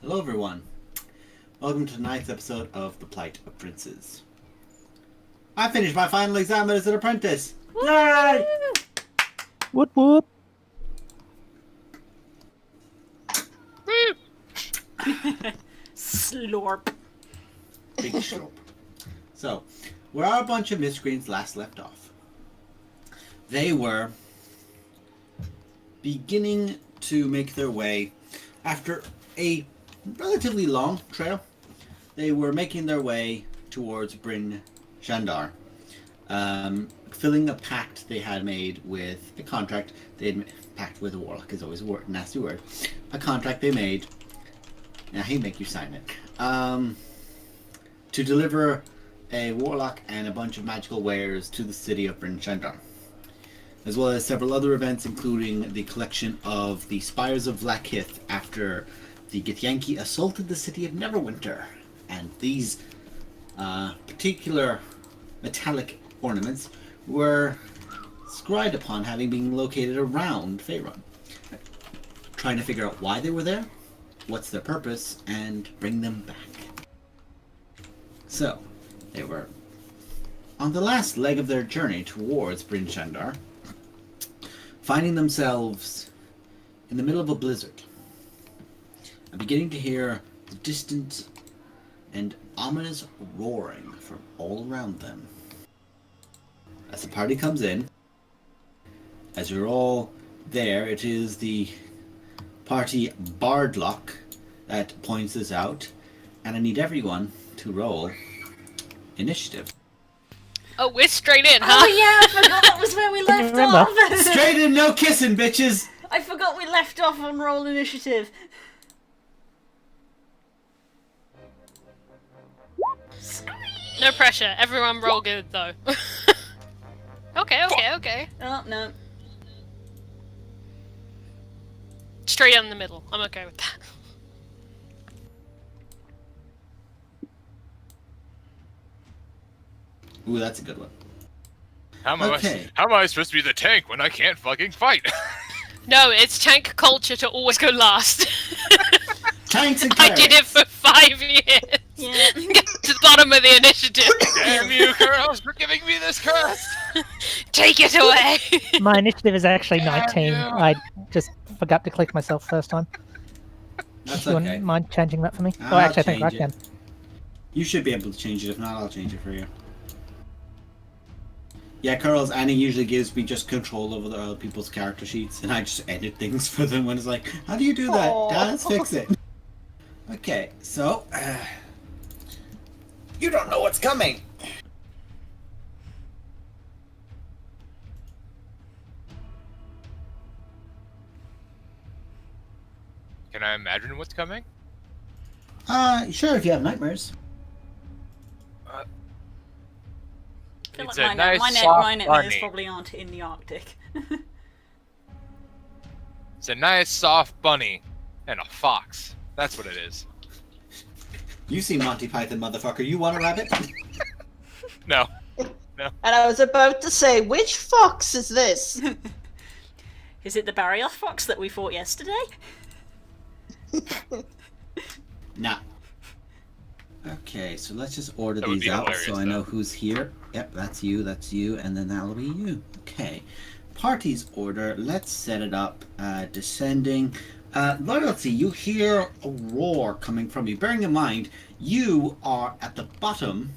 Hello everyone. Welcome to tonight's episode of The Plight of Princes. I finished my final exam as an apprentice! Yay! Whoop whoop. Slorp. Big slurp. So, where our bunch of miscreants last left off, they were beginning to make their way after a relatively long trail. They were making their way towards Bryn Shandar, filling a pact they had made with a contract they had pact with a warlock is always a nasty word. A contract they made. Now he'd make you sign it. To deliver a warlock and a bunch of magical wares to the city of Bryn Shandar, as well as several other events, including the collection of the Spires of Vlakith after the Githyanki assaulted the city of Neverwinter. And these particular metallic ornaments were scried upon having been located around Faerun. Trying to figure out why they were there, what's their purpose, and bring them back. So, they were on the last leg of their journey towards Bryn Shandar, finding themselves in the middle of a blizzard, and beginning to hear the distant and ominous roaring from all around them. As the party comes in, as you're all there, it is the party Bardlock that points this out, and I need everyone to roll initiative. Oh, we're straight in, huh? Oh yeah, I forgot that was where we left off. Straight in, no kissing, bitches! I forgot we left off on roll initiative. No pressure. Everyone roll good, though. Okay. Oh no. Straight in the middle. I'm okay with that. Ooh, that's a good one. How am I supposed to be the tank when I can't fucking fight? No, it's tank culture to always go last. Tanks and I clerics. did it for 5 years. Yeah. Get to the bottom of the initiative. Damn you, girls, for giving me this curse! Take it away. My initiative is actually 19. you. I just forgot to click myself first time. That's You okay. wouldn't mind changing that for me? I'll Oh, actually, I think I change can. it. You should be able to change it. If not, I'll change it for you. Yeah, Curls, Annie usually gives me just control over the other people's character sheets, and I just edit things for them when it's like, how do you do that? Aw. Let's fix it. Okay, so... you don't know what's coming! Can I imagine what's coming? Sure, if you have nightmares. I feel It's like a nice my soft nightmares bunny. probably aren't in the Arctic. It's a nice soft bunny and a fox. That's what it is. You see Monty Python, motherfucker. You want a rabbit? No. And I was about to say, which fox is this? Is it the Barrioth fox that we fought yesterday? Nah. Okay, so let's just order That would these be out hilarious, so I know though. who's here. Yep, that's you, and then that'll be you. Okay. Party's order, let's set it up. Descending. Loyalty, you hear a roar coming from you. Bearing in mind, you are at the bottom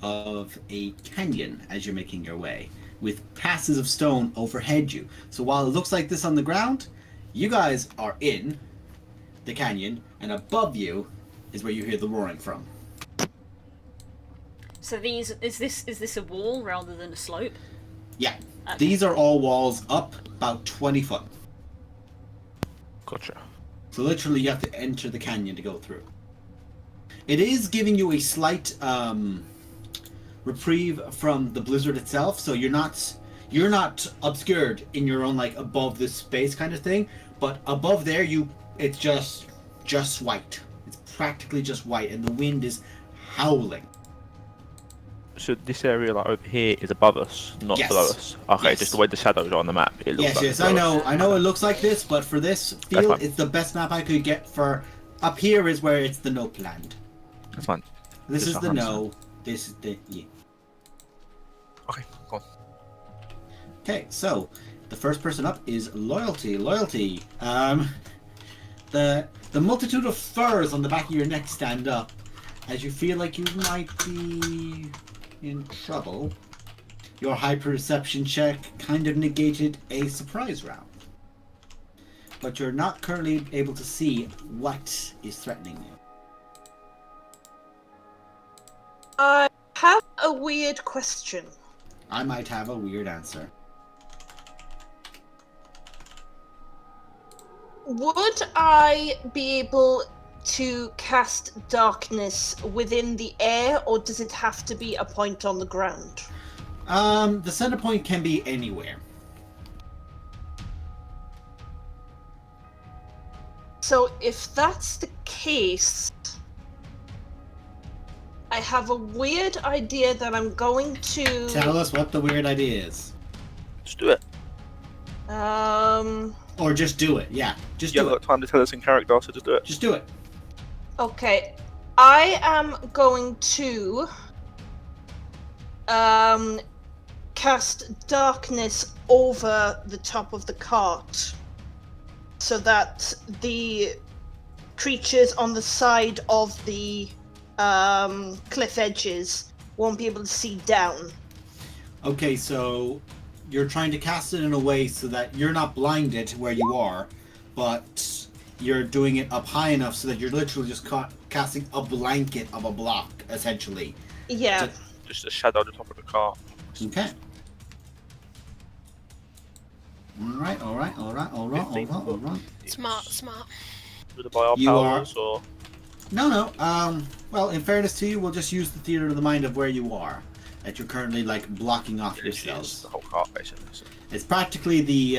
of a canyon as you're making your way, with passes of stone overhead you. So while it looks like this on the ground, you guys are in the canyon, and above you is where you hear the roaring from. So is this a wall rather than a slope? Yeah. Okay. These are all walls up about 20 foot. Gotcha. So literally you have to enter the canyon to go through. It is giving you a slight reprieve from the blizzard itself, so you're not obscured in your own like above this space kind of thing, but above there it's just white. It's practically just white, and the wind is howling. So this area like over here is above us, not Yes. below us. Okay, Yes. just the way the shadows are on the map. It looks like Yes, it's I below us. know. I know it looks like this, but for this That's field, fine. it's the best map I could get for up here is where it's the nope land. That's fine. This Just is the 100%. no. This is the yeah. Okay, go on. Okay, so the first person up is Loyalty. Loyalty. The multitude of furs on the back of your neck stand up as you feel like you might be in trouble. Your high perception check kind of negated a surprise round, but you're not currently able to see what is threatening you. I have a weird question. I might have a weird answer. Would I be able to cast darkness within the air, or does it have to be a point on the ground? The center point can be anywhere. So if that's the case, I have a weird idea that I'm going to... Tell us what the weird idea is. Just do it. Or just do it. Yeah, just You do haven't it. got time to tell us in character, so just do it. Just do it. Okay. I am going to cast darkness over the top of the cart so that the creatures on the side of the cliff edges won't be able to see down. Okay, so you're trying to cast it in a way so that you're not blinded where you are, but you're doing it up high enough so that you're literally just casting a blanket of a block, essentially. Yeah. Just a shadow at the top of the car. Okay. Alright. Smart. With the bio You powers, or No. Well, in fairness to you, we'll just use the theater of the mind of where you are. That you're currently, like, blocking off it is yourselves. the whole car, basically. So. It's practically the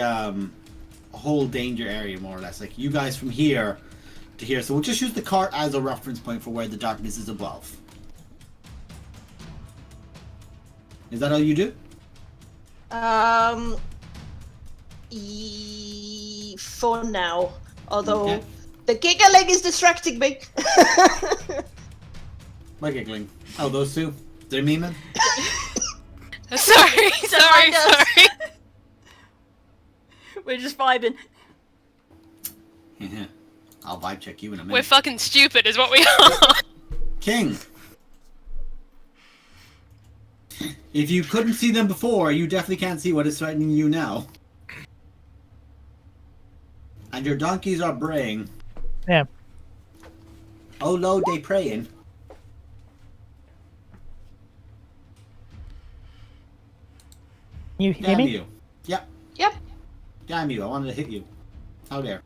whole danger area, more or less. Like, you guys from here to here. So we'll just use the cart as a reference point for where the darkness is above. Is that all you do? For now. Although Okay. the giggling is distracting me. What giggling? Oh, those two? They're memeing? Sorry. We're just vibing. I'll vibe check you in a minute. We're fucking stupid, is what we are. King! If you couldn't see them before, you definitely can't see what is threatening you now. And your donkeys are braying. Yeah. Oh, Lord, they praying. You hear Damn me? you. Yep. Yep. Damn you, I wanted to hit you. How dare.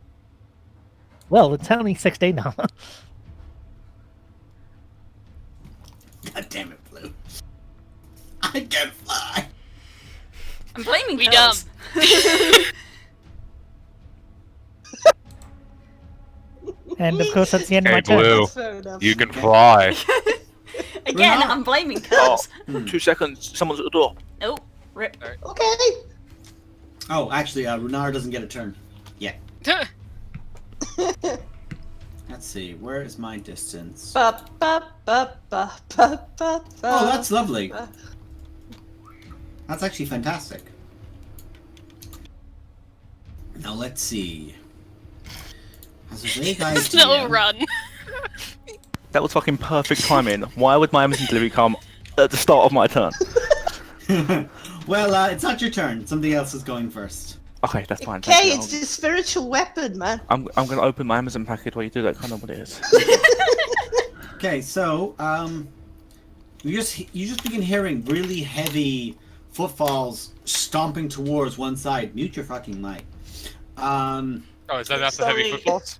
Well, it's only 16 now. God damn it, Blue. I can fly! I'm blaming We Pearls. And of course, that's the end of my Hey, turn. Blue. That's fair enough. You can fly. Again, Renard. I'm blaming Pearls. 2 seconds, someone's at the door. Oh, rip. Okay. Oh, actually, Renard doesn't get a turn. Yeah. Let's see, where is my distance? Ba, ba, ba, ba, ba, ba, ba. Oh, that's lovely. ba. That's actually fantastic. Now let's see. As a vague This little idea, run. That was fucking perfect timing. Why would my Amazon delivery come at the start of my turn? well, it's not your turn. Somebody else is going first. Okay, that's fine. Okay, thank you. it's the spiritual weapon, man. I'm gonna open my Amazon package while you do that. Kind of what it is. Okay, so you just begin hearing really heavy footfalls stomping towards one side. Mute your fucking mic. Oh, is that not the heavy Sorry. footfalls?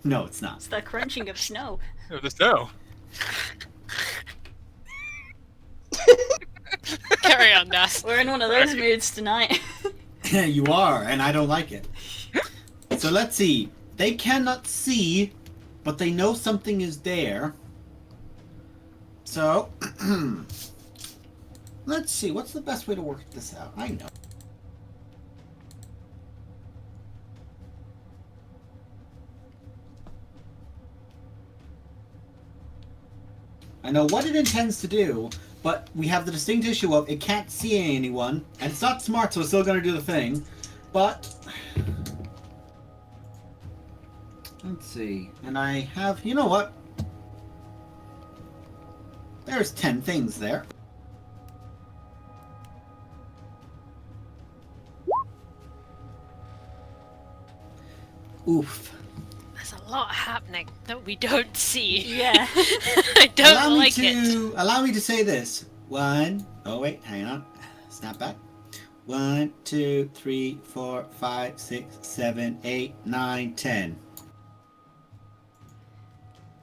No, it's not. It's the crunching of snow. Oh, the snow. Carry on, Das. We're in one of those moods tonight. You are, and I don't like it. So let's see. They cannot see, but they know something is there. So, let's see. What's the best way to work this out? I know. I know what it intends to do, but we have the distinct issue of it can't see anyone, and it's not smart, so it's still going to do the thing. But let's see. And I have, you know what? There's 10 things there. Oof. There's a lot happening that we don't see. Yeah. I don't like it. Allow me to say this. Oh wait, hang on. Snap back. 1, 2, 3, 4, 5, 6, 7, 8, 9, 10.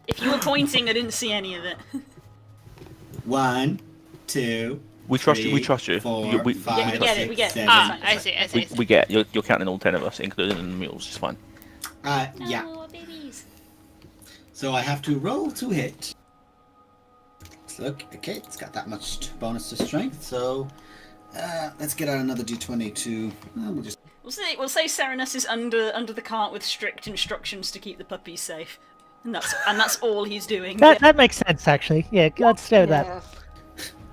If you were pointing, I didn't see any of it. 1, 2. We trust you. We 3, trust you. 4, We 5, we get it, 6, we get it. 7, Ah, I see, I see. we get. You're counting all 10 of us, including the mules. It's fine. Yeah. Oh, babies. So I have to roll to hit. So, okay, it's got that much bonus to strength. So let's get out another d20 to. We'll say Serenus is under the cart with strict instructions to keep the puppies safe, and that's all he's doing. That makes sense, actually. Yeah, let's do that. Yeah.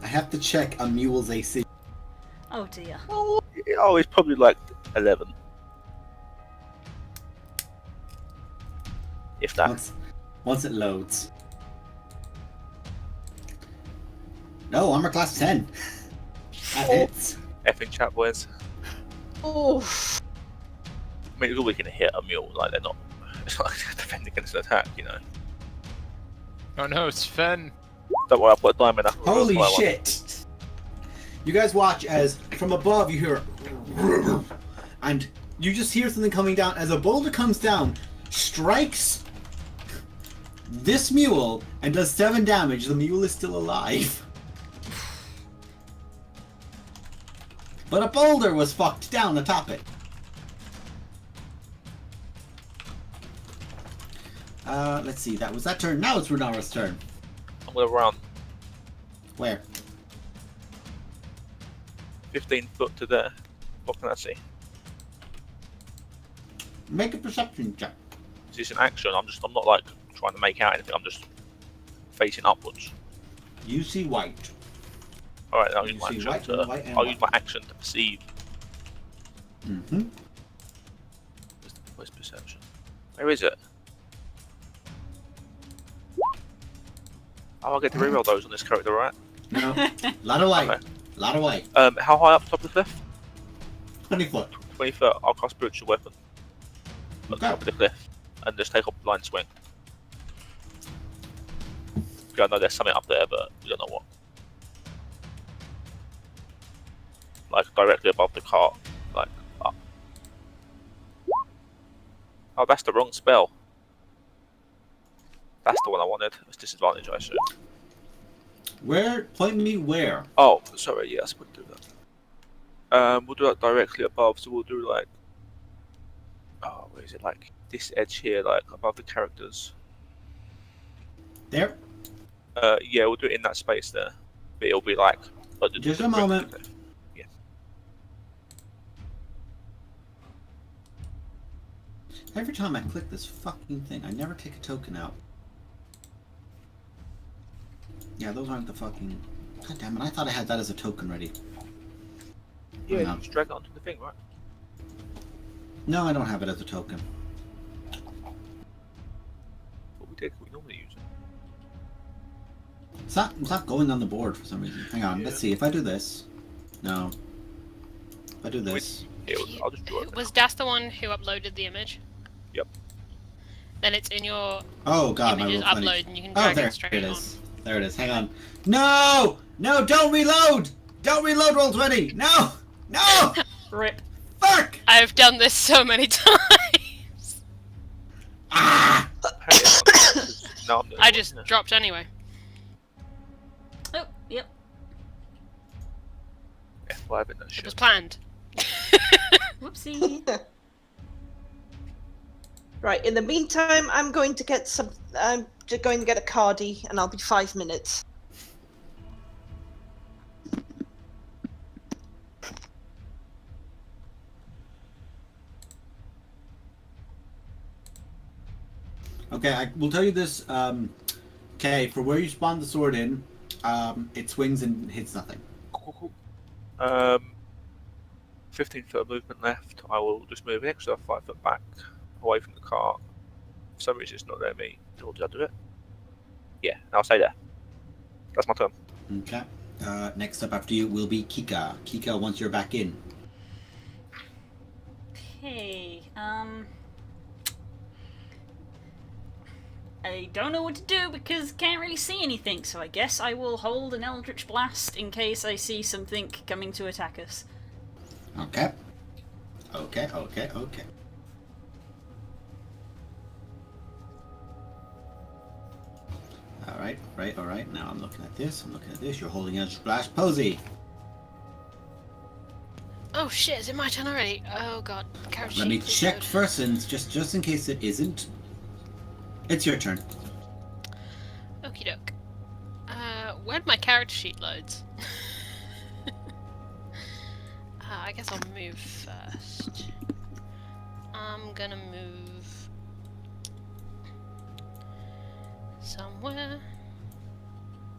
I have to check a mule's AC. Oh dear. Oh, it's probably like 11. If that. Once it loads. No, armor class 10. That hits. Effing chat boys. Oof. I mean, it's always gonna hit a mule. Like they're not. It's not like they're defending against an attack, you know. Oh no, Sven. Don't worry, I've got a diamond. I can Holy roll one. shit! You guys watch as from above you hear, and you just hear something coming down as a boulder comes down, strikes this mule, and does 7 damage. The mule is still alive. But a boulder was fucked down atop it. Let's see, that was that turn. Now it's Runara's turn. I'm gonna run Where? 15 foot to there. What can I see? Make a perception check. Is this an action? I'm not like trying to make out anything. I'm just facing upwards. You see white. All right, I'll You use my see action white to. and white and I'll white. use my action to perceive. Mm-hmm. Where's perception? Where is it? Oh, I get to reroll those on this character, right? No. Lot of white. Okay. Lot of white. How high up top of the cliff? 20 foot. 20 foot. I'll cast spiritual weapon on Okay. top of the cliff and just take up a blind swing. I know there's something up there, but we don't know what. Like directly above the cart, like up. Oh, that's the wrong spell. That's the one I wanted. It's disadvantage, I assume. Where? Point me where? Oh, sorry. Yes, we'll do that. We'll do that directly above. So we'll do like, oh, where is it? Like this edge here, like above the characters. There? Yeah, we'll do it in that space there. But it'll be like. Just a moment. Yeah. Every time I click this fucking thing, I never take a token out. Yeah, those aren't the fucking... God damn it, I thought I had that as a token ready. Yeah, Hang you on. just drag it onto the thing, right? No, I don't have it as a token. What we normally use it. It's not going on the board for some reason. Hang on, let's see. If I do this... No. If I do this... Here, I'll just draw it. Was Das the one who uploaded the image? Yep. Then it's in your Oh god, my images roll 20. upload and you can Oh, drag there it straight it on. is. There it is. Hang on. No! No, don't reload! Don't reload roll 20! No! No! Rip. Fuck! I've done this so many times. Ah! Hey, no, I'm doing I it, just yeah. dropped anyway. Oh, yep. F5 in that It shit. was planned. Whoopsie. Right. In the meantime, I'm going to get some. I'm just going to get a cardy, and I'll be 5 minutes. Okay, I will tell you this Okay, for where you spawned the sword in, it swings and hits nothing. Cool. 15 foot of movement left. I will just move an extra 5 foot back away from the cart. For some reason, it's not letting me. Or did I do it? Yeah, I'll stay there. That's my turn. Okay. Next up after you will be Kika. Kika, once you're back in. Okay, I don't know what to do because can't really see anything, so I guess I will hold an Eldritch Blast in case I see something coming to attack us. Okay. Okay. Alright. Now I'm looking at this. You're holding Eldritch Blast. Posey! Oh shit, is it my turn already? Oh god. Let me check first, and just in case it isn't. It's your turn. Okie doke. Where'd my character sheet loads? I guess I'll move first. I'm gonna move somewhere.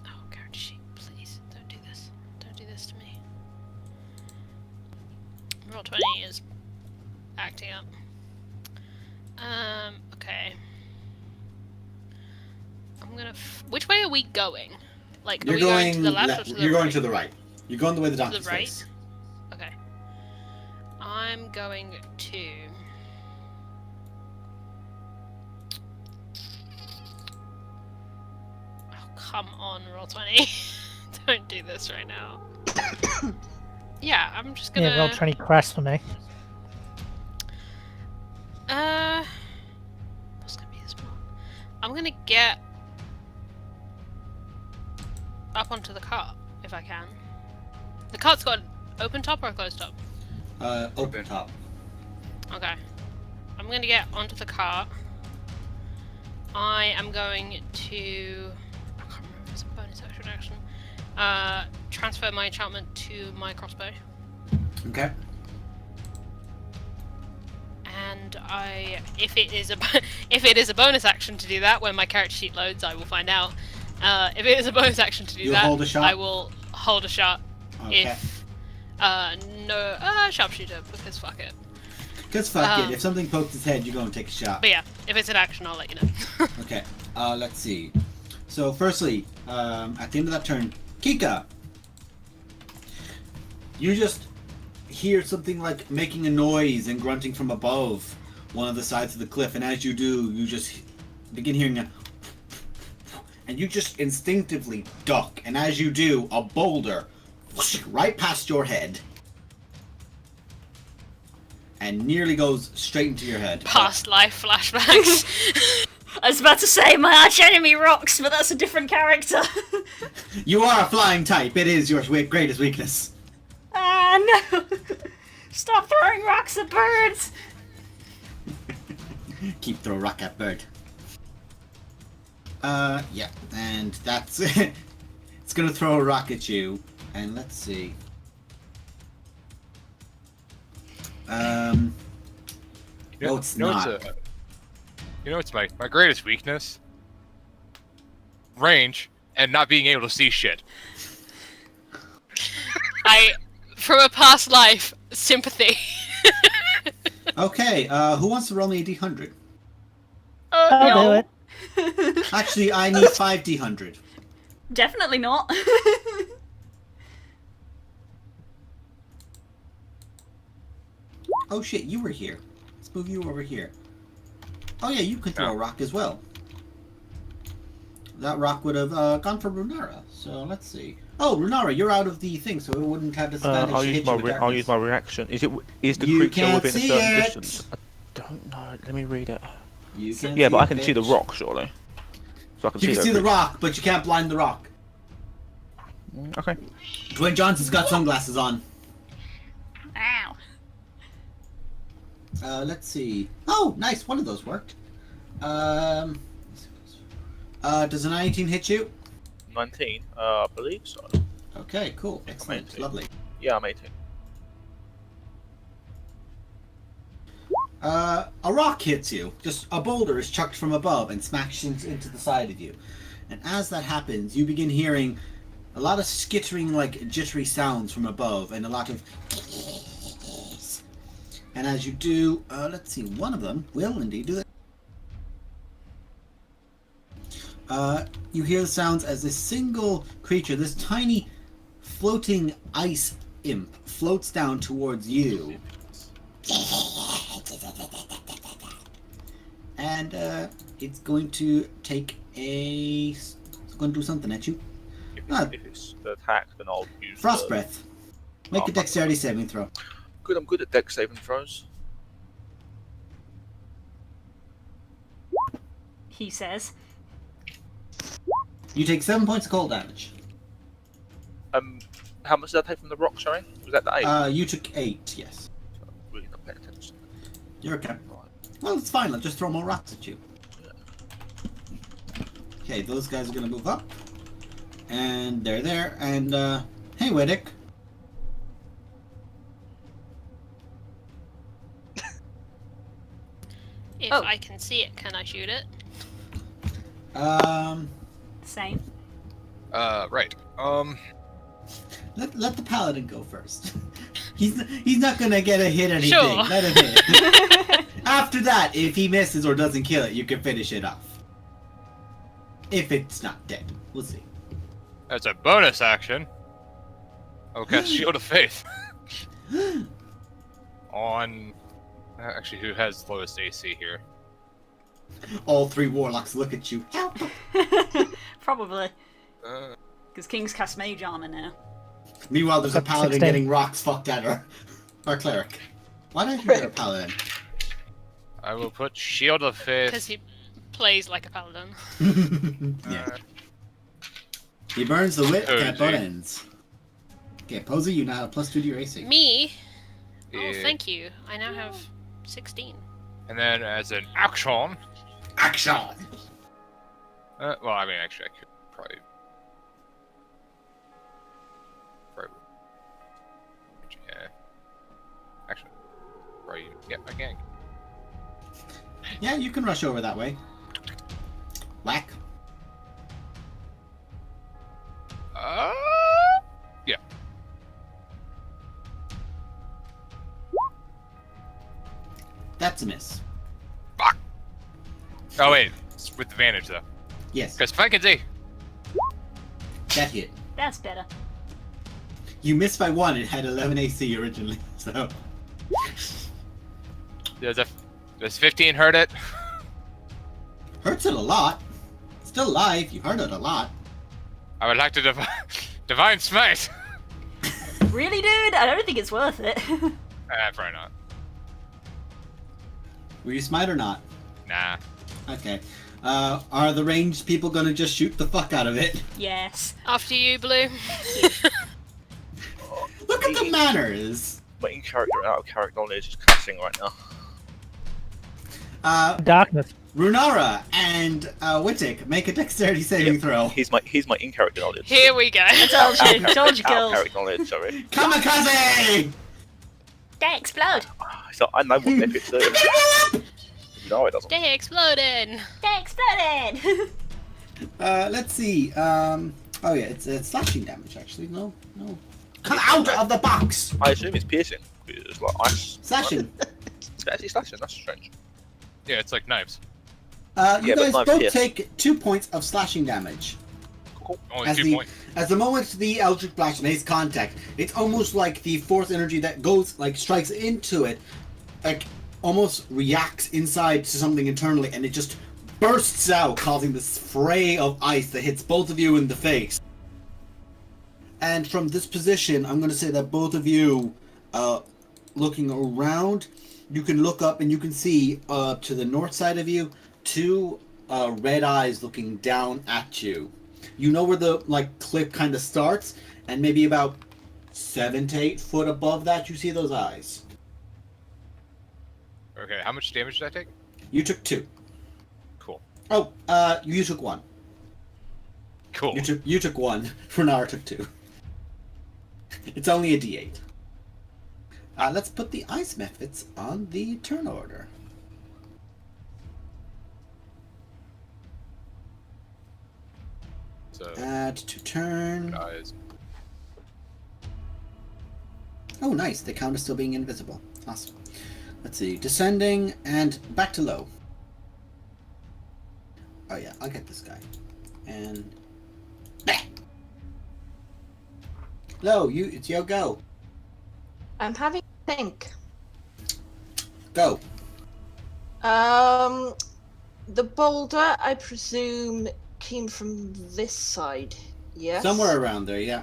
Oh, character sheet, please. Don't do this. Don't do this to me. Roll 20 is acting up. Okay. I'm gonna. Which way are we going? Like, are we going to the left or to the right? You're going to the right. You're going the way the doctor's right? face. Okay. I'm going to. Oh, come on, roll 20. Don't do this right now. Yeah, I'm just gonna. Yeah, roll 20 crest for me. What's gonna be this one? I'm gonna get up onto the cart if I can. The cart's got an open top or a closed top? Open top. Okay. I'm gonna get onto the cart. I am going to. I can't remember if it's a bonus action. Transfer my enchantment to my crossbow. Okay. And if it is a bonus action to do that, when my character sheet loads, I will find out. If it is a bonus action to do You'll that, hold a shot? I will hold a shot. Okay. If sharpshooter, because fuck it. Because fuck it. If something pokes its head, you're going to take a shot. But yeah, if it's an action, I'll let you know. Okay. Let's see. So, firstly, at the end of that turn, Kika, you just hear something like making a noise and grunting from above one of the sides of the cliff, and as you do, you just begin hearing a and you just instinctively duck, and as you do, a boulder whoosh, right past your head and nearly goes straight into your head. Past life flashbacks. I was about to say my arch enemy rocks, but that's a different character. You are a flying type. It is your greatest weakness. Ah, no! Stop throwing rocks at birds! Keep throw rock at bird. Yeah, and that's it's gonna throw a rock at you, and let's see. No, it's not. It's my greatest weakness? Range and not being able to see shit. From a past life, sympathy. Okay, who wants to roll me a d100? I'll do it. Actually, I need 5 d100. Definitely not. Oh shit, you were here. Let's move you over here. Oh yeah, you can throw a rock as well. That rock would have gone for Runara, so let's see. Oh, Runara, you're out of the thing, so it wouldn't have disadvantage I'll to use hit my you with I'll use darkness. my reaction. Is the You creature can't within a see certain it. distance? I don't know. Let me read it. You can Yeah, but I it, can see the bitch. rock surely. So I can You can that see the creature. rock, but you can't blind the rock. Okay. Dwayne Johnson's got sunglasses on. Ow. Let's see. Oh, nice. One of those worked. Does a 19 hit you? 19, I believe so. Okay, cool. Excellent. 19. Lovely. Yeah, I'm 18. A rock hits you. Just a boulder is chucked from above and smacks into the side of you. And as that happens, you begin hearing a lot of skittering, like jittery sounds from above, and a lot of. And as you do, let's see, one of them will indeed do that. You hear the sounds as this single creature, this tiny floating ice imp, floats down towards you. And it's going to take a. It's going to do something at you. If it's the attack, then I'll use Frost breath. Make a dexterity saving throw. Good, I'm good at dex saving throws. He says. You take 7 points of cold damage. How much did I take from the rock? Sorry, was that the 8? You took 8. Yes. Really not paying attention. You're okay. Well, it's fine. I'll just throw more rocks at you. Okay, those guys are gonna move up, and they're there. And hey, Weddick. If Oh. I can see it, can I shoot it? Same. Right. Let the paladin go first. He's not gonna get a hit anything. Sure. Let him hit. After that, if he misses or doesn't kill it, you can finish it off. If it's not dead, we'll see. As a bonus action, I'll cast Shield of Faith on. Actually, who has lowest AC here? All 3 warlocks look at you. Help! Probably. Uh, Because King's cast mage armor now. Meanwhile, there's a paladin 16. getting rocks fucked at her. Or cleric. Why don't you get a paladin? I will put Shield of Because Faith. he plays like a paladin. Yeah. He burns the wit Posey. at both ends. Okay, Posey, you now have +2 to your AC. Me? Oh, Yeah. thank you. I now have 16. And then as an action. Action! Well, I mean, actually, I could probably. Yeah. Actually, probably. Yeah, I can. Yeah, you can rush over that way. Whack. Yeah. That's a miss. Fuck. Oh wait, it's with advantage though. Yes, Because flank and Z. that hit. That's better. You missed by 1, it had 11 AC originally, so... Does 15 hurt it? Hurts it a lot. Still alive, you hurt it a lot. I would like to divine smite. Really, dude? I don't think it's worth it. Probably not. Were you smite or not? Nah. Okay. Are the ranged people gonna just shoot the fuck out of it? Yes. After you, Blue. Look at the manners! My in-character and out-of-character knowledge is clashing right now. Darkness. Runara and Wittick, make a dexterity saving Yep. throw. He's my in-character knowledge. Here we go. Told you. Told you, girls. Out-of-character knowledge, sorry. Kamikaze! They explode. So I know what epics do. No, it doesn't. They exploded. They exploded. Let's see. Oh yeah, it's slashing damage actually. No. Come out of the box! I assume it's piercing. It's like ice. Slashing. It's actually slashing, that's strange. Yeah, it's like knives. You Yeah, but guys knife both pierce. take 2 points of slashing damage. Only As 2 the points. as the moment the Eldritch Blast makes contact, it's almost like the force energy that goes strikes into it, like almost reacts inside to something internally, and it just bursts out, causing this fray of ice that hits both of you in the face. And from this position, I'm going to say that both of you, looking around, you can look up and you can see to the north side of you 2 red eyes looking down at you. You know where the cliff kind of starts, and maybe about 7 to 8 foot above that, you see those eyes. Okay, how much damage did I take? You took 2. Cool. Oh, you took 1. Cool. You took 1. Renara took 2. It's only a D8. Let's put the ice methods on the turn order. So Add to turn. guys. Oh, nice. They count as still being invisible. Awesome. Let's see. Descending and back to low. Oh yeah, I'll get this guy. And low, it's your go. I'm having a think. Go. The boulder, I presume, came from this side. Yes. Somewhere around there, yeah.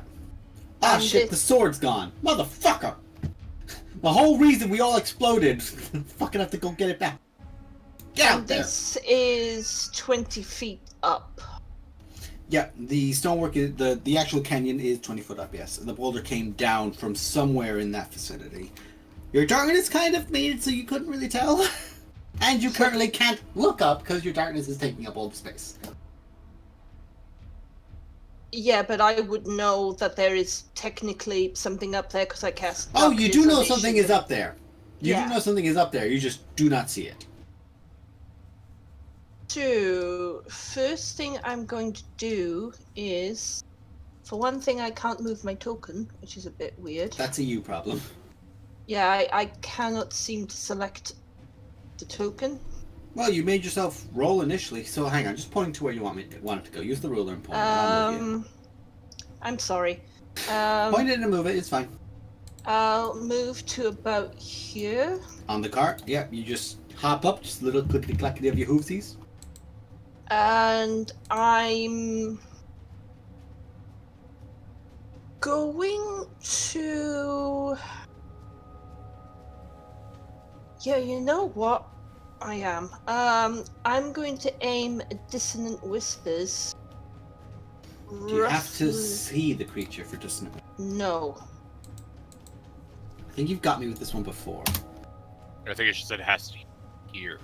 Ah, And shit, the sword's gone. Motherfucker! The whole reason we all exploded. Fucking have to go get it back. Get out And there! this is 20 feet up. Yeah, the stonework, the actual canyon is 20 foot up, yes. The boulder came down from somewhere in that vicinity. Your darkness kind of made it so you couldn't really tell. And you currently can't look up because your darkness is taking up all the space. Yeah, but I would know that there is technically something up there because I cast. Oh, you do darkness know on something issues. is up there. You Yeah. do know something is up there, you just do not see it. So, first thing I'm going to do is, for one thing, I can't move my token, which is a bit weird. That's a you problem. Yeah, I cannot seem to select the token. Well, you made yourself roll initially, so hang on, just pointing to where you want it to go. Use the ruler and point. I'll move you. I'm sorry. Point it and move it, it's fine. I'll move to about here. On the cart, yeah, you just hop up, just a little clickety-clackety of your hoofsies. And I'm going to... Yeah, you know what? I am. I'm going to aim at Dissonant Whispers. Do you have to roughly- see the creature for just... No. I think you've got me with this one before. I think it's just that it has to be here.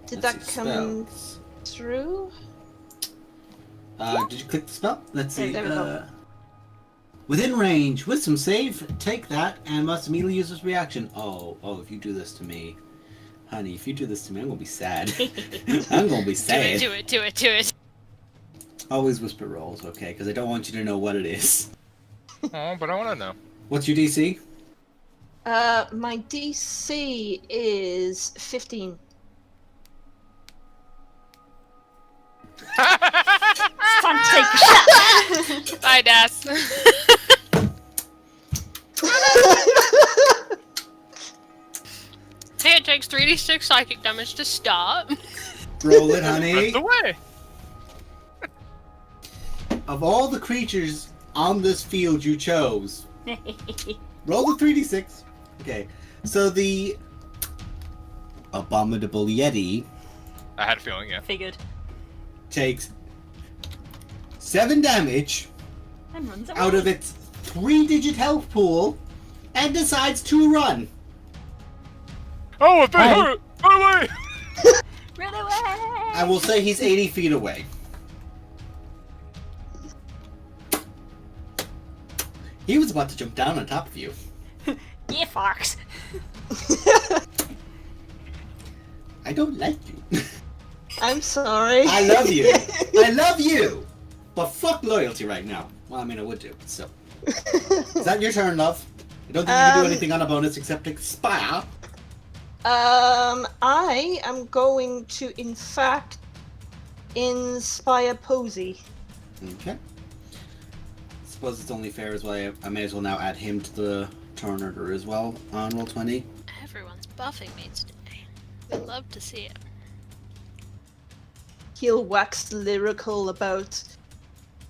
Did Let's that see, come spells. through? Did you click the spell? Let's see. There we go. Within range, with some save, take that and must immediately use this reaction. Oh, if you do this to me, honey, if you do this to me, I'm gonna be sad. I'm gonna be sad. Do it. Always whisper rolls, okay? Because I don't want you to know what it is. Oh, but I want to know. What's your DC? My DC is 15. It's time to take a shot. Bye, Das. Hey, it takes 3d6 psychic damage to start. Roll it, honey. That's the way. Of all the creatures on this field you chose, roll the 3d6. Okay, so the abominable yeti I had a feeling, yeah. Figured. takes 7 damage And runs away. out of its 3-digit health pool and decides to run. Oh, it been Hi. hurt! Run away! Run away! I will say he's 80 feet away. He was about to jump down on top of you. Yeah, fox. I don't like you. I'm sorry. I love you. I love you. But fuck loyalty right now. Well, I mean, I would do, but still. Is that your turn, love? I don't think you can do anything on a bonus except expire. I am going to, in fact, inspire Posey. Okay. Suppose it's only fair as well. I may as well now add him to the turn order as well on roll 20. Everyone's buffing me today. I'd love to see it. He'll wax lyrical about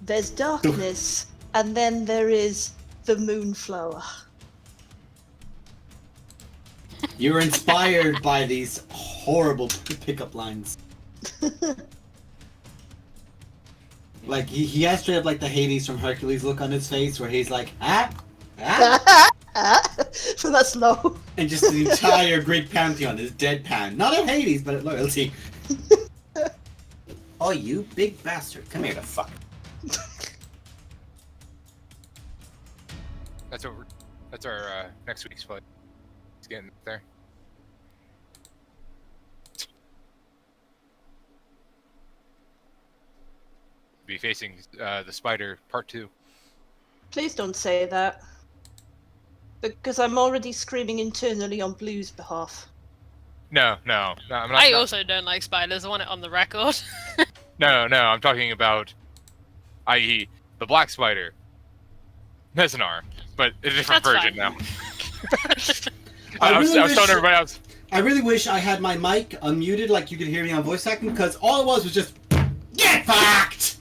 there's darkness, and then there is the moonflower. You're inspired by these horrible pickup lines. Like, he has straight up like the Hades from Hercules look on his face where he's like, ah, So that's low. and just the entire Greek pantheon is deadpan. Not at Hades, but at loyalty. Oh, you big bastard. Come here to fuck. That's our next week's fight. It's getting there. be facing the spider part 2. Please don't say that. Because I'm already screaming internally on Blue's behalf. No, I'm not. I also don't like spiders. I want it on the record. No, I'm talking about, i.e., the black spider. Mesonar, but a different That's version fine. now. I was telling everybody else. I really wish I had my mic unmuted, like you could hear me on voice acting, because all it was just get fucked.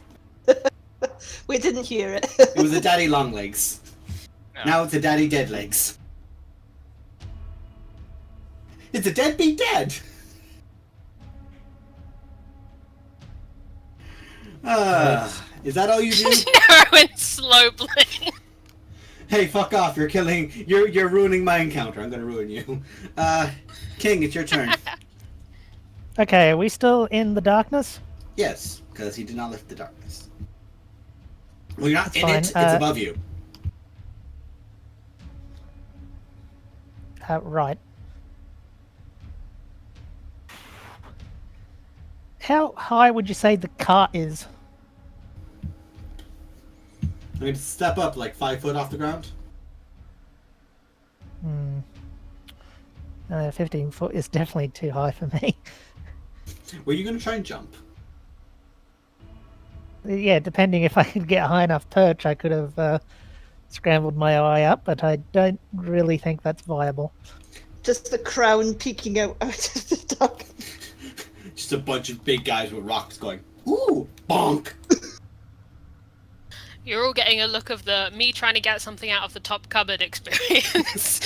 We didn't hear it. It was a daddy long legs. No. Now it's a daddy dead legs. It's a deadbeat dad. Is that all you do? Narrow and slow blade. Hey, fuck off! You're ruining my encounter. I'm gonna ruin you. King, it's your turn. Okay, are we still in the darkness? Yes, because he did not lift the darkness. Well, you're not That's in fine. it. It's above you. Right. How high would you say the cart is? I'm going to step up like 5 foot off the ground. 15 foot is definitely too high for me. Were you going to try and jump? Yeah, depending if I could get a high enough perch, I could have scrambled my way up, but I don't really think that's viable. Just the crown peeking out of the dark. Just a bunch of big guys with rocks going, ooh, bonk. You're all getting a look of the me trying to get something out of the top cupboard experience.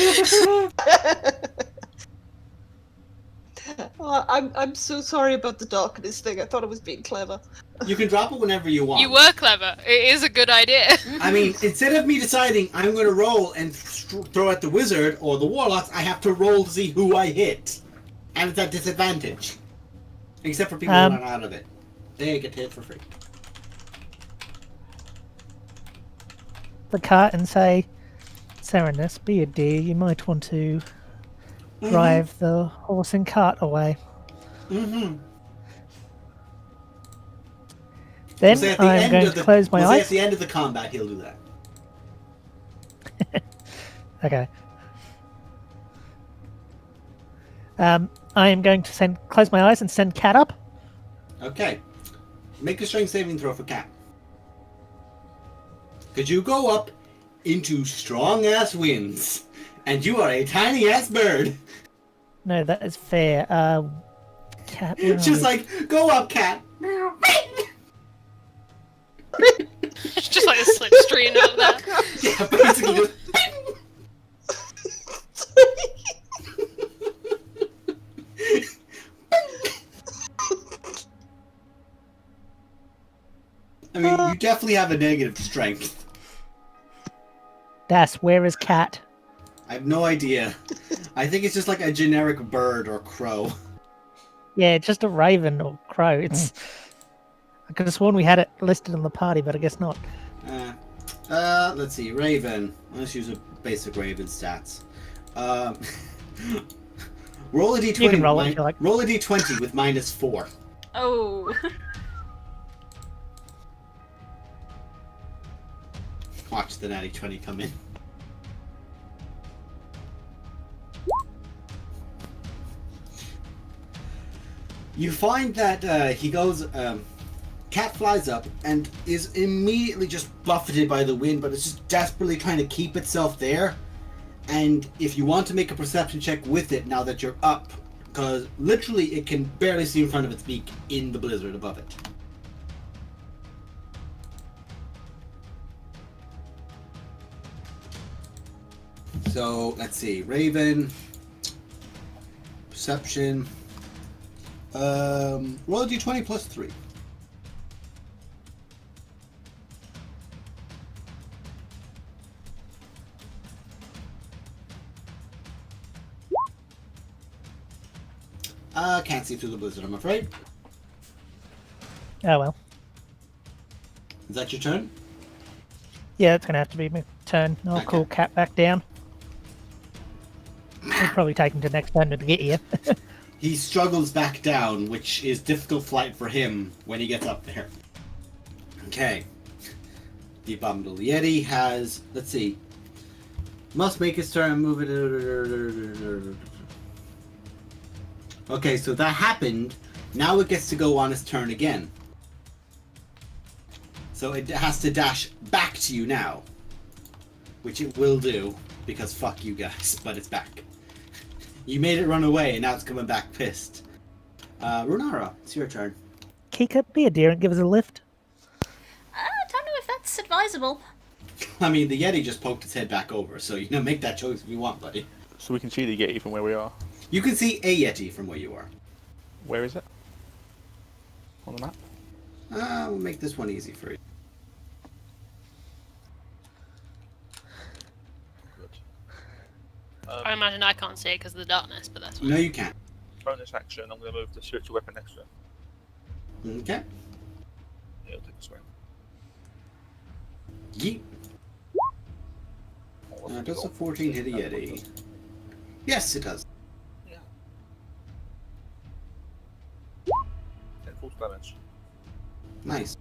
Oh, I'm so sorry about the darkness thing. I thought I was being clever. You can drop it whenever you want. You were clever. It is a good idea. I mean, instead of me deciding I'm going to roll and throw at the wizard or the warlocks, I have to roll to see who I hit. And it's at disadvantage. Except for people who are not out of it. They get hit for free. The cart and say, Serenus, be a dear, you might want to drive the horse and cart away. Mm-hmm. Then I'm going to close my eyes. At the end of the combat, he'll do that. Okay. I am going to close my eyes and send Cat up. Okay. Make a strength saving throw for Cat. Because you go up into strong-ass winds, and you are a tiny-ass bird. No, that is fair. Cat. Just like, go up, Cat. It's just like a slipstream of that. Yeah, basically just... I mean, you definitely have a negative strength. Where is Cat? I have no idea. I think it's just like a generic bird or crow. Yeah, it's just a raven or crow. It's. I could have sworn we had it listed in the party, but I guess not. Let's see. Raven. Let's use a basic Raven stats. Roll a d20. You can roll it if you like. Roll a d20 with -4. Oh. Watch the natty 20 come in. You find that he goes, Cat flies up and is immediately just buffeted by the wind, but it's just desperately trying to keep itself there. And if you want to make a perception check with it now that you're up, because literally it can barely see in front of its beak in the blizzard above it. So, let's see. Raven. Perception. Roll a d20 plus 3. Can't see through the blizzard, I'm afraid. Oh well. Is that your turn? Yeah, it's going to have to be my turn. I'll Okay. call Cat back down. It'll probably take him to next turn to get here. He struggles back down, which is difficult flight for him when he gets up there. Okay. The Abominable Yeti has... Let's see. Must make its turn and move it... Okay, so that happened. Now it gets to go on its turn again. So it has to dash back to you now. Which it will do, because fuck you guys, but it's back. You made it run away, and now it's coming back pissed. Runara, it's your turn. Kika, be a dear and give us a lift. I don't know if that's advisable. I mean, the Yeti just poked its head back over, so, make that choice if you want, buddy. So we can see the Yeti from where we are. You can see a Yeti from where you are. Where is it? On the map? We'll make this one easy for you. I imagine I can't see it because of the darkness, but that's fine. No, you can't. Bonus action, I'm going to move the spiritual weapon next to it. Okay. Yeah, I'll take this way. Yeet. Does a 14 hit a Yeti? Yes, it does. Yeah. 10 full damage. Nice.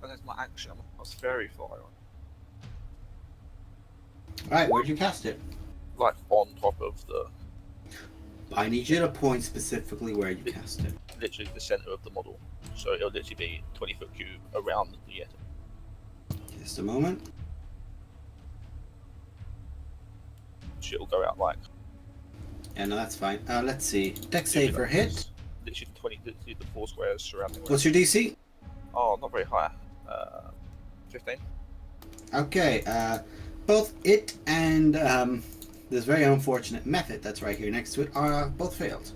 And that's my action. I was very far on. Alright, where'd you cast it? Like on top of the, I need you to point specifically where you cast it. literally the center of the model. So it'll literally be 20-foot cube around the Yeti. Just a moment. It'll go out like. Yeah, no, that's fine. Let's see. Dex save for hit. Literally literally the 4 squares surrounding it. What's your DC? Oh, not very high. 15. Okay, both it and this very unfortunate method that's right here next to it are both failed.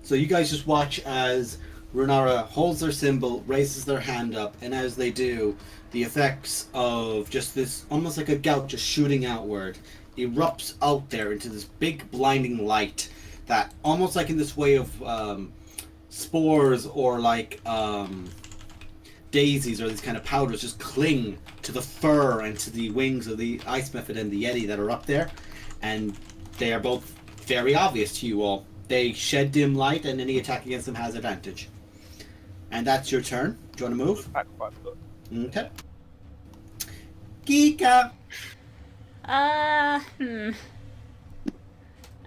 So you guys just watch as Runara holds their symbol, raises their hand up, and as they do, the effects of just this, almost like a gout just shooting outward, erupts out there into this big blinding light that, almost like in this way of spores or like daisies or these kind of powders, just cling to the fur and to the wings of the ice method and the Yeti that are up there, and they are both very obvious to you all. They shed dim light, and any attack against them has advantage. And that's your turn. Do you want to move? Back 5 foot. Okay. Geeka. I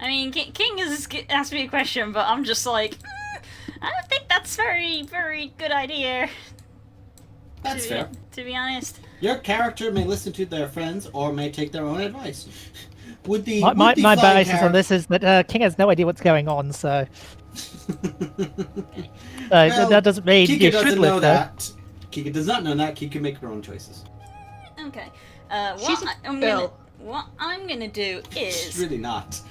mean, King has asked me a question, but I'm just like, I don't think that's very good idea. That's fair. To be honest. Your character may listen to their friends or may take their own advice. Would the My flying basis on this is that King has no idea what's going on, so Well, that doesn't mean Kika you doesn't should know lift her. that. Kika does not know that. Kika can make her own choices. Okay. She's a girl. What I'm gonna do She's is really not.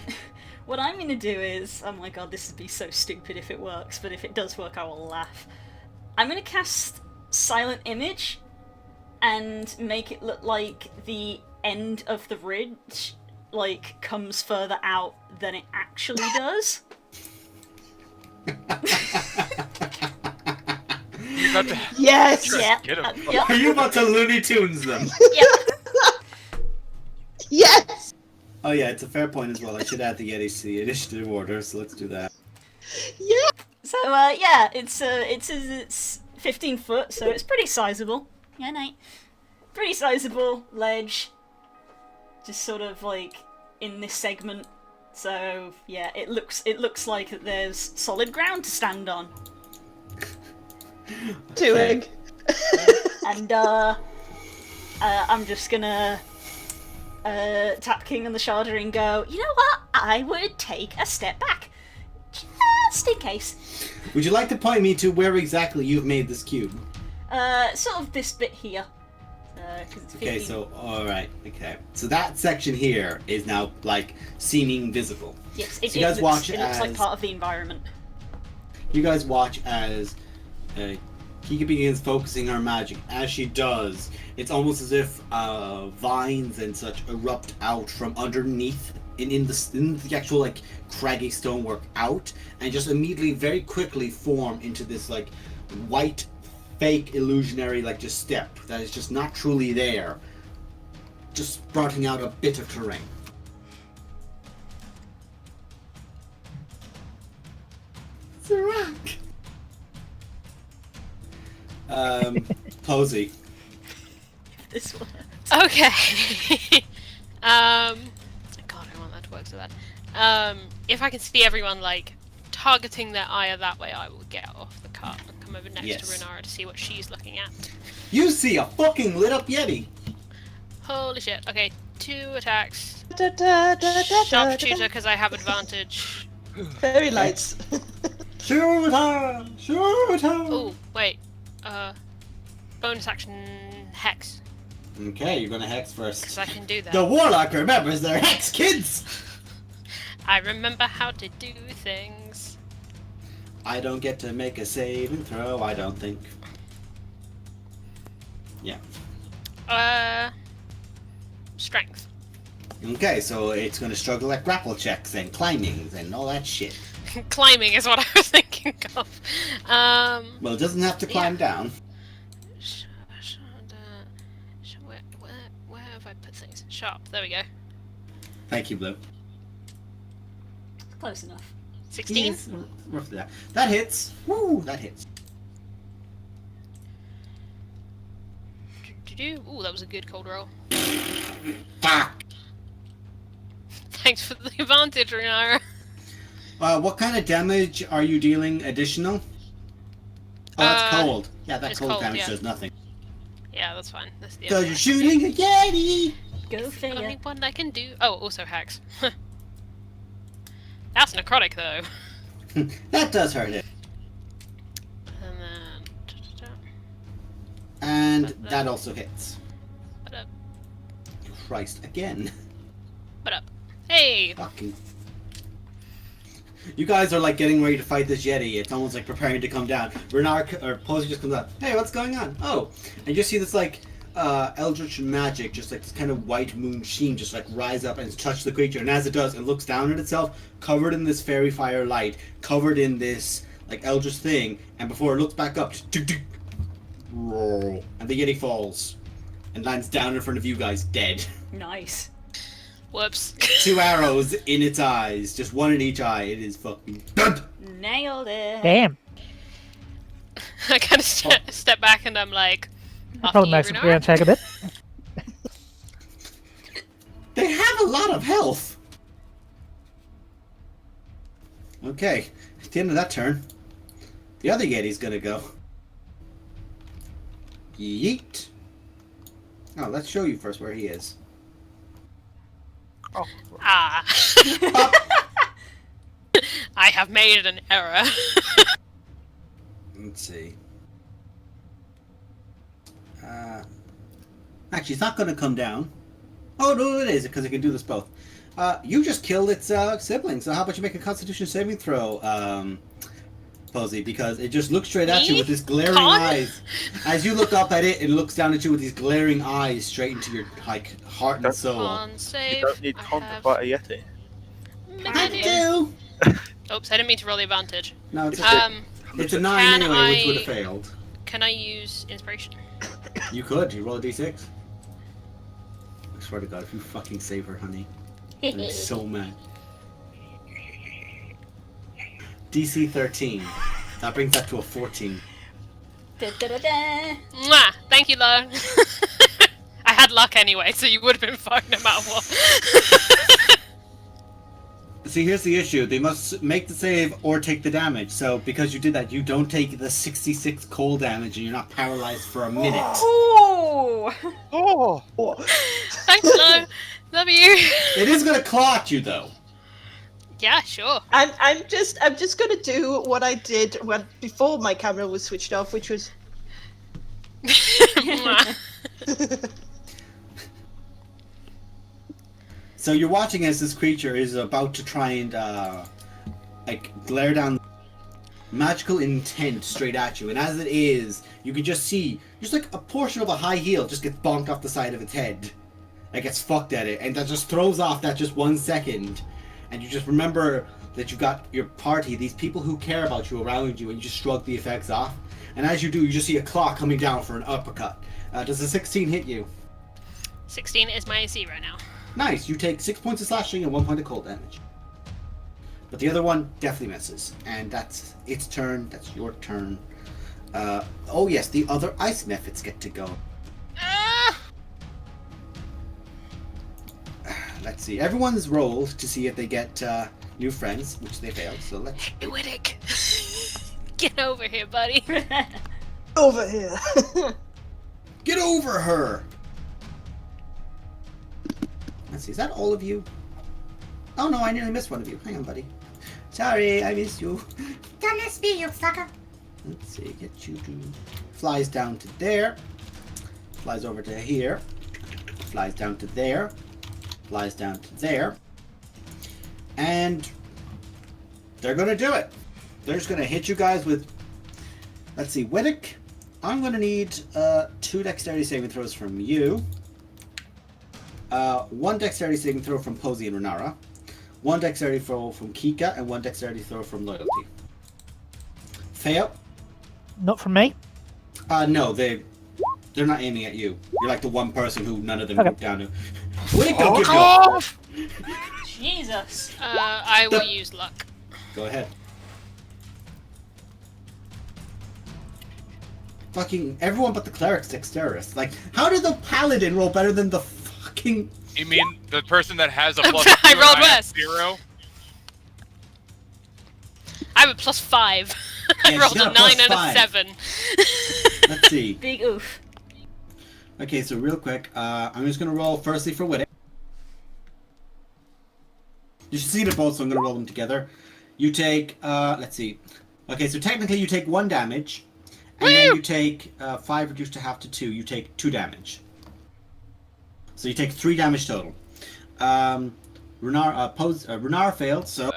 what I'm gonna do is, oh my god, this would be so stupid if it works, but if it does work, I will laugh. I'm gonna cast Silent Image and make it look like the end of the ridge comes further out than it actually does. You about to Yes! Yeah. get him. Yep. Are you about to Looney Tunes them? Yep. Yes! Oh yeah, it's a fair point as well. I should add the Yeti to the initiative order, so let's do that. Yeah! So yeah, it's 15 foot, so it's pretty sizable. Yeah, mate. Pretty sizable ledge. Just sort of like in this segment. So yeah, it looks like there's solid ground to stand on. Doing. And I'm just gonna tap King on the shoulder and go, you know what? I would take a step back. Just in case. Would you like to point me to where exactly you've made this cube? Sort of this bit here. 'Cause it's 15. Okay, so alright, okay. So that section here is now seeming visible. Yes, So you guys watch it looks like as- part of the environment. You guys watch as Kika begins focusing her magic. As she does, it's almost as if vines and such erupt out from underneath in the actual craggy stonework out, and just immediately, very quickly form into this white, fake, illusionary just step that is just not truly there, just sprouting out a bit of terrain. It's a rock. Posey. This one. Okay. God, I want that to work so bad. If I can see everyone like targeting their eye that way, I will get off the cart and come over next to Yes. Renara to see what she's looking at. You see a fucking lit up Yeti. Holy shit. Okay, 2 attacks. Da, da, da, da, da, Sharpshooter da. because I have advantage. Fairy lights. Shoot her! Shoot her! Oh, wait. Bonus action hex. Okay, you're gonna hex first. Because I can do that. The warlock remembers their hex, kids! I remember how to do things. I don't get to make a save and throw, I don't think. Yeah. Strength. Okay, so it's gonna struggle at grapple checks and climbings and all that shit. Climbing is what I was thinking of. Well, it doesn't have to climb down. Where have I put things? Sharp. There we go. Thank you, Blue. Close enough. 16. Yes, roughly that. That hits. Woo, that hits. Ooh, that was a good cold roll. Fuck! Thanks for the advantage, Renara. What kind of damage are you dealing additional? Oh, that's cold. Yeah, that it's cold cold, damage yeah. does nothing. Yeah, that's fine. That's the Because you're shooting a Yeti! Go the figure. only one I can do. Oh, also hacks. That's necrotic though. That does hurt it. And then. And But that also hits. What up? Christ, again. What up? Hey! Fucking. You guys are like getting ready to fight this Yeti. It's almost like preparing to come down. Bernard or Posey just comes out. Hey, what's going on? Oh, and you see this like eldritch magic, just like this kind of white moon sheen, just like rise up and touch the creature. And as it does, it looks down at itself, covered in this fairy fire light, covered in this like eldritch thing. And before it looks back up, roar, and the Yeti falls and lands down in front of you guys, dead. Nice. Whoops. 2 arrows in its eyes, just one in each eye. It is fucking dead. Nailed it. Damn. I kind of step back and I'm like, Probably makes the ground take a bit. They have a lot of health. Okay, at the end of that turn, the other Yeti's gonna go. Yeet. Oh, let's show you first where he is. Oh, Ah. I have made an error. Let's see. Actually, it's not gonna come down. Oh no, it is because it can do this both. You just killed its sibling. So how about you make a Constitution saving throw, Posey? Because it just looks straight at you Me? with these glaring Con? eyes. As you look up at it, it looks down at you with these glaring eyes straight into your like heart and That's soul. Con you save. don't need I con to have fight a Yeti. I minimum. do. Oops, I didn't mean to roll the advantage. No, it's a, Um, it's a 9 can anyway, which I- would have failed. can I use inspiration? You could. You roll a d6. I swear to God, if you fucking save her, honey, I'm gonna be so mad. DC 13. That brings that to a 14. Da, da, da, da. Mwah! Thank you, Lo. I had luck anyway, so you would have been fine no matter what. See, here's the issue. They must make the save or take the damage. So, because you did that, you don't take the 66 cold damage and you're not paralyzed for a minute. Oh! Oh! Thanks, Lo. Love you. It is gonna claw at you, though. Yeah, sure. I'm just gonna do what I did when before my camera was switched off, which was Mwah. So you're watching as this creature is about to try and, like, glare down magical intent straight at you. And as it is, you can just see, just like a portion of a high heel just gets bonked off the side of its head. It gets fucked at it. And that just throws off that just 1 second. And you just remember that you've got your party, these people who care about you around you, and you just shrug the effects off. And as you do, you just see a claw coming down for an uppercut. Does a 16 hit you? 16 is my AC right now. Nice, you take 6 points of slashing and 1 point of cold damage. But the other one definitely misses. And that's its turn, that's your turn. Oh yes, the other ice methods get to go. Ah! Let's see. Everyone's rolled to see if they get new friends, which they failed. So let's. Hey, Whittick. Get over here, buddy. Over here. Get over her! Let's see, is that all of you? Oh no, I nearly missed one of you. Hang on, buddy. Sorry, I missed you. Don't miss me, you sucker. Let's see, get you to... Flies down to there. Flies over to here. Flies down to there. Flies down to there. And... they're gonna do it. They're just gonna hit you guys with... Let's see, Whittick. I'm gonna need 2 dexterity saving throws from you. 1 dexterity saving throw from Posey and Renara. 1 dexterity throw from Kika, and 1 dexterity throw from Loyalty. Fail? Not from me. No, they're not aiming at you. You're like the one person who none of them Okay. look down to. Whittick, don't give Fuck you up. off! Jesus. I will use luck. Go ahead. Fucking everyone but the cleric's dexterous. Like, how did the paladin roll better than the fucking... You mean the person that has a plus I 2 rolled and have worse. 0? I have a +5. I Yeah, rolled she's got a a 9 +5. and a 7. Let's see. Big oof. Okay, so real quick, I'm just gonna roll firstly for Whittick. You should see them both, so I'm gonna roll them together. You take, let's see. Okay, so technically you take 1 damage, and then you take 5 reduced to half to 2. You take 2 damage. So you take 3 damage total. Runar failed, so.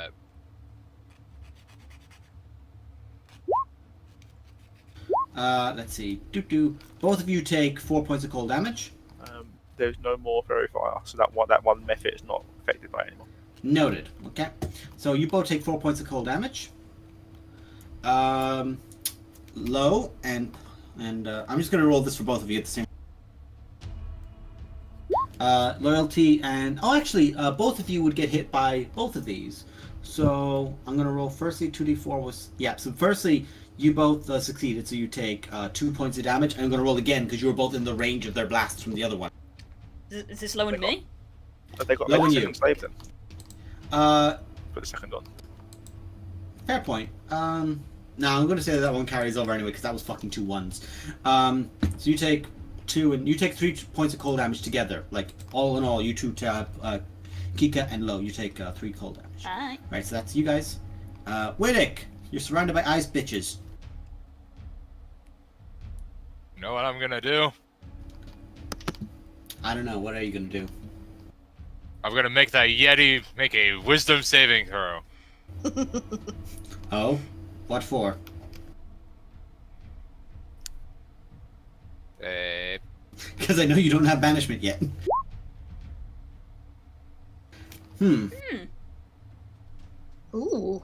Let's see. Both of you take 4 points of cold damage. There's no more fairy fire, so that one method is not affected by it anymore. Noted. Okay. So you both take 4 points of cold damage. Low and I'm just gonna roll this for both of you at the same. Loyalty and both of you would get hit by both of these. So I'm gonna roll firstly 2d4 was So firstly you both succeeded, so you take 2 points of damage. I'm gonna roll again because you were both in the range of their blasts from the other one. Is this low on me? But they got Low like on a you. second slave then. Put the second on. Fair point. No, I'm going to say that one carries over anyway because that was fucking 2 1s. So you take 2 and you take 3 points of cold damage together. Like all in all, you two Kika and Lo, you take 3 cold damage. Alright. Right, so that's you guys. Whittick, you're surrounded by ice bitches. You know what I'm gonna do? I don't know. What are you going to do? I'm gonna make that Yeti make a wisdom saving throw. Oh, what for? Because I know you don't have banishment yet. Ooh.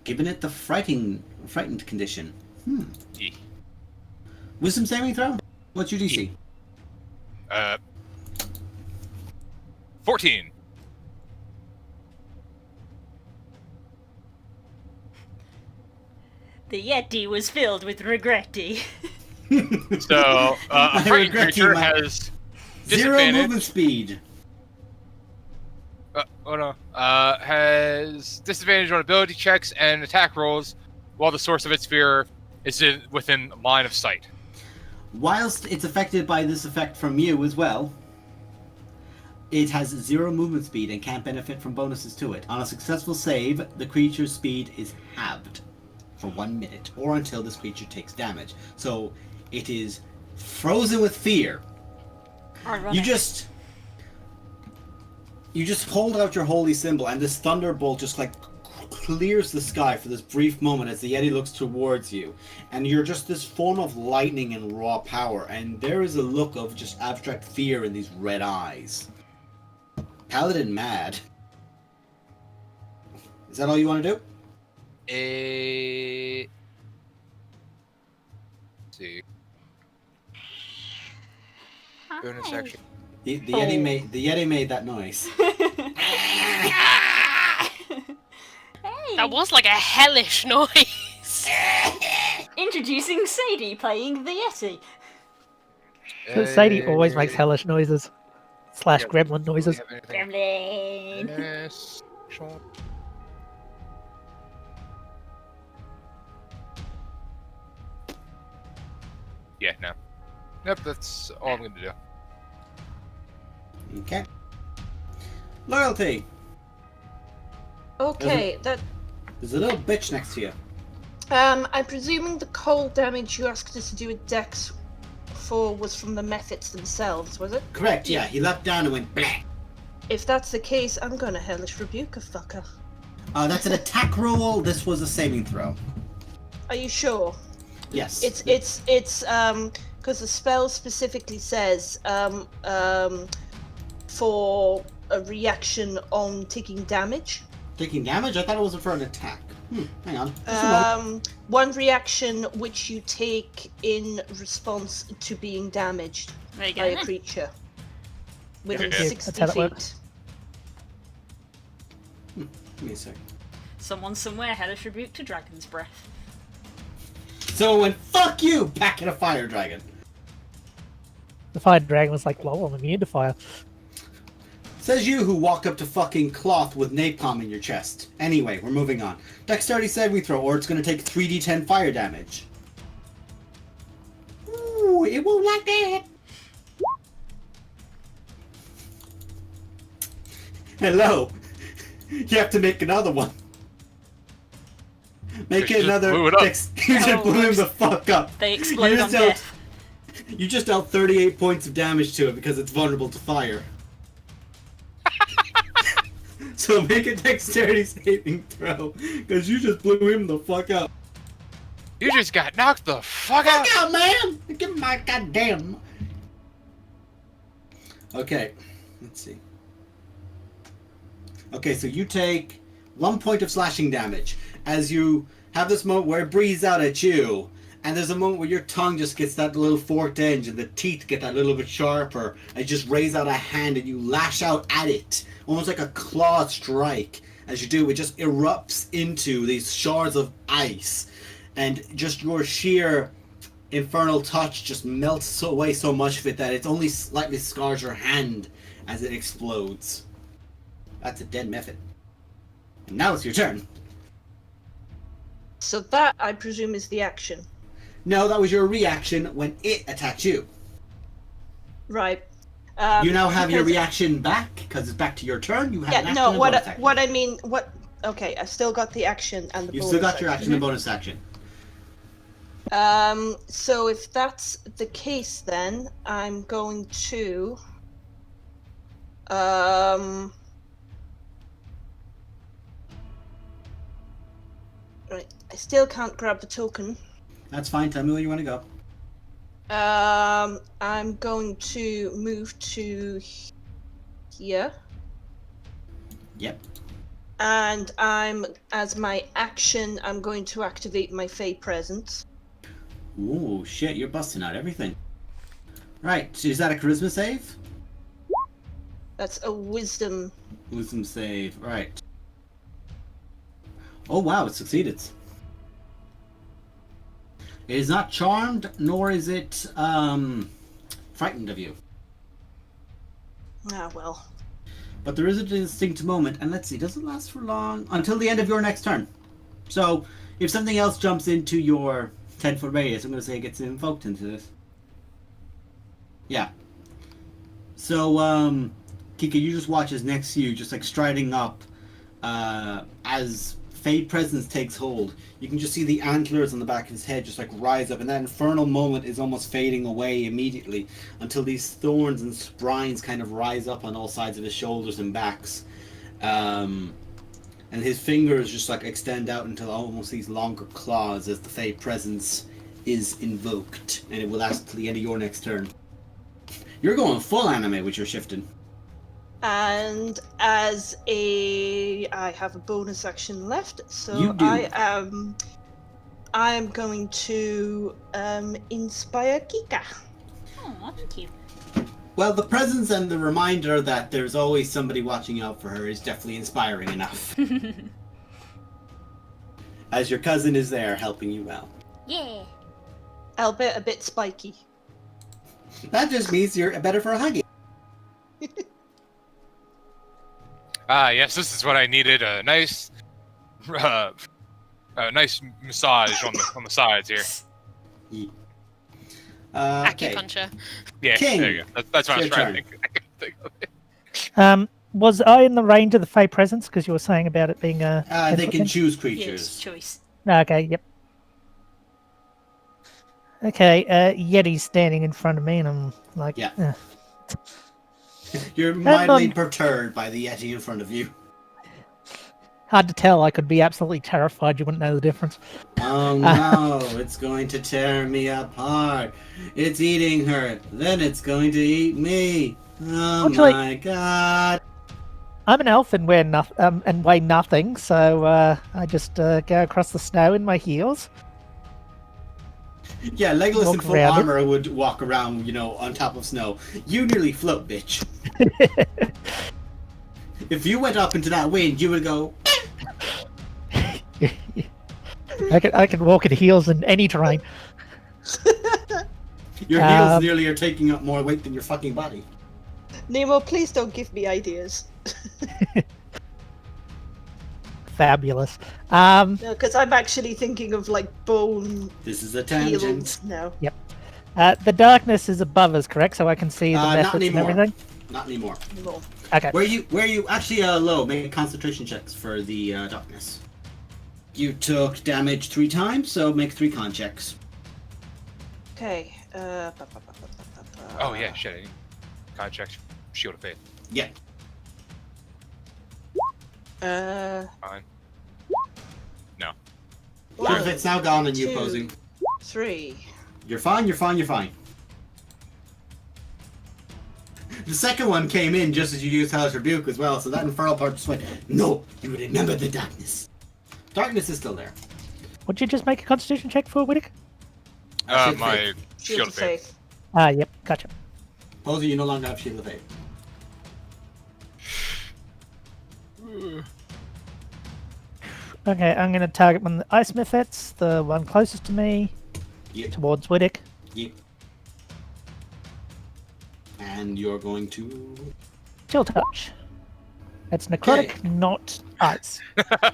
Giving it the frightened condition. Eek. Wisdom saving throw? What's your DC? 14. The Yeti was filled with regretty. So, a I frightened regret you, creature my- has 0 disadvantage. movement speed. Has disadvantage on ability checks and attack rolls, while the source of its fear is within line of sight. Whilst it's affected by this effect from you as well, it has 0 movement speed and can't benefit from bonuses to it. On a successful save, the creature's speed is halved for 1 minute, or until this creature takes damage. So it is frozen with fear. Ironic. You just hold out your holy symbol, and this thunderbolt just like clears the sky for this brief moment as the Yeti looks towards you, and you're just this form of lightning and raw power, and there is a look of just abstract fear in these red eyes. Paladin mad. Is that all you want to do? Let's see. Bonus action. The Yeti made that noise. Hey! That That was like a hellish noise. Introducing Sadie playing the Yeti. So Sadie always makes hellish noises. / Yeah, gremlin do we noises. have anything? Gremlin. Yes. Sure. Yeah, no. Nope, that's all I'm gonna do. Okay. Loyalty. Okay, that. There's a little bitch next to you. I'm presuming the cold damage you asked us to do with Dex for was from the methods themselves, was it? Correct, yeah. He leapt down and went bleh. If that's the case, I'm gonna hellish rebuke a fucker. That's an attack roll. This was a saving throw. Are you sure? Yes. It's because the spell specifically says for a reaction on taking damage. Taking damage? I thought it was for an attack. Hang on. Just a moment. One reaction which you take in response to being damaged There you by go. a creature within Yeah, 60 that's how that feet. works. Give me a sec. Someone somewhere hellish rebuke to Dragon's Breath. So when fuck you, back at a fire dragon. The fire dragon was like, "Lol, I'm immune to fire." Says you who walk up to fucking cloth with napalm in your chest. Anyway, we're moving on. Dexterity saving throw, or it's gonna take 3d10 fire damage. Ooh, it won't like that. Hello. You have to make another one. Make You it just another. blew it up. You just Oh, blew him whoops. the fuck up. They explode You on just dealt- death. You just dealt 38 points of damage to it because it's vulnerable to fire. So make a dexterity saving throw, because you just blew him the fuck up. You just got knocked the fuck out. Fuck out, man! Give me my goddamn. Okay, let's see. Okay, so you take 1 point of slashing damage as you have this moment where it breathes out at you, and there's a moment where your tongue just gets that little forked edge and the teeth get that little bit sharper, and you just raise out a hand and you lash out at it, almost like a claw strike. As you do, it just erupts into these shards of ice, and just your sheer infernal touch just melts away so much of it that it only slightly scars your hand as it explodes. That's a dead method. And now it's your turn. So that, I presume, is the action. No, that was your reaction when it attacked you. Right. You now have your because- reaction back, because it's back to your turn. You have an Yeah, action no, and a bonus action. what I mean, okay, I still got the action and the You've bonus still got your action and bonus action. So if that's the case, then I'm going to right, I still can't grab the token. That's fine. Tell me where you want to go. I'm going to move to here, Yep. and as my action, I'm going to activate my Fey Presence. Ooh, shit, you're busting out everything. Right, so is that a charisma save? That's a Wisdom. Wisdom save, right. Oh wow, it succeeded. It is not charmed, nor is it frightened of you. Ah, well. But there is a distinct moment, and let's see, does it last for long? Until the end of your next turn. So, if something else jumps into your 10-foot radius, I'm going to say it gets invoked into this. Yeah. So, Kika, you just watch as next to you, just like striding up, as Fade Presence takes hold. You can just see the antlers on the back of his head just like rise up, and that infernal moment is almost fading away immediately until these thorns and spines kind of rise up on all sides of his shoulders and backs. And his fingers just like extend out until almost these longer claws as the Fade Presence is invoked, and it will last till the end of your next turn. You're going full anime with your shifting. And I have a bonus action left, so You do. I'm going to inspire Kika. Oh, thank you. Well, the presence and the reminder that there's always somebody watching out for her is definitely inspiring enough. as your cousin is there helping you out. Yeah. Albert a bit spiky. That just means you're better for a hugging. Ah, yes, this is what I needed. A nice massage on the sides here. Okay. Acupuncture. Yeah, King, there you go. That's what I was your trying turn. to think of. Was I in the range of the Fey presence? Because you were saying about it being a. They 10-foot can thing? choose Yes, creatures. choice. Okay, yep. Okay, Yeti's standing in front of me, and I'm like, Yeah. "Eh." You're on. mildly perturbed by the Yeti in front of you. Hard to tell. I could be absolutely terrified. You wouldn't know the difference. Oh no, it's going to tear me apart. It's eating her. Then it's going to eat me. Oh Actually- my god. I'm an elf and weigh nothing, so I just go across the snow in my heels. Yeah, Legolas in Walk full around it. armor would walk around, on top of snow. You nearly float, bitch. If you went up into that wind, you would go. I can walk in heels in any terrain. Your heels nearly are taking up more weight than your fucking body. Nemo, please don't give me ideas. Fabulous. No, because I'm actually thinking of like bone This is a tangent. heels now. The darkness is above us, correct? So I can see the Not methods and anymore. everything. Not anymore. No. Okay. Where you actually low, make concentration checks for the darkness. You took damage 3 times, so make 3 con checks. Okay. Oh yeah, shit. I need contract Shield of Faith. Yeah. Fine. No. Sure, if it's now gone and you 2, posing. 3. You're fine, you're fine, you're fine. The second one came in just as you used Hellish Rebuke as well, so that infernal part just went, no, you remember the darkness. Darkness is still there. Would you just make a constitution check for Whittick? Shield of My Faith. Shield of Faith. Yep, gotcha. Posing, you no longer have Shield of Faith. Okay, I'm going to target one of the ice methods, the one closest to me, Yep. towards Whittick. Yep. And you're going to... Chill touch. It's necrotic, not ice.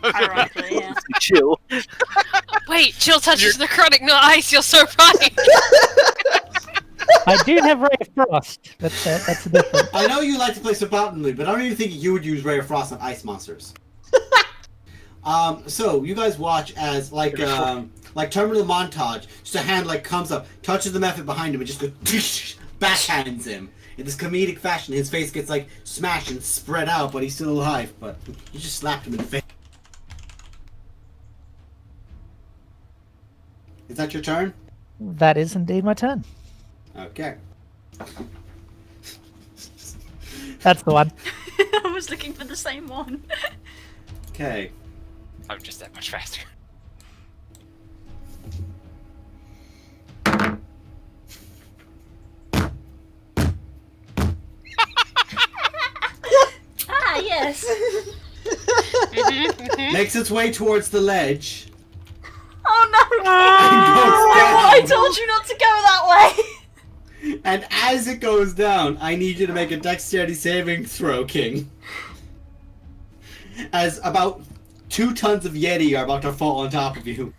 Ironically, yeah. Chill. Wait, chill touch is necrotic, not ice. You're so right. I do have Ray of Frost. That's a difference. I know you like to play survivability, but I don't even think you would use Ray of Frost on ice monsters. So you guys watch as like terminal montage, just a hand like comes up, touches the method behind him, and just goes backhands him in this comedic fashion. His face gets like smashed and spread out, but he's still alive. But you just slapped him in the face. Is that your turn? That is indeed my turn. Okay. That's the one. I was looking for the same one. Okay. I'm just that much faster. Ah, yes. Makes its way towards the ledge. Oh no! And I goes down. told you not to go that way. And as it goes down, I need you to make a dexterity saving throw, King. As about 2 tons of Yeti are about to fall on top of you.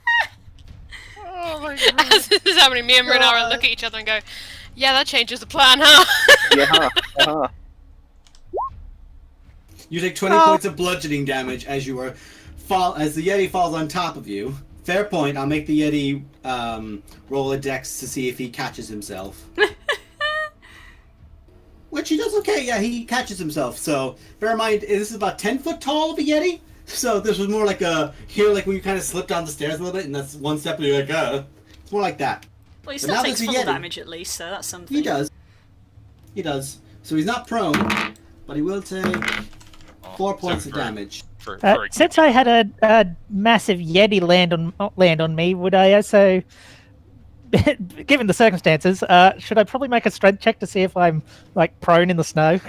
Oh my god. As this is happening, me and Renara look at each other and go, "Yeah, that changes the plan, huh?" Yeah. You take 20 points of bludgeoning damage as you are as the Yeti falls on top of you. Fair point. I'll make the Yeti roll a dex to see if he catches himself. Which he does okay. Yeah, he catches himself. So bear in mind, this is about 10 foot tall of a Yeti. So this was more like like when you kind of slip down the stairs a little bit, and that's one step, and you're like, it's more like that. Well, he But still now takes there's a full Yeti. damage at least, so that's something. He does. He does. So he's not prone, but he will take 4 points of damage. Since I had a massive Yeti land on me, would I also, given the circumstances, should I probably make a strength check to see if I'm like prone in the snow?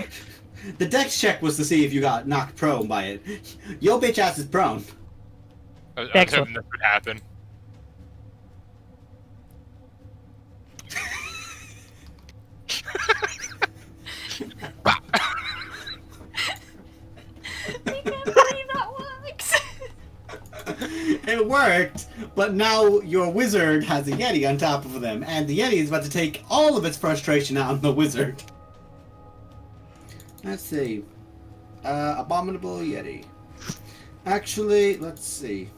The dex check was to see if you got knocked prone by it. Yo bitch ass is prone. I was Excellent. hoping this would happen. You can't believe that works. It worked, but now your wizard has a Yeti on top of them, and the Yeti is about to take all of its frustration out on the wizard. Let's see. Abominable Yeti. Actually, let's see.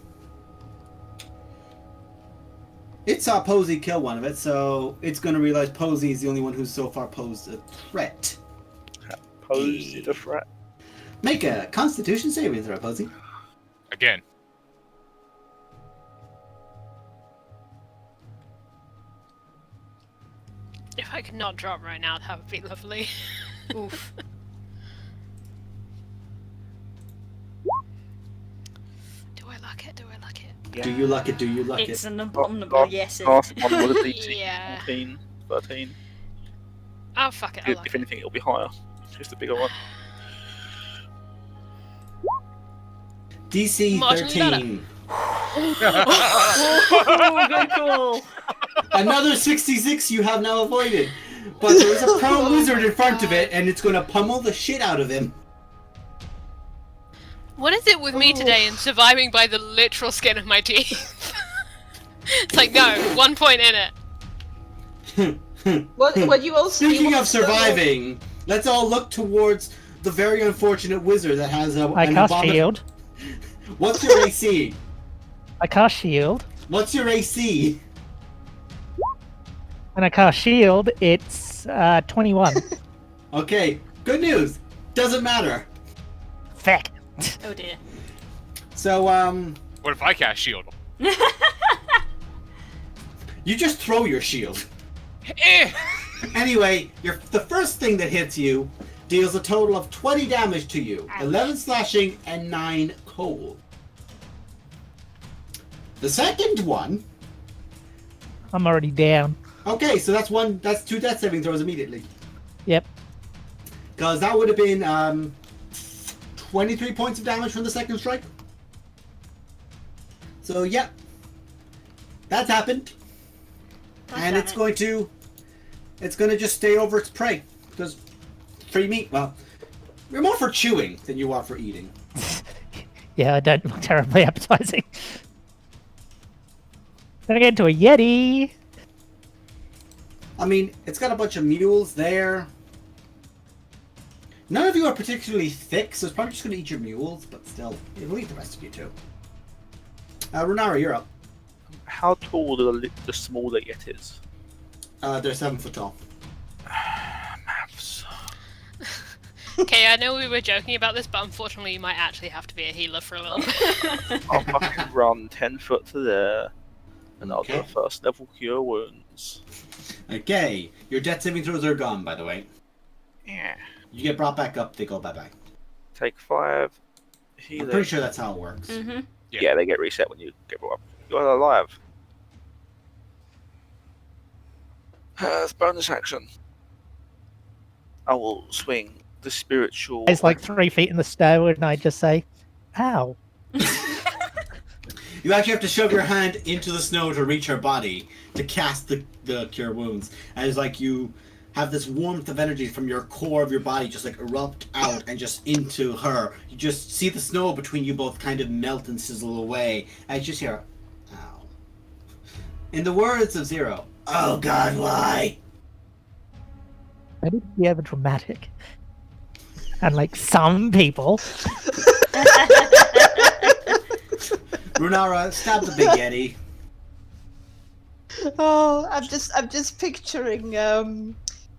It saw Posey kill one of it, so it's going to realize Posey is the only one who's so far posed a threat. Posed is a threat. Make a Constitution saving throw, Posey. Again. If I could not drop right now, that would be lovely. Oof. Do I luck it? Do I luck it? Yeah. Do you luck it? Do you luck It's it? an abominable yes. Last one was a DC Yeah. 14, 13. Oh, fuck it. I'll luck If it. anything, it'll be higher. Just a bigger one. DC Marginally 13. Oh, good call. Another 66 you have now avoided. But there is a prone wizard in front of it, and it's going to pummel the shit out of him. What is it with me today and surviving by the literal skin of my teeth? It's like, go, 1 point in it. What you also Speaking of surviving, let's all look towards the very unfortunate wizard that has a. I an cast abomin- shield. What's your AC? I cast shield. What's your AC? When I cast shield, it's 21. Okay, good news. Doesn't matter. Feck. Oh dear. So, What if I cast shield? you just throw your shield. Eh! Anyway, the first thing that hits you deals a total of 20 damage to you. Ouch. 11 slashing and 9 cold. The second one... I'm already down. Okay, so that's 2 death saving throws immediately. Yep. Because that would have been 23 points of damage from the second strike. So, yeah. That's happened. God And damn it's it. going to just stay over its prey. Because free meat, well, you're more for chewing than you are for eating. Yeah, I don't look terribly appetizing. Then I get into a Yeti. I mean, it's got a bunch of mules there. None of you are particularly thick, so it's probably just going to eat your mules, but still, it'll eat the rest of you too. Runara, you're up. How tall are the smaller Yetis? They're 7 foot tall. Maths. Okay, I know we were joking about this, but unfortunately you might actually have to be a healer for a little bit. I'll fucking run 10 foot to there, and I'll do a Okay. first level cure wounds. Okay, your death saving throws are gone, by the way. Yeah. You get brought back up, they go bye-bye. Take 5. I'm Healing. pretty sure that's how it works. Mm-hmm. Yeah, they get reset when you get brought up. You're alive. It's bonus action. I will swing the spiritual. It's like 3 feet in the snow, and I just say, ow. You actually have to shove your hand into the snow to reach her body to cast the cure wounds. And it's like you have this warmth of energy from your core of your body just like erupt out and just into her. You just see the snow between you both kind of melt and sizzle away. And you just hear, ow. In the words of Zero, oh God, why? I need to be over dramatic. And like some people. Runara, stab the big Yeti. Oh, I'm just picturing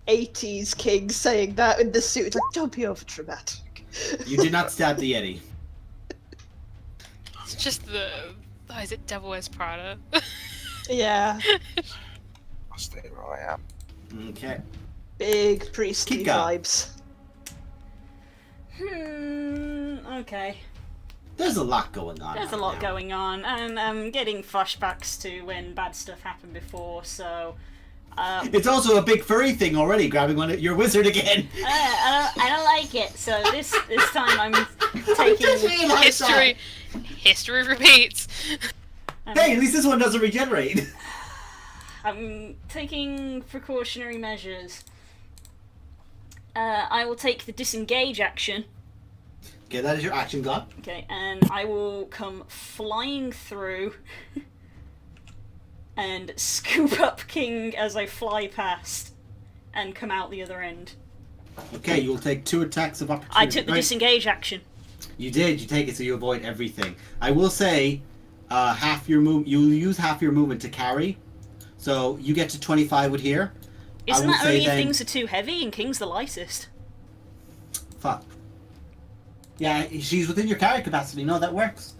80s King saying that in the suit. Like, don't be over dramatic. You did not stab the Yeti. It's just the... Oh, is it Devil Wears Prada? Yeah, I'll stay where I am. Okay. big priestly Keep going. vibes. Okay. There's a lot going on. There's a right lot now. going on, and I'm getting flashbacks to when bad stuff happened before, so... It's also a big furry thing already, grabbing one at your wizard again. I don't like it, so this time I'm I just taking... realized that. History repeats. Hey, at least this one doesn't regenerate. I'm taking precautionary measures. I will take the disengage action. Okay, that is your action, God. Okay, and I will come flying through and scoop up King as I fly past and come out the other end. Okay, you will take 2 attacks of opportunity. I took the disengage action. You did. You take it so you avoid everything. I will say, half your move. You'll use half your movement to carry, so you get to 25 with here. Isn't I will that say only if then- things are too heavy and King's the lightest? Fuck. Yeah, she's within your carry capacity. No, that works.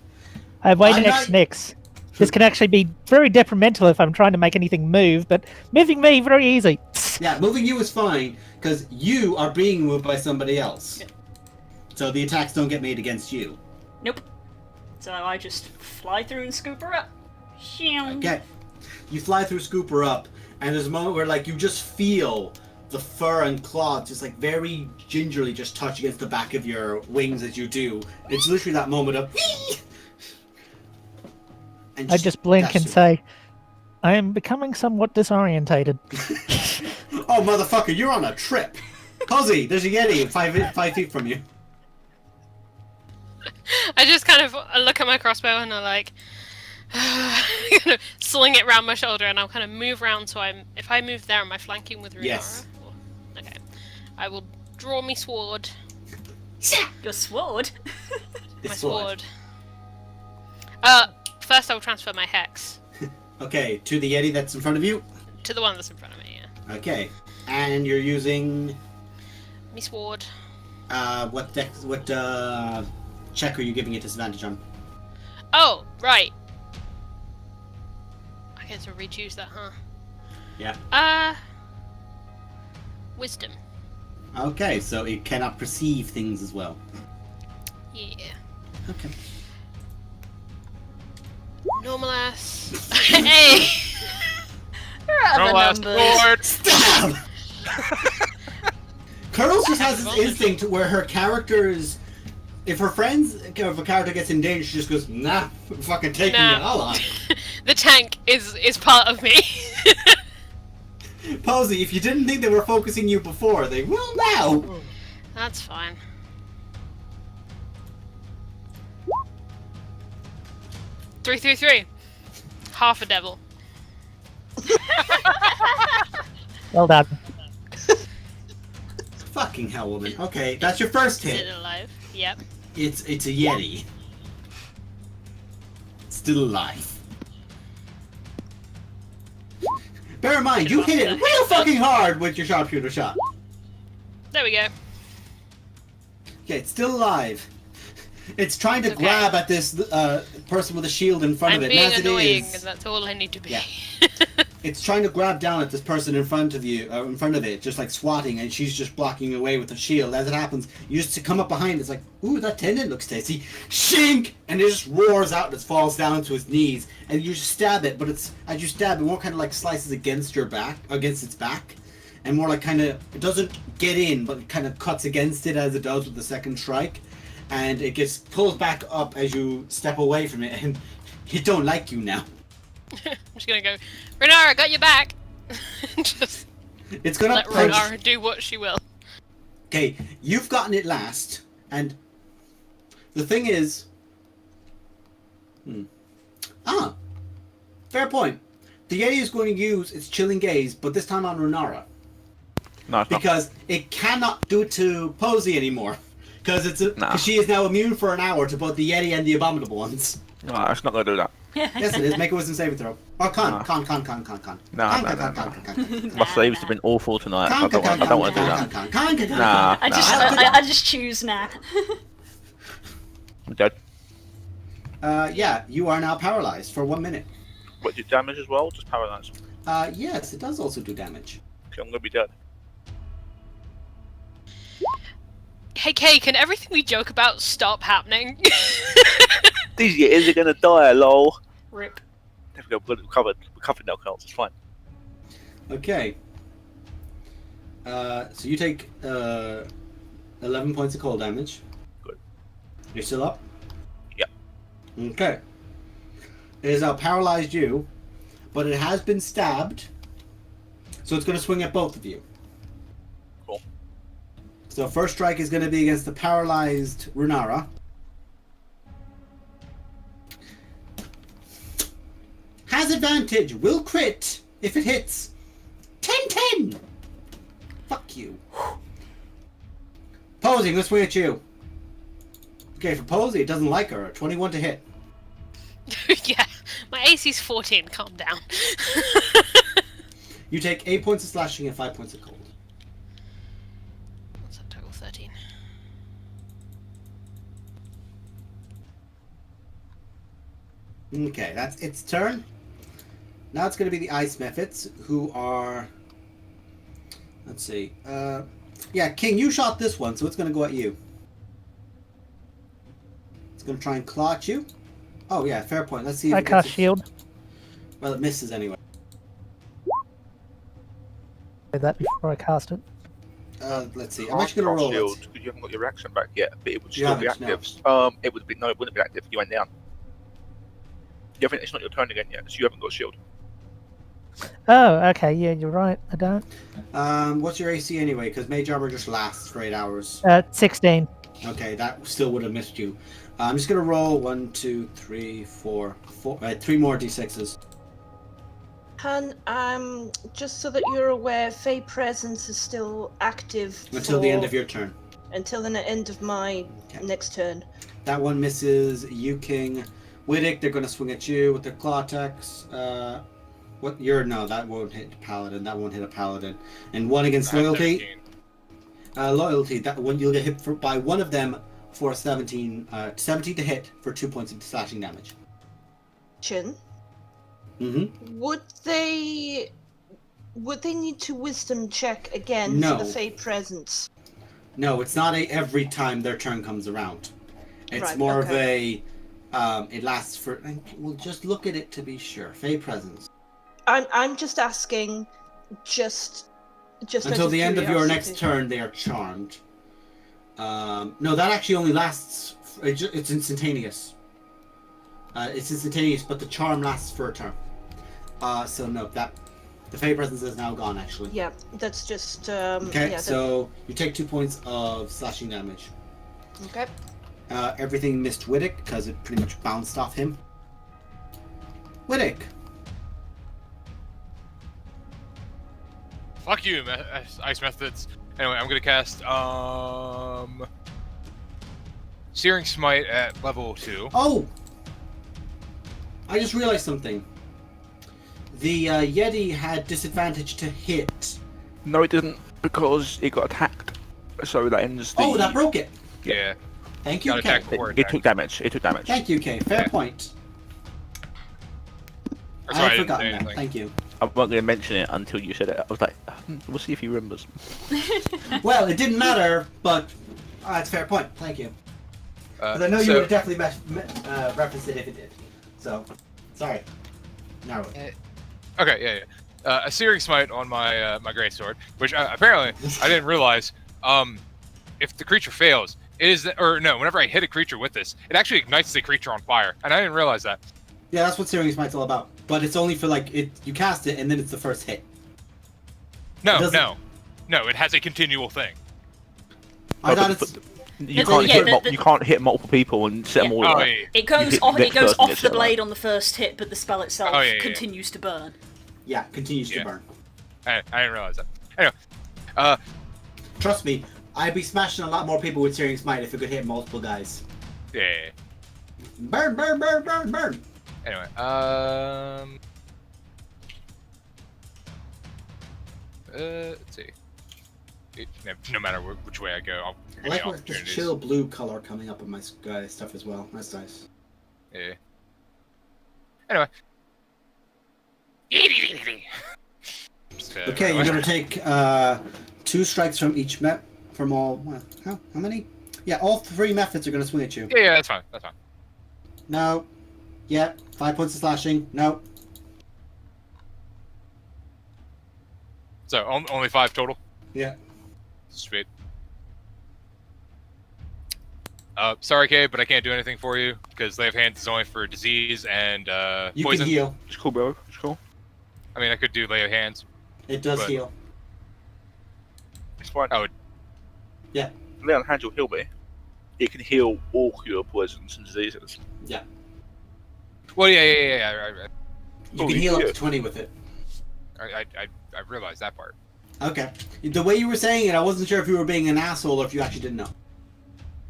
Wait I'm next, not- Nix. This can actually be very detrimental if I'm trying to make anything move, but moving me, very easy. Yeah, moving you is fine because you are being moved by somebody else. Yeah. So the attacks don't get made against you. Nope. So I just fly through and scoop her up. Okay. You fly through, scoop her up, and there's a moment where like you just feel the fur and claws just like very gingerly just touch against the back of your wings as you do. It's literally that moment of and I just blink that's and it. say, I am becoming somewhat disorientated. Oh motherfucker, you're on a trip. Posy, there's a Yeti 5 feet from you. I just kind of look at my crossbow and I'm like, kind of sling it round my shoulder, and I'll kind of move around. So if I move there, am I flanking with Runara? Yes. Or- okay. I will draw me sword. Your sword? This My sword. sword. First I'll transfer my hex Okay, to the Yeti that's in front of you. to the one that's in front of me. Yeah. Okay, and you're using Me sword. what check are you giving it disadvantage on? Oh, right. I get to re-choose that, huh? Yeah. Wisdom. Okay, so it cannot perceive things as well. Yeah. Okay. Normal ass. Hey! You're out of No the last numbers. sword. Stab! Curls just has this instinct where her characters, if her friends, if a character gets in danger, she just goes, nah, fucking taking Nah. it all on. The tank is part of me. Posy, if you didn't think they were focusing you before, they will now. That's fine. Three. Half a devil. Well done. Fucking hell, woman. Okay, that's your first Is hit. it alive? Yep. It's a Yeti. Still alive. Bear in mind, you hit it real fucking hard with your sharpshooter shot. There we go. Okay, it's still alive. It's trying to Okay. grab at this person with a shield in front I'm of it. being and as annoying, it and is, that's all I need to be. Yeah. it's trying to grab down at this person in front of you, in front of it, just like swatting, and she's just blocking away with the shield. As it happens, you just come up behind. It's like, ooh, that tendon looks tasty. Shink, and it just roars out and it falls down to its knees. And you just stab it, but it's as you stab it, more kind of like slices against your back, against its back, and more like kind of it doesn't get in, but it kind of cuts against it as it does with the second strike. And it gets pulled back up as you step away from it, and it don't like you now. I'm just gonna go, Renara, got your back! Just It's gonna let punch. Renara do what she will. Okay, you've gotten it last, and the thing is, fair point. The Yeti is going to use its chilling gaze, but this time on Renara, No, it's not. because it cannot do it to Posey anymore, because Nah. she is now immune for an hour to both the Yeti and the Abominable ones. No, it's not going to do that. Yes, it is. Make a wisdom saving throw. Or con. Nah. Con. No, Con. My saves have been awful tonight. I don't want to do that. Nah, I just choose nah. I'm dead. Yeah, you are now paralyzed for 1 minute. What, did damage as well? Just paralyze. Yes, it does also do damage. Okay, I'm going to be dead. Hey Kay, can everything we joke about stop happening? These years are going to die, lol. Rip. There we go, we're covered. We're covered now, Carls. It's fine. Okay. So you take 11 points of cold damage. Good. You're still up? Yep. Okay. It has now paralyzed you, but it has been stabbed, so it's going to swing at both of you. Cool. So first strike is going to be against the paralyzed Runara. Has advantage. Will crit if it hits. 10-10. Fuck you. Posing, let's swing at you. Okay, for Posey, it doesn't like her. 21 to hit. Yeah, my AC's 14. Calm down. You take 8 points of slashing and 5 points of cold. What's that total? 13. Okay, that's its turn. Now it's going to be the Ice Mephits, who are... Let's see. Yeah, King, you shot this one, so it's going to go at you. It's going to try and claw at you. Oh, yeah, fair point. Let's see if I it gets cast shield. Well, it misses anyway. Did that before I cast it. Let's see. I'm actually going to roll shield it. because you haven't got your reaction back yet, but it would You still be haven't, no. active. It would be no, it wouldn't be active. You went down. You haven't. It's not your turn again yet, so you haven't got shield. Oh, okay. Yeah, you're right. I don't. What's your AC anyway? Because Mage Armor just lasts for 8 hours. 16. Okay, that still would have missed you. I'm just going to roll 1, 2, 3, 4, 3 more d6s. Han, just so that you're aware, Fey Presence is still active Until the end of your turn. Until the end of my next turn. That one misses you, King. Widdick, they're going to swing at you with their claw attacks. What? No, that won't hit Paladin. That won't hit a Paladin. And one against Loyalty. Loyalty, that one you'll get hit by one of them for 17 to hit for 2 points of slashing damage. Chin. Mm-hmm. Would they need to wisdom check again No. for the Fey Presence? No, it's not every time their turn comes around. It's Right, more okay. of a it lasts for. We'll just look at it to be sure. Fey Presence. I'm just asking, just Until out of the end of your curiosity. next turn, they are charmed. No, that actually only lasts. It's instantaneous. It's instantaneous, but the charm lasts for a turn. So no, the Fey Presence is now gone. Actually. Yeah, that's just Okay, yeah, so you take 2 points of slashing damage. okay. Everything missed Widdick because it pretty much bounced off him. Widdick. Fuck you, Ice Methods. Anyway, I'm gonna cast Searing Smite at level 2. Oh! I just realized something. The Yeti had disadvantage to hit. No, it didn't, because it got attacked. So that ends the... Oh, that broke it. Yeah. Thank you, Got Kay. attacked before It attack. took damage. It took damage. Thank you, Kay. Fair Okay. point. Or I sorry, had I didn't forgotten say that. anything. Thank you. I wasn't going to mention it until you said it. I was like, we'll see if he remembers. Well, it didn't matter, but it's a fair point. Thank you. Because I know you so- would have definitely referenced it if it did. So, sorry. Narrow it. Okay, yeah. A Searing Smite on my my greatsword, which apparently I didn't realize. If the creature fails, whenever I hit a creature with this, it actually ignites the creature on fire, and I didn't realize that. Yeah, that's what Searing Smite's all about. But it's only for you cast it and then it's the first hit. No, It no, it has a continual thing. I No, thought but- it's. You Yeah, can't, the- you can't hit multiple people and set them all Oh, alight. yeah. It goes hit off. the It goes next person, off it's the all blade on the first hit, but the spell itself Oh, yeah. continues to burn. Yeah, continues to Yeah. burn. I didn't realize that. Anyway, Trust me, I'd be smashing a lot more people with Searing Smite if it could hit multiple guys. yeah. Burn, burn, burn, burn, burn! Anyway, let's see. No matter which way I go, I'll I get like the this opportunities. chill blue color coming up in my stuff as well. That's nice. Yeah. Anyway. Just, Okay, you're gonna take 2 strikes from each from all. How many? Yeah, all 3 methods are gonna swing at you. Yeah, that's fine. That's fine. No. Yeah, 5 points of slashing. No. So only 5 total. Yeah. Sweet. Sorry, Kay, but I can't do anything for you because Lay of Hands is only for disease and You poison. can heal. It's cool, bro. It's cool. I mean, I could do Lay of Hands. It does But- heal. It's fine. Oh. Yeah. Leon Hands will heal me. It can heal all your poisons and diseases. Yeah. Well, yeah. Right. You Oh, can you heal up do. to 20 with it. I realized that part. Okay. The way you were saying it, I wasn't sure if you were being an asshole or if you actually didn't know.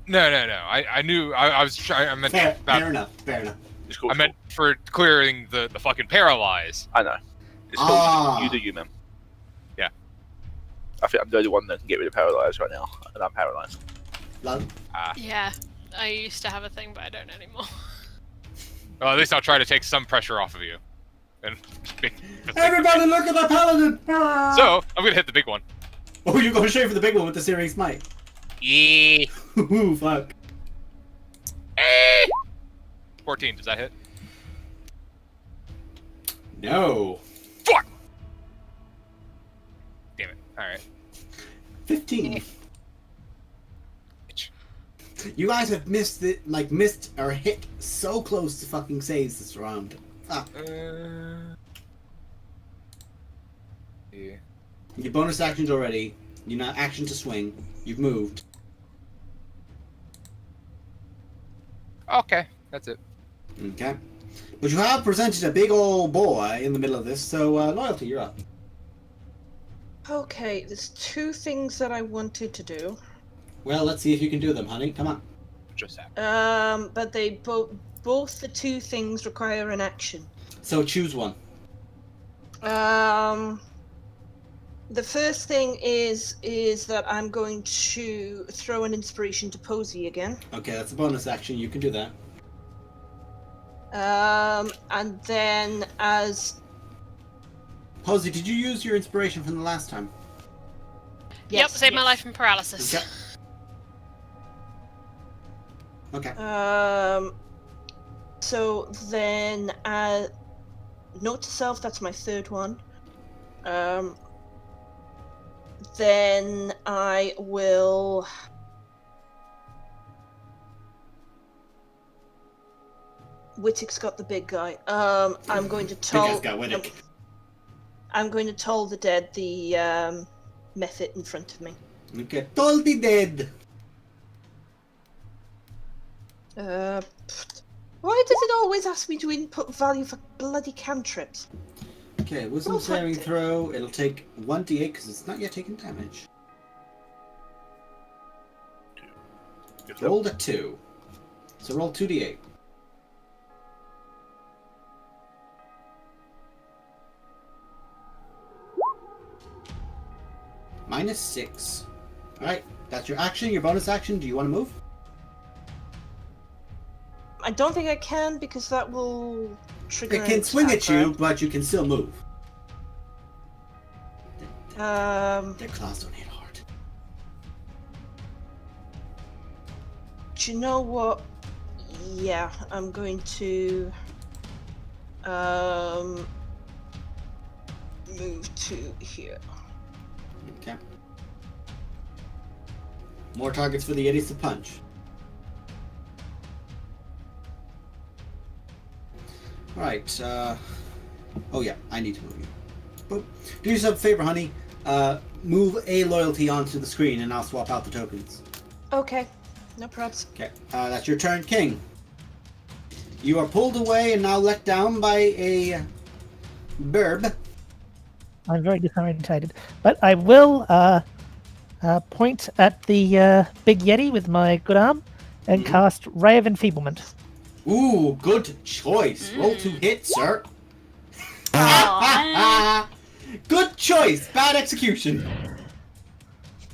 No. I knew. I was trying. I meant Fair about, enough. Fair enough. It's cool. I meant for clearing the fucking paralyze. I know. It's cool. Ah. You do you, man. Yeah. I think I'm the only one that can get rid of paralyze right now, and I'm paralyzed. Love. Yeah, I used to have a thing, but I don't anymore. Well, at least I'll try to take some pressure off of you. And Everybody look at the paladin! So I'm gonna hit the big one. Oh, you're going straight for the big one with the Searing Smite. Yeah. Ooh, fuck. 14. Does that hit? No. Fuck. Damn it. All right. 15. Bitch. You guys have missed it, like missed or hit so close to fucking saves this round. Fuck. Yeah. Your bonus actions already. You're not action to swing. You've moved. Okay, that's it. Okay. But you have presented a big old boy in the middle of this, so loyalty, you're up. Okay, there's two things that I wanted to do. Well, let's see if you can do them, honey. Come on. Just happened. But they both the two things require an action. So choose one. The first thing is that I'm going to throw an inspiration to Posey again. Okay, that's a bonus action. You can do that. And then as Posey, did you use your inspiration from the last time? Yep, saved my life from paralysis. Okay. So then, note to self, that's my third one. Then I will. Wittick's got the big guy. I'm going to Big tell. guy's got Wittick. I'm going to tell the dead the method in front of me. Okay. Toll the dead. Why does it always ask me to input value for bloody cantrips? Okay, wisdom Well, saving fuck it. throw. It'll take 1d8 because it's not yet taking damage. Rolled a 2. So roll 2d8. -6. Alright, that's your action, your bonus action. Do you want to move? I don't think I can because that will trigger. It an can swing at attack, you, but you can still move. right? Their claws don't hit hard. Do you know what? Yeah, I'm going to move to here. Okay. More targets for the Yetis to punch. Alright, oh yeah, I need to move you. Boop. Do yourself a favor, honey. Move a loyalty onto the screen and I'll swap out the tokens. Okay, no props. Okay, that's your turn, King. You are pulled away and now let down by a burb. I'm very disorientated, but I will point at the big yeti with my good arm and cast Ray of Enfeeblement. Ooh, good choice. Roll to hit, sir. Aw. Good choice. Bad execution.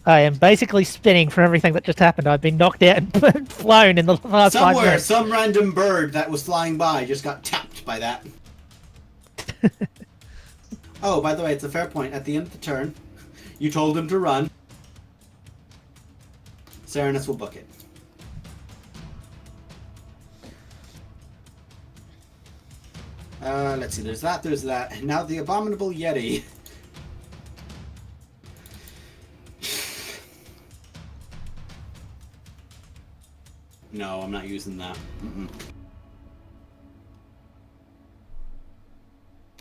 I am basically spinning from everything that just happened. I've been knocked out and flown in the last 5 Somewhere, minutes. some random bird that was flying by just got tapped by that. Oh, by the way, it's a fair point. At the end of the turn, you told him to run. Serenus will book it. Let's see, there's that. And now the Abominable Yeti. No, I'm not using that. Mm-mm.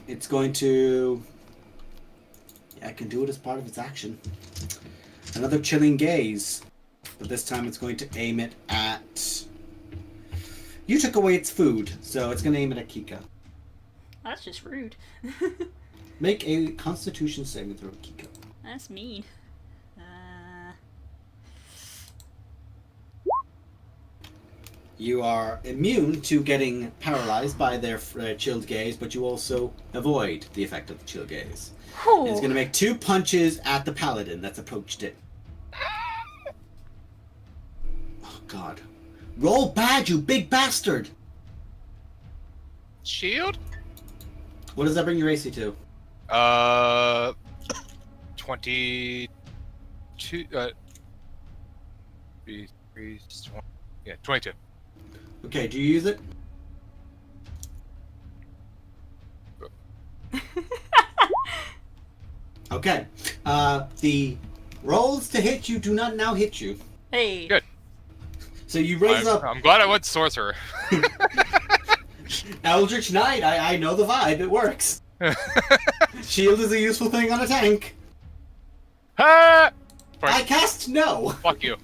It's going to... Yeah, I can do it as part of its action. Another chilling gaze. But this time it's going to aim it at... You took away its food, so it's going to aim it at Kika. That's just rude. Make a Constitution saving throw, Kika. That's mean. You are immune to getting paralyzed by their chilled gaze, but you also avoid the effect of the chilled gaze. Whew. It's going to make 2 punches at the paladin that's approached it. Oh, God. Roll bad, you big bastard! Shield? What does that bring your AC to? 22. 22. Okay, do you use it? Okay. The rolls to hit you do not now hit you. Hey. Good. So you raise up I'm glad I went sorcerer. Eldritch Knight. I know the vibe. It works. Shield is a useful thing on a tank. Ha! I cast no. Fuck you.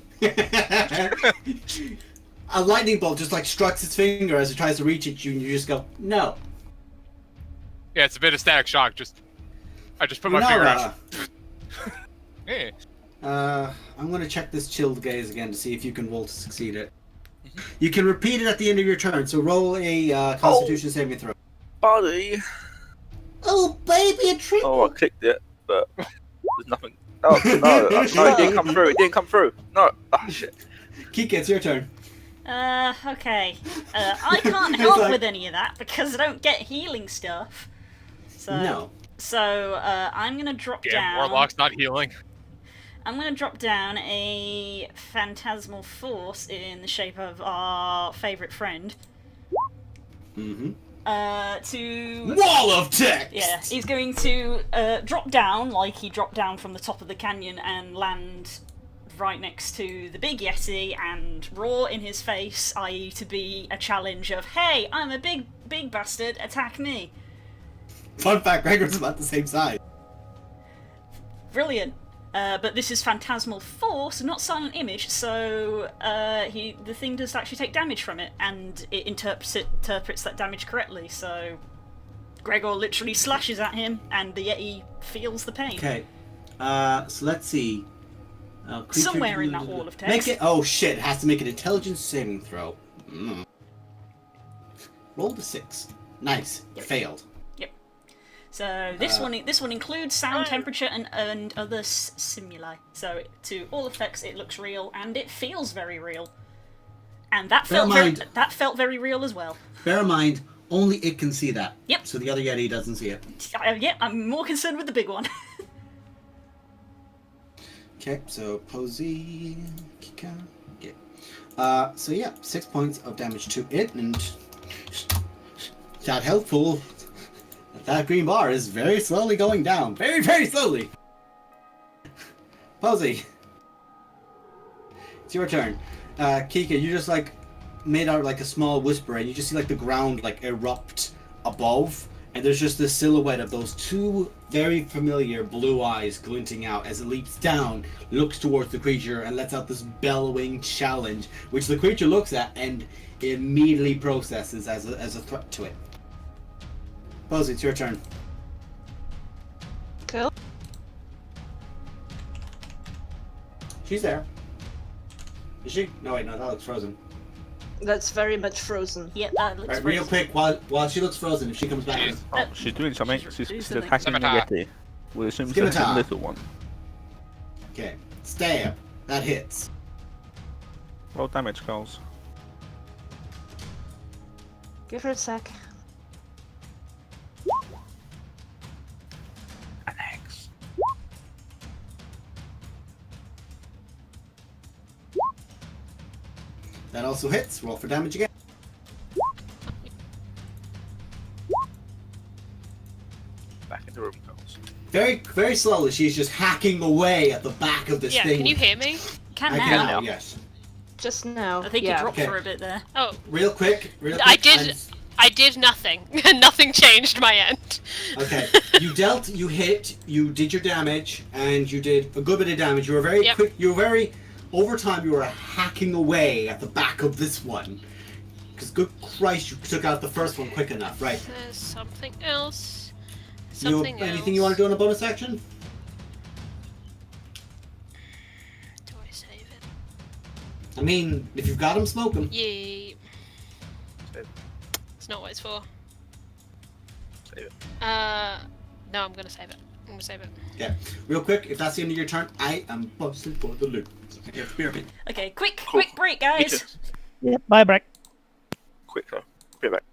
A lightning bolt just like strikes its finger as it tries to reach at you, and you just go no. Yeah, it's a bit of static shock. I just put my finger out. Hey. I'm gonna check this chilled gaze again to see if you can roll to succeed it. You can repeat it at the end of your turn, so roll a Constitution saving throw. Buddy. Oh, baby, a trick! Oh, I clicked it, but there's nothing. No, it didn't come through. It didn't come through. No. Oh, shit. Kika, it's your turn. Okay. I can't help with any of that because I don't get healing stuff. So, No. So, I'm gonna drop Damn, down. Warlock's not healing. I'm gonna drop down a phantasmal force in the shape of our favourite friend. Mm-hmm. To... Wall of text! Yeah, he's going to drop down like he dropped down from the top of the canyon and land right next to the big Yeti and roar in his face, i.e. to be a challenge of, hey, I'm a big bastard, attack me. Fun fact, Gregor's about the same size. Brilliant. But this is Phantasmal Force, not Silent Image, so the thing does actually take damage from it, and it interprets that damage correctly, so Gregor literally slashes at him, and the Yeti feels the pain. Okay. So let's see. Creature Somewhere in that wall of text. Make it. Oh shit! It has to make an Intelligence saving throw. Roll the 6. Nice. Yep. Failed. Yep. So this one includes sound, temperature, and other stimuli. So to all effects, it looks real and it feels very real. And that felt very real as well. Bear in mind, only it can see that. Yep. So the other Yeti doesn't see it. Yeah, I'm more concerned with the big one. Okay, so Posey, Kika, yeah. So yeah, 6 points of damage to it, and that helpful. That green bar is very slowly going down. Very, very slowly. Posey. It's your turn. Kika, you just like made out like a small whisper, and you just see like the ground like erupt above, and there's just this silhouette of those 2 very familiar blue eyes glinting out as it leaps down, looks towards the creature, and lets out this bellowing challenge, which the creature looks at and immediately processes as a threat to it. Posey, it's your turn. Cool. She's there. Is she? No, wait, no, that looks frozen. That's very much frozen. Yeah, that looks Right, real quick, while she looks frozen, if she comes back. Oh, she's doing something. She's doing attacking the something. Yeti. We assume Scimitar. it's a little one. Okay, stab. That hits. Roll damage, Carls. Give her a sec. An X. That also hits. Roll for damage again. Back in the room, Carls. Very, very slowly, she's just hacking away at the back of this Yeah, thing. can you hear me? Can I now. can now. now, yes. Just now. I think yeah. you dropped Okay. for a bit there. Oh, Real quick. I did nothing. Nothing changed my end. Okay, you hit, you did your damage, and you did a good bit of damage. You were very Yep. quick, over time you were hacking away at the back of this one. Because good Christ, you took out the first one quick enough, right? There's something else. Anything you want to do in a bonus action? Do I save it? I mean, if you've got him, smoke him. Yay. Save it. It's not what it's for. Save it. No, I'm gonna save it. I'm gonna save it. Yeah. Real quick, if that's the end of your turn, I am busting for the loot. Okay, spear me. Okay, quick Cool. break, Me guys. too. Yep. Bye, Breck. Quick though. Be right back.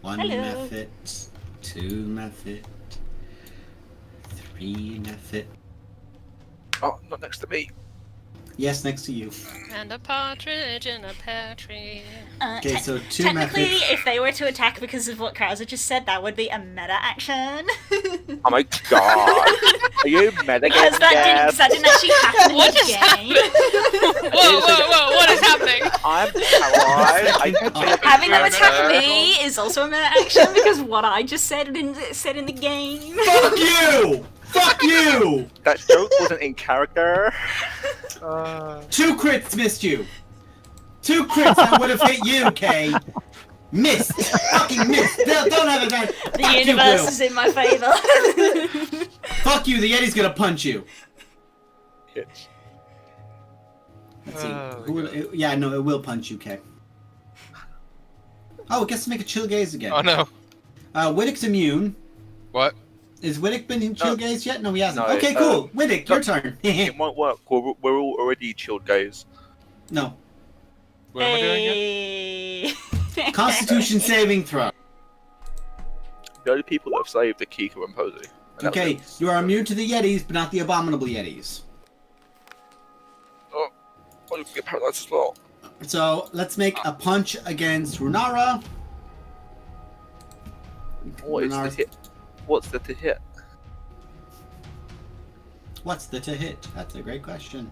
One Hello. method, 2 method, 3 method. Oh, not next to me. Yes, next to you. And a partridge in a pear tree. Okay, so 2 Technically, methods. if they were to attack because of what Krauser just said, that would be a meta action. Oh my god. Are you metagaming? Because that didn't actually happen in What the is game. Whoa, what is happening? I'm paralyzed. I can't say Having them anything. attack me is also a meta action because what I just said in the game. Fuck you! Fuck you! That joke wasn't in character. 2 crits missed you. 2 crits that would have hit you, Kay. Missed. Fucking missed. Don't have a gun. The universe is in my favor. Fuck you. The Yeti's gonna punch you. Yes. Let's see. Yeah, no, it will punch you, Kay. Oh, it gets to make a chill gaze again. Oh no. Widdick's immune. What? Is Widdick been in chill gaze yet? No, he hasn't. No, Okay, cool. Widdick, your turn. It won't work. We're all already chilled gaze. No. What am I doing here? Hey. Constitution saving throw. The only people that have saved are Kiko and Posey. And that Okay, was it. you are immune to the Yetis, but not the abominable Yetis. Oh, you can get paralyzed as well. So let's make a punch against Runara. What is the Runara- hit? What's the to hit? What's the to hit? That's a great question.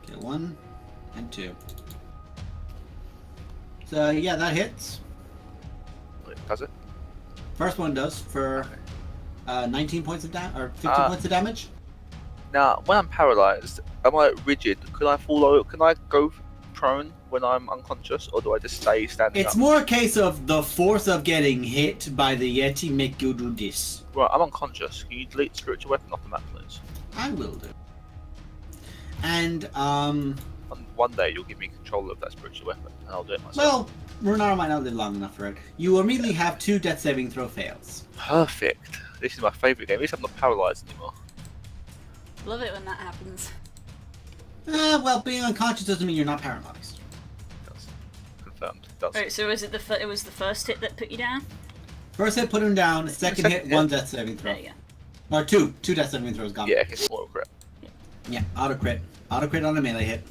Okay, 1 and 2. So yeah, that hits. Wait, does it? First one does for 19 points of damage or 15 Ah. points of damage. Now, when I'm paralyzed, am I rigid? Can I fall over? Can I go prone when I'm unconscious, or do I just stay standing It's up? more a case of the force of getting hit by the Yeti make you do this. Right, I'm unconscious. Can you delete spiritual weapon off the map, please? I will do. And One day you'll give me control of that spiritual weapon, and I'll do it myself. well, Runara might not live long enough for it. You immediately have 2 death saving throw fails. Perfect. This is my favourite game. At least I'm not paralyzed anymore. Love it when that happens. Well, being unconscious doesn't mean you're not paralyzed. That's confirmed. That's Right, so was it it was the first hit that put you down? First hit put him down, second hit, Second hit. 1 death saving throw. There you go. Or 2 death saving throws gone. yeah, it's more crit. Yeah, auto crit. Auto crit on a melee hit.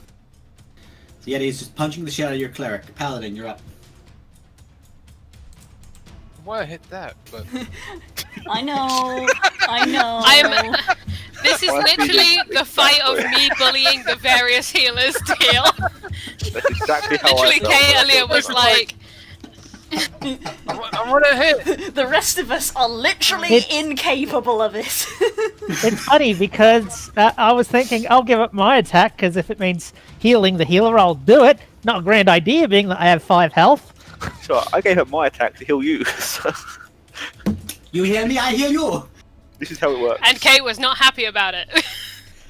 So Yeti is just punching the shit out of your cleric. Paladin, you're up. Why I hit that? But I know. This is literally the fight of me bullying the various healers to heal. That's exactly how Literally, I felt. Kay earlier was like, I'm gonna hit. The rest of us are literally It's- incapable of it. It's funny because I was thinking I'll give up my attack because if it means healing the healer, I'll do it. Not a grand idea being that I have 5 health. So I gave up my attack to heal you. So You hear me? I hear you! this is how it works. and Kay was not happy about it.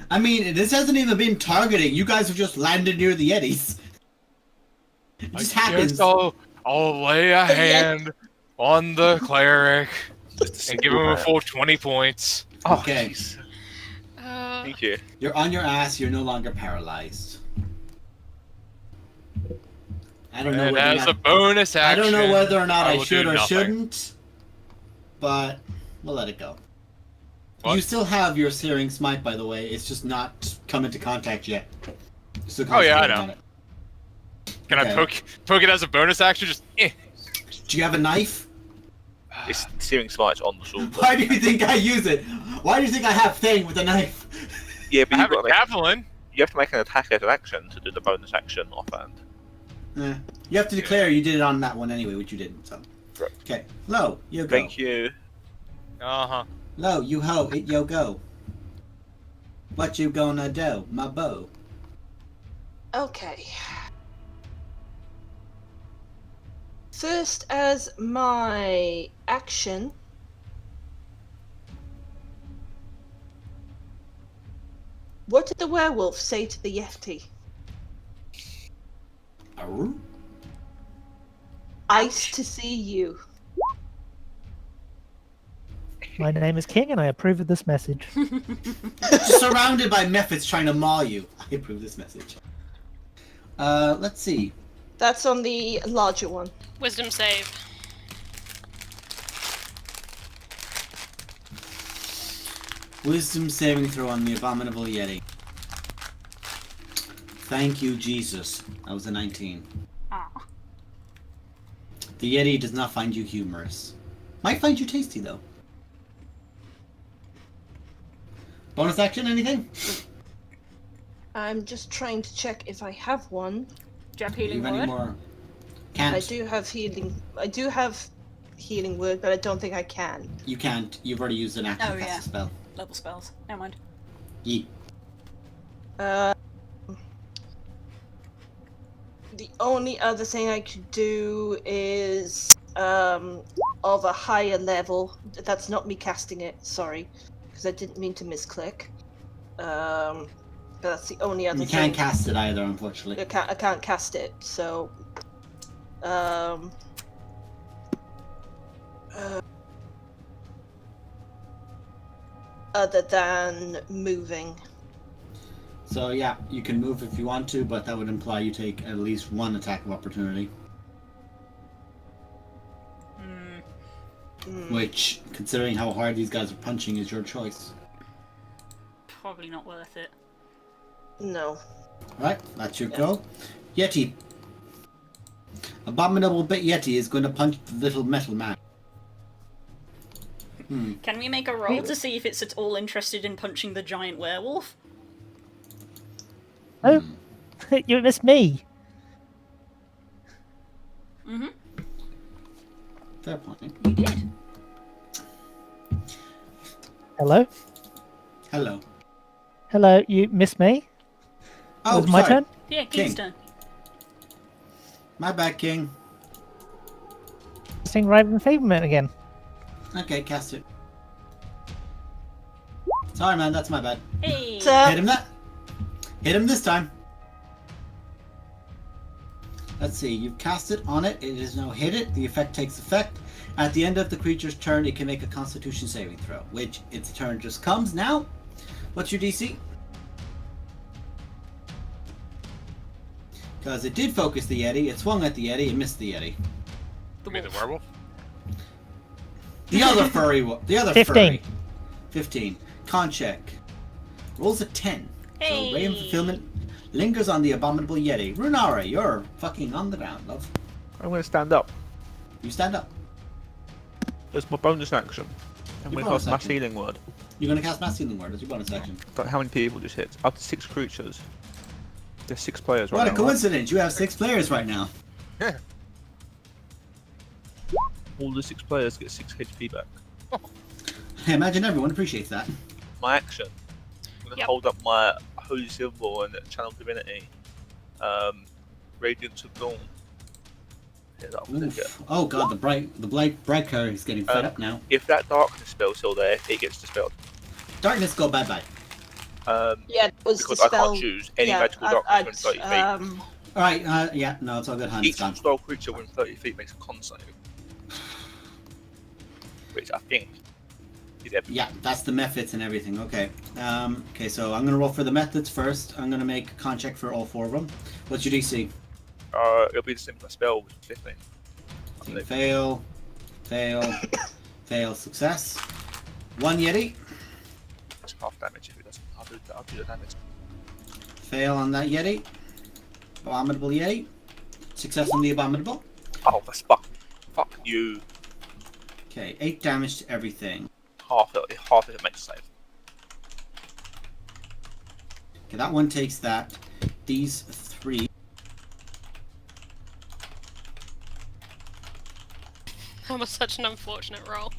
I mean, this hasn't even been targeting. You guys have just landed near the Yetis. It just happens. Just I'll lay a hand on the cleric and give him a full 20 points. Oh, Okay. jeez. Uh, Thank you. You're on your ass. You're no longer paralyzed. I don't know And whether or as not, a bonus I action, don't know whether or not I will should do or nothing. shouldn't, but we'll let it go. What? You still have your Searing Smite, by the way. It's just not come into contact yet. Still Oh, yeah, I concentrating know. on it. Can Okay. I poke it as a bonus action? Just Do you have a knife? It's searing smite on the sword. Why do you think I use it? Why do you think I have Thing with a knife? Yeah, but I you've have got a to make, javelin. you have to make an attack as an action to do the bonus action offhand. You have to declare you did it on that one anyway, which you didn't. So. Right. Okay. Lo, you go. Thank you. Uh-huh. Lo, you ho, it yo go. What you gonna do, my bow? Okay. First, as my action, what did the werewolf say to the Yeti? Arr? Ice to see you. My name is King and I approve of this message. Surrounded by methods trying to maul you. I approve this message. Let's see. That's on the larger one. Wisdom save. Wisdom saving throw on the abominable Yeti. Thank you, Jesus. That was a 19. Ah. The Yeti does not find you humorous. Might find you tasty, though. Bonus action, anything? I'm just trying to check if I have one. Do you have Do you healing have any word? more? Can't. I do have healing word, but I don't think I can. You can't. You've already used an action Oh, to cast yeah. a spell. Level spells. Never mind. Yeet. The only other thing I could do is of a higher level. That's not me casting it, sorry, because I didn't mean to misclick. But that's the only other You thing. can't cast it either, unfortunately. I can't cast it, so other than moving. So yeah, you can move if you want to, but that would imply you take at least one attack of opportunity. Which, considering how hard these guys are punching, is your choice. Probably not worth it. No. Right, that's your go. Yeti. Abominable bit Yeti is going to punch the little metal man. Can we make a roll to see if it's at all interested in punching the giant werewolf? Oh, you missed me. Mm-hmm. Fair point. You did. Hello? Hello. Hello, you missed me? Oh, Was it my sorry. turn? Yeah, King. King's turn. My bad, King. Sing Raven Feverman again. Okay, cast it. Sorry, man, that's my bad. Hey! Hit him that. Hit him this time. Let's see, you've cast it on it. It is now hit it. The effect takes effect. At the end of the creature's turn, it can make a Constitution saving throw, which its turn just comes now. What's your DC? Because it did focus the Yeti, it swung at the Yeti, it missed the Yeti. You mean the werewolf? The other furry the other 15. furry. 15. Con check. Rolls a 10. Hey. So Ray Fulfillment lingers on the abominable Yeti. Runara, you're fucking on the ground, love. I'm going to stand up. You stand up. That's my bonus action. I'm Your going to cast bonus Mass action. Healing Word. You're gonna cast Mass Healing Word as your bonus action. But how many people just hit? Up to 6 creatures. There's 6 players right What a now. coincidence! You have 6 players right now. Right? All the 6 players get 6 HP back. I imagine everyone appreciates that. My action. I'm going to Yep. hold up my Holy Symbol and Channel Divinity. Radiance of Dawn. Yeah, that'll take it. Oof. Oh god, the bright card is getting fed up now. If that darkness spell's still there, it gets dispelled. Darkness, go bye bye. Yeah, it was Because the I spell. can't choose any yeah, magical darkness within 30 feet. All right, yeah, no, it's all good, hun. It's Each gone. spell creature within 30 feet makes a con save. Which I think is everything. Yeah, that's the methods and everything. Okay. Okay, so I'm gonna roll for the methods first. I'm gonna make a con check for all 4 of them. What's your DC? It'll be the same as my spell, which is 15. I believe. Fail, fail, success. 1 Yeti. It's half damage if it doesn't. I'll do the damage. Fail on that Yeti. Abominable Yeti. Success on the abominable. Oh, that's fuck you. Okay, 8 damage to everything. Half of it makes a save. Okay, that one takes that. These 3. That was such an unfortunate roll.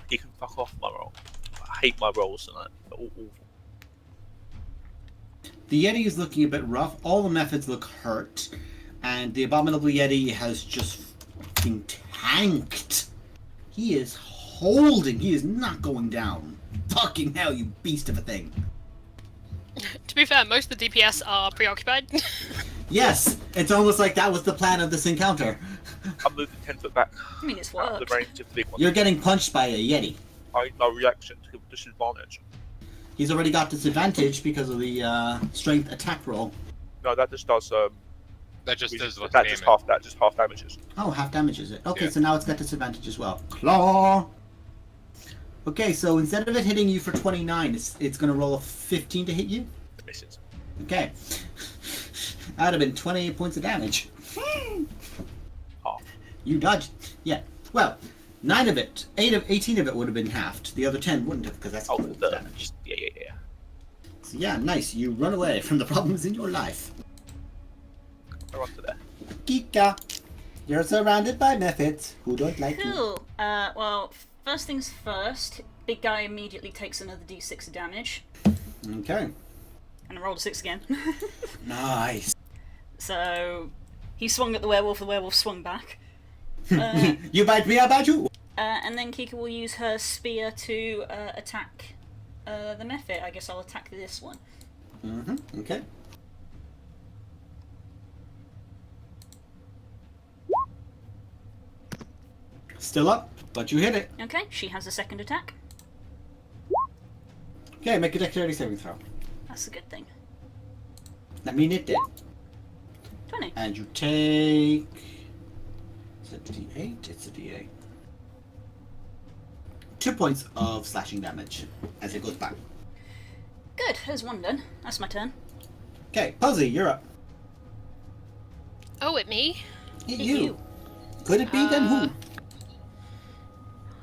You can fuck off my roll. I hate my rolls tonight. They're all awful. The Yeti is looking a bit rough. All the methods look hurt. And the abominable Yeti has just fucking tanked. He is holding. He is not going down. Fucking hell, you beast of a thing. To be fair, most of the DPS are preoccupied. Yes, it's almost like that was the plan of this encounter. I'm moving 10 foot back I mean, it's out of worked. the range of the big one. You're getting punched by a Yeti. I need my reaction to give disadvantage. He's already got disadvantage because of the strength attack roll. No, that just does That just does less That damage. just half damages. Oh, half damage is it? Okay, Yeah. so now it's got disadvantage as well. Claw! Okay, so instead of it hitting you for 29, it's going to roll a 15 to hit you? It misses. Okay. That'd have been 28 points of damage. Half. You dodged. Yeah. Well, 9 of it, 18 of it would have been halved. The other 10 wouldn't have, because that's Oh, full the damage. Yeah. So yeah, nice. You run away from the problems in your life. I run to there. Kika, you're surrounded by methods who don't like you. Cool. Well, first things first, big guy immediately takes another d6 of damage. Okay. And I rolled a 6 again. Nice. So, he swung at the werewolf swung back. You bite me, I bite you. And then Kika will use her spear to attack the mephit. I guess I'll attack this one. Okay. Still up, but you hit it. Okay, she has a second attack. Okay, make a dexterity saving throw. That's a good thing. I mean, it did. 20. And you take... Is it D8? It's a D8. 2 points of slashing damage as it goes back. Good, there's one done. That's my turn. Okay, Posey, you're up. Oh, it me? You. Could it be then who? Oh,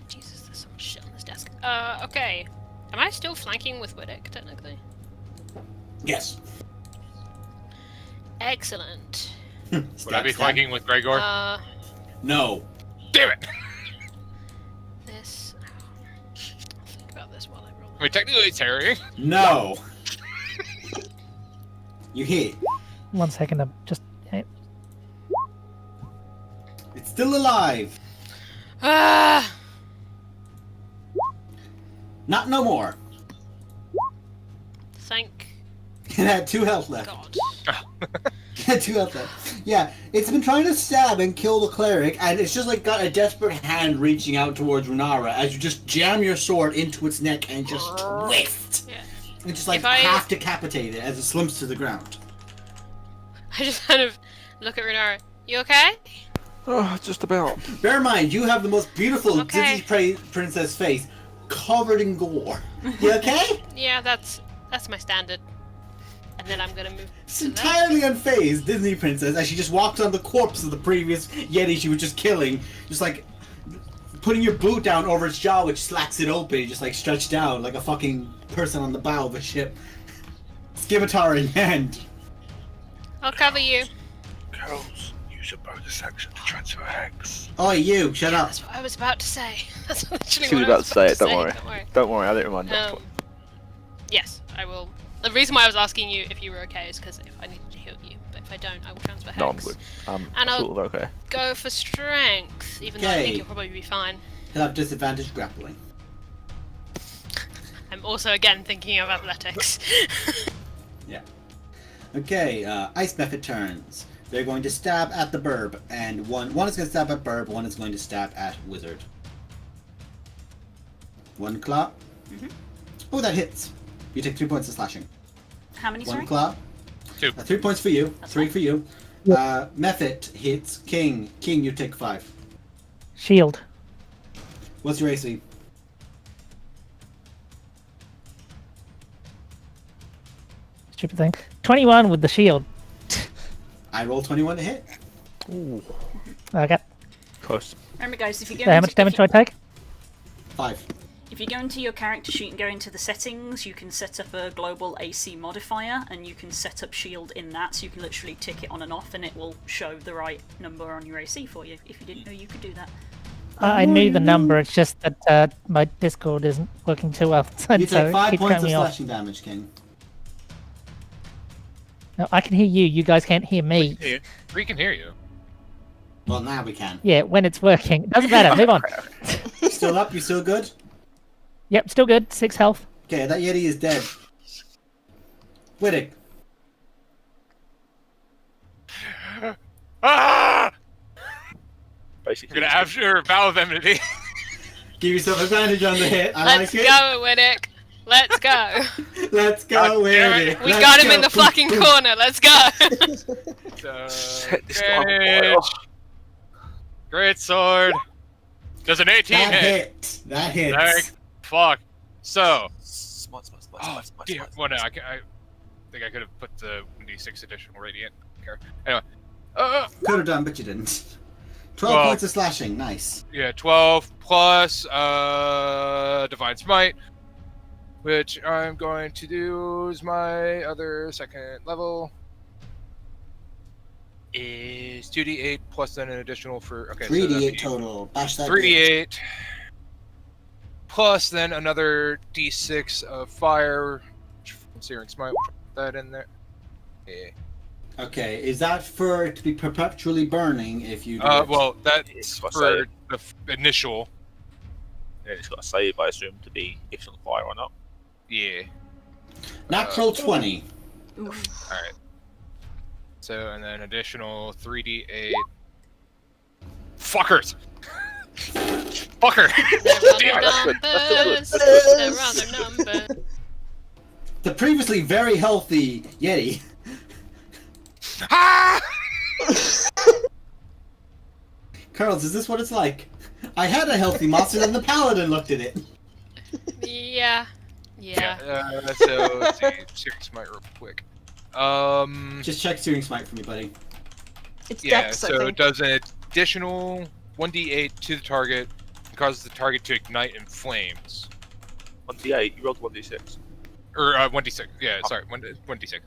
Jesus, there's so much shit on this desk. Okay. Am I still flanking with Widdick, technically? Yes. Excellent. Would I be flanking with Gregor? No. Damn it! This... I'll think about this while I roll. I mean, technically it's Harry. No. You hit. 1 second, I'm just... It's still alive. Ah! Not no more. Thank It had 2 health left. God. It had 2 health left. Yeah, it's been trying to stab and kill the cleric, and it's just like got a desperate hand reaching out towards Runara as you just jam your sword into its neck and just twist. Yeah. And just like If I- half decapitate it as it slumps to the ground. I just kind of look at Renara. You okay? Oh, just about. Bear in mind, you have the most beautiful Okay. Disney princess face covered in gore. You okay? Yeah, that's my standard. And then I'm gonna move It's to that. entirely unfazed Disney princess as she just walks on the corpse of the previous Yeti she was just killing, just like putting your boot down over its jaw, which slacks it open, just like stretched out like a fucking person on the bow of a ship. Scimitar in hand. I'll cover you. Girls, use your bonus action to transfer hex. Oh, you, shut up. That's what I was about to say. That's literally She was what I about to say it, don't worry. Don't worry. Don't worry, I didn't remind you. Yes, I will. The reason why I was asking you if you were okay is because if I needed to heal you, but if I don't, I will transfer hex. No, I'm good. And I'll- sort of okay. Go for strength, even though I Okay. think you'll probably be fine. He'll have disadvantage grappling. I'm also again thinking of athletics. Yeah. Okay, Ice Method turns. They're going to stab at the Burb, and one is going to stab at Burb, one is going to stab at Wizard. One claw. Oh, that hits. You take 3 points of slashing. How many, One sorry? claw. 2. 3 points for you. That's 3 fine. for you. Method hits King. King, you take 5. Shield. What's your AC? Stupid thing. 21 with the shield. I roll 21 to hit. Okay. Close. Remember, guys, if you go So how much damage do I take? 5. if you go into your character sheet and go into the settings, you can set up a global AC modifier, and you can set up shield in that, so you can literally tick it on and off, and it will show the right number on your AC for you. If you didn't know you could do that. I knew the number, it's just that my Discord isn't working too well. So You take 5 keep points cutting of me off. slashing damage, King. No, I can hear you, you guys can't hear me. We can hear you. Well, now we can. Yeah, when it's working. It doesn't matter, move on. Still up? You still good? Yep, still good, 6 health. Okay, that Yeti is dead. Whittick. Ah! Basically, You're gonna have your vow of enmity. Give yourself advantage on the hit. I Let's like it. go, Widdick. Let's go. Let's go, God damn Weirdy. it. We got him in the fucking corner. Let's go. Set this guy on fire. Great sword. Does an 18 That hit? hit. That hits. Thank fuck. So. Smart. Oh, damn. Well, no, I think I could have put the 1d6 additional radiant. Here. Anyway. Could have done, but you didn't. 12 Well- points of slashing. Nice. Yeah, 12 plus Divine Smite, which I'm going to do as my other second level. Is 2d8 plus then an additional for. Okay, 3d8 total. Bash that. 3d8 plus then another d6 of fire from Searing Smite. Which I'll put that in there. Yeah. Okay, is that for it to be perpetually burning if you do it? Well, that's It's what I for said. the initial. Yeah, it's got a save, I assume, to be if it's on fire or not. Yeah. Natural 20. Oof. All right. So, and then additional 3d8. Fuckers! Fucker! There are Damn, that's good. numbers. There are other numbers. The previously very healthy Yeti. Ah! Curls, is this what it's like? I had a healthy monster, then the paladin looked at it. Yeah. So, let's see. Searing Smite real quick. Just check Searing Smite for me, buddy. It's Yeah, Dex, I so it think. does an additional 1d8 to the target and causes the target to ignite in flames. 1d8, you rolled 1d6. Or 1d6. Yeah, sorry, 1d6.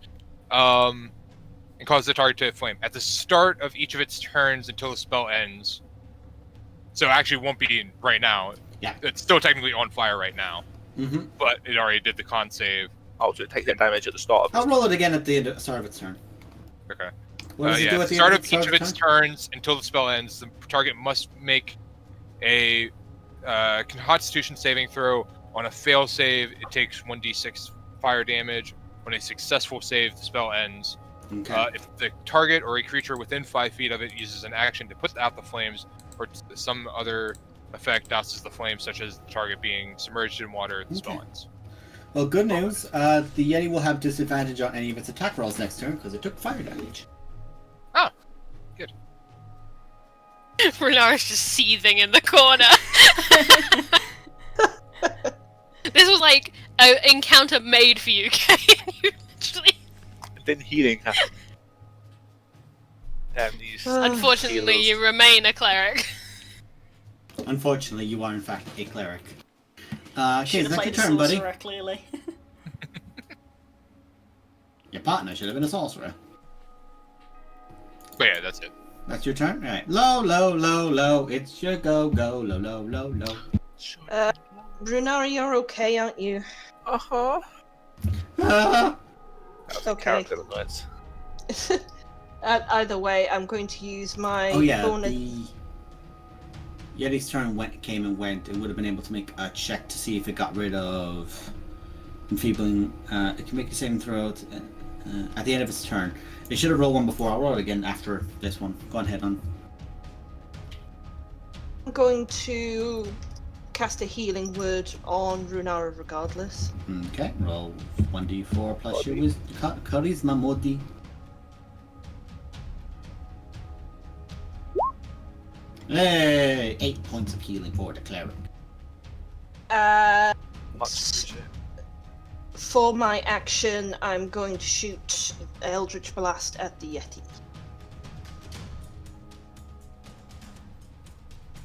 And cause the target to flame at the start of each of its turns until the spell ends. So actually, it won't be right now. Yeah. It's still technically on fire right now, Mm-hmm. but it already did the con save. Oh, so it takes that damage at the start of I'll roll it again at the start of its turn. Okay. What does it Yeah, do at at the the start end of each of its turns until the spell ends, the target must make a Constitution saving throw. On a fail save, it takes 1d6 fire damage. On a successful save, the spell ends. Okay. If the target or a creature within 5 feet of it uses an action to put out the flames, or some other effect douses the flames, such as the target being submerged in water, the spell Okay. ends. Well, good news. The Yeti will have disadvantage on any of its attack rolls next turn because it took fire damage. Oh, good. Renara's just seething in the corner. This was like an encounter made for you, Kay. You literally. And then healing happened. Damn these. Unfortunately, healers. you remain a cleric. Unfortunately, you are in fact a cleric. Okay, Should is have that your played a turn, buddy? sorcerer, clearly. Your partner should have been a sorcerer. But yeah, that's it. That's your turn? Alright. Low, low, low, low. It's your go, go, low, low, low, low. Brunari, you're okay, aren't you? Uh-huh. Ah! That was a Okay. character noise. Either way, I'm going to use my Oh yeah, bonus. the Yeti's turn came and went. It would have been able to make a check to see if it got rid of enfeebling. It can make a saving throw at the end of its turn. It should have rolled one before. I'll roll it again after this one. Go ahead on. I'm going to cast a healing word on Runara regardless. Okay, roll 1d4 plus your charisma modi. Hey, 8 points of healing for the cleric. Uh, Much appreciated. for my action, I'm going to shoot Eldritch Blast at the Yeti.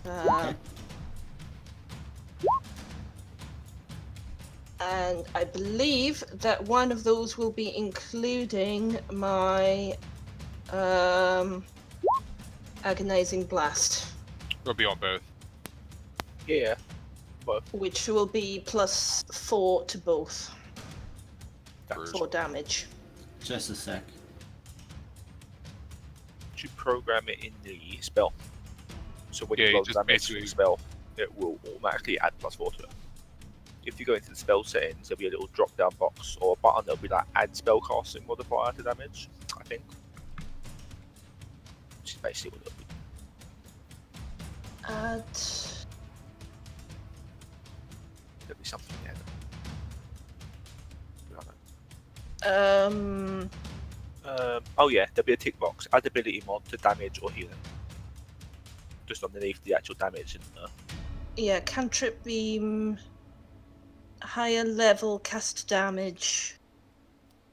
Okay. And I believe that one of those will be including my Agonizing Blast, It'll be on both. Yeah. which will be +4 to both Bruce. for damage. Just a sec. To program it in the spell. So when Yeah, you you roll just damage to basically- the spell, it will automatically add +4 to it. If you go into the spell settings, there'll be a little drop down box or a button that'll be like add spell casting modifier to damage, I think. Which is basically what it'll be. Add. There'll be something there. Oh yeah, there'll be a tick box. Add ability mod to damage or healing. Just underneath the actual damage. Yeah, cantrip beam. Higher level cast damage.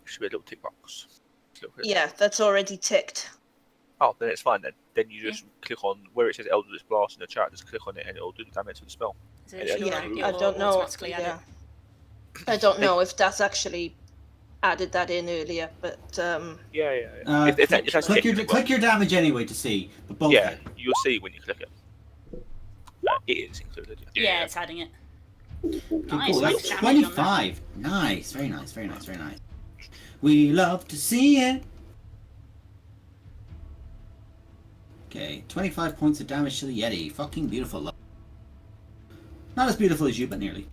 Should be a little tick box. Yeah, that's already ticked. Oh, then it's fine then. Then you just click on where it says Eldritch Blast in the chat, just click on it and it'll do the damage to the spell. So it should already- I it'll don't know. automatically add it. I don't know if that's actually added that in earlier, but Yeah. Click your damage anyway to see. But both yeah, you'll see when you click it. It is included. Yeah, it's adding it. Nice. Cool. That's 25. Nice. Very nice. Very nice. Very nice. We love to see it. Okay, 25 points of damage to the Yeti. Fucking beautiful. Not as beautiful as you, but nearly.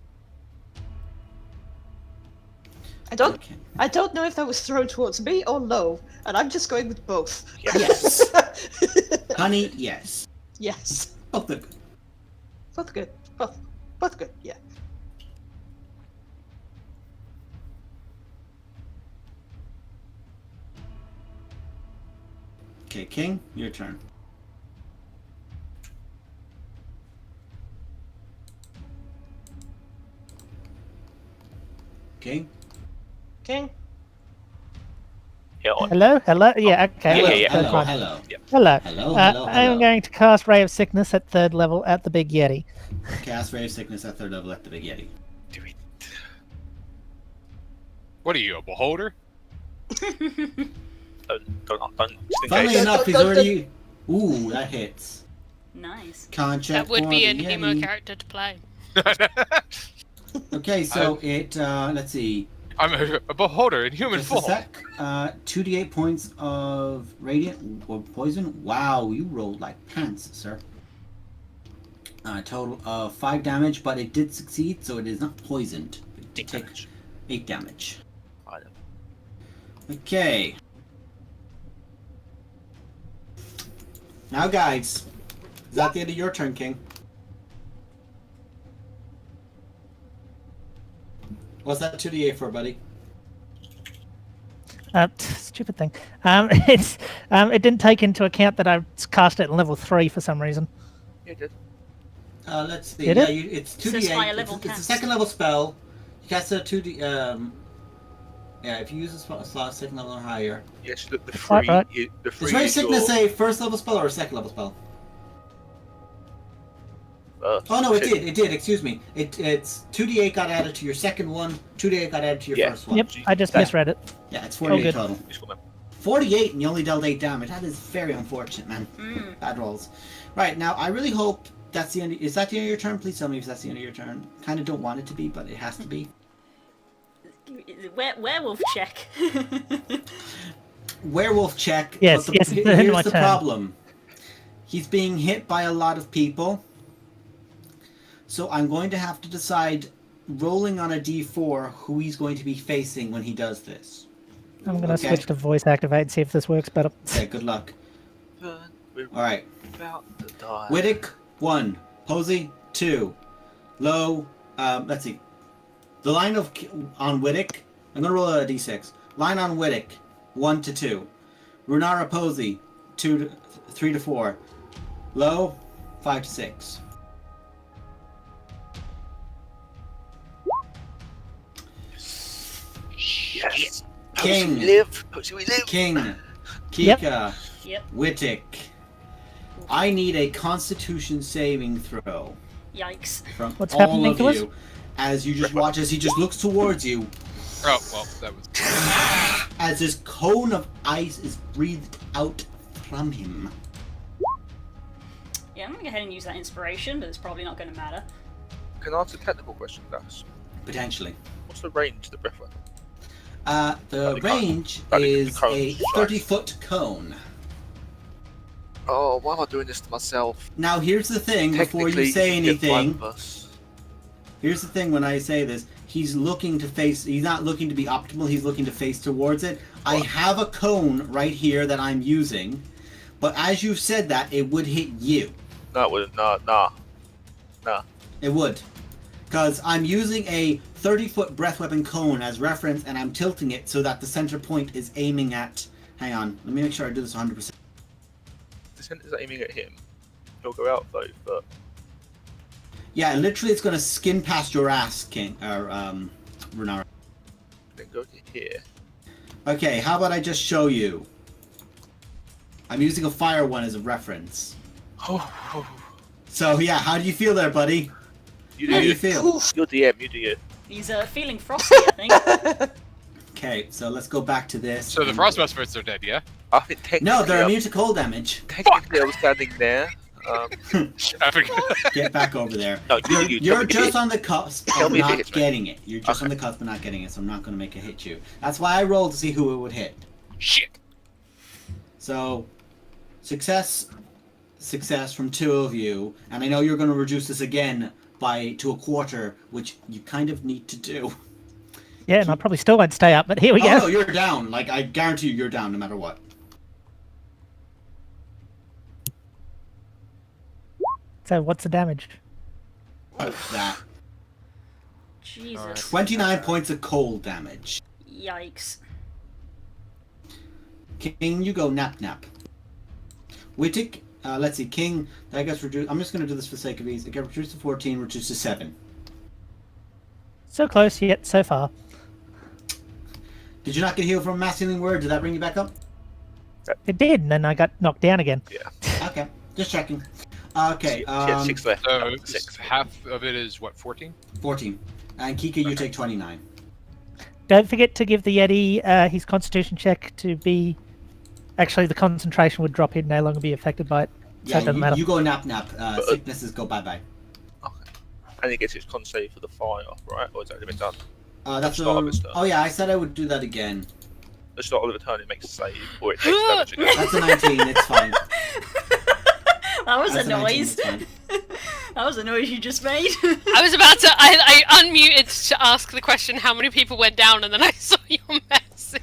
I don't know if that was thrown towards me or low, and I'm just going with both. Yes. Honey, yes. Yes. Both good. Both good. Both good, yeah. Okay, King, your turn. King? King? Yeah, on. Hello? Yeah, okay. Yeah. That's fine. Hello. Hello. I'm going to cast Ray of Sickness at 3rd level at the Big Yeti. Cast Ray of Sickness at 3rd level at the Big Yeti. Do it. What are you, a beholder? Don't Funnily enough, he's already... Ooh, that hits. Nice. That would be an emo character to play. Okay, so let's see. I'm a beholder in human Just a form. sec. 2d8 points of radiant or poison. Wow, you rolled like pants, sir. Total of 5 damage, but it did succeed, so it is not poisoned. It did take 8 damage. Okay. Now, guys, is that the end of your turn, King? What's that 2d8 for, buddy? Stupid thing. It didn't take into account that I cast it at level 3 for some reason. Yeah, it did. Let's see. Did Yeah, it? it's So it's 2d8. higher level It's a cast. 2nd level spell. You cast a 2d. Yeah, if you use a slot 2nd level or higher. Yes, the free. Right. The free Is Ray of is Sickness your, a 1st level spell or a 2nd level spell? Oh no, it did. Excuse me. It's 2d8 got added to your second one. 2d8 got added to your first one. Yep, I just misread it. Yeah, it's 48 good. total. 48, and you only dealt 8 damage. That is very unfortunate, man. Bad rolls. Right now, I really hope that's the end. Is that the end of your turn? Please tell me if that's the end of your turn. Kind of don't want it to be, but it has to be. Werewolf check. Werewolf check. Yes, but yes, it's the end of here's my the turn. problem. He's being hit by a lot of people. So I'm going to have to decide, rolling on a d4, who he's going to be facing when he does this. I'm going to switch to voice activate and see if this works better. Okay, good luck. Alright. About to die. Wittick, 1. Posey, 2. Low, let's see. The line on Wittick, I'm going to roll a d6. Line on Wittick, 1 to 2. Runara Posey, 3 to 4. Low, 5 to 6. Yes. King. Posey we live. Posey we live. King. Kika. Yep. Wittick. I need a Constitution saving throw Yikes. from What's all happening of to us? you. As you just watch as he just looks towards you, Oh, well, that was... as this cone of ice is breathed out from him. Yeah, I'm gonna go ahead and use that inspiration, but it's probably not gonna matter. Can I answer a technical question, guys? Potentially. What's the range of the breath weapon? The range cone. is The cone, a sorry. 30-foot cone. Oh, why am I doing this to myself? Now here's the thing, before you Technically, say you get one anything, of us. here's the thing when I say this, he's looking to face, he's not looking to be optimal, he's looking to face towards it. I have a cone right here that I'm using, but as you've said that, it would hit you. No, it wouldn't. Nah. It would. because I'm using a 30-foot breath weapon cone as reference, and I'm tilting it so that the center point is aiming at. Hang on, let me make sure I do this 100%. The center's aiming at him. He'll go out 30 foot. Yeah, literally, it's gonna skin past your ass, King or Renara. Then go to here. Okay, how about I just show you? I'm using a fire one as a reference. Oh. So yeah, how do you feel there, buddy? You do How do you. you feel? You're DM. You do you. He's feeling frosty, I think. Okay, so let's go back to this. So the frostbite spirits are dead, yeah? I think technically. No, they're immune to cold damage. Technically, I was standing there. I forget. Get back over there. No, You're just on the cusp Tell of me if it not hits me. getting it. You're just on the cusp of not getting it, so I'm not going to make it hit you. That's why I rolled to see who it would hit. Shit. So, success from 2 of you, and I know you're going to reduce this again to a quarter, which you kind of need to do. Yeah, and I probably still won't stay up, but here we go. Oh no, you're down. Like, I guarantee you're down no matter what. So what's the damage? What's that? Jesus. 29 points of cold damage. Yikes. King, you go nap. Wittig, let's see, King, I guess reduce. I'm just going to do this for the sake of ease. I get reduced to 14, reduced to 7. So close yet so far. Did you not get healed from a mass healing word? Did that bring you back up? It did, and then I got knocked down again. Yeah. Okay, just checking. Okay, She had 6 left. So 6. half of it is what, 14? 14. And Kika, you take 29. Don't forget to give the Yeti his constitution check to be... Actually, the concentration would drop, he'd no longer be affected by it. So Yeah, it doesn't matter. you go nap. Sicknesses go bye-bye. Okay. And he gets his con save for the fire, right? Or is that already been done? That's Start of its turn. Oh yeah, I said I would do that again. The start of the turn, it makes a save, or it takes damage again. That's a 19, it's fine. That was That's a 19, noise. it's fine. That was a noise you just made. I was about to. I unmuted to ask the question how many people went down, and then I saw your message.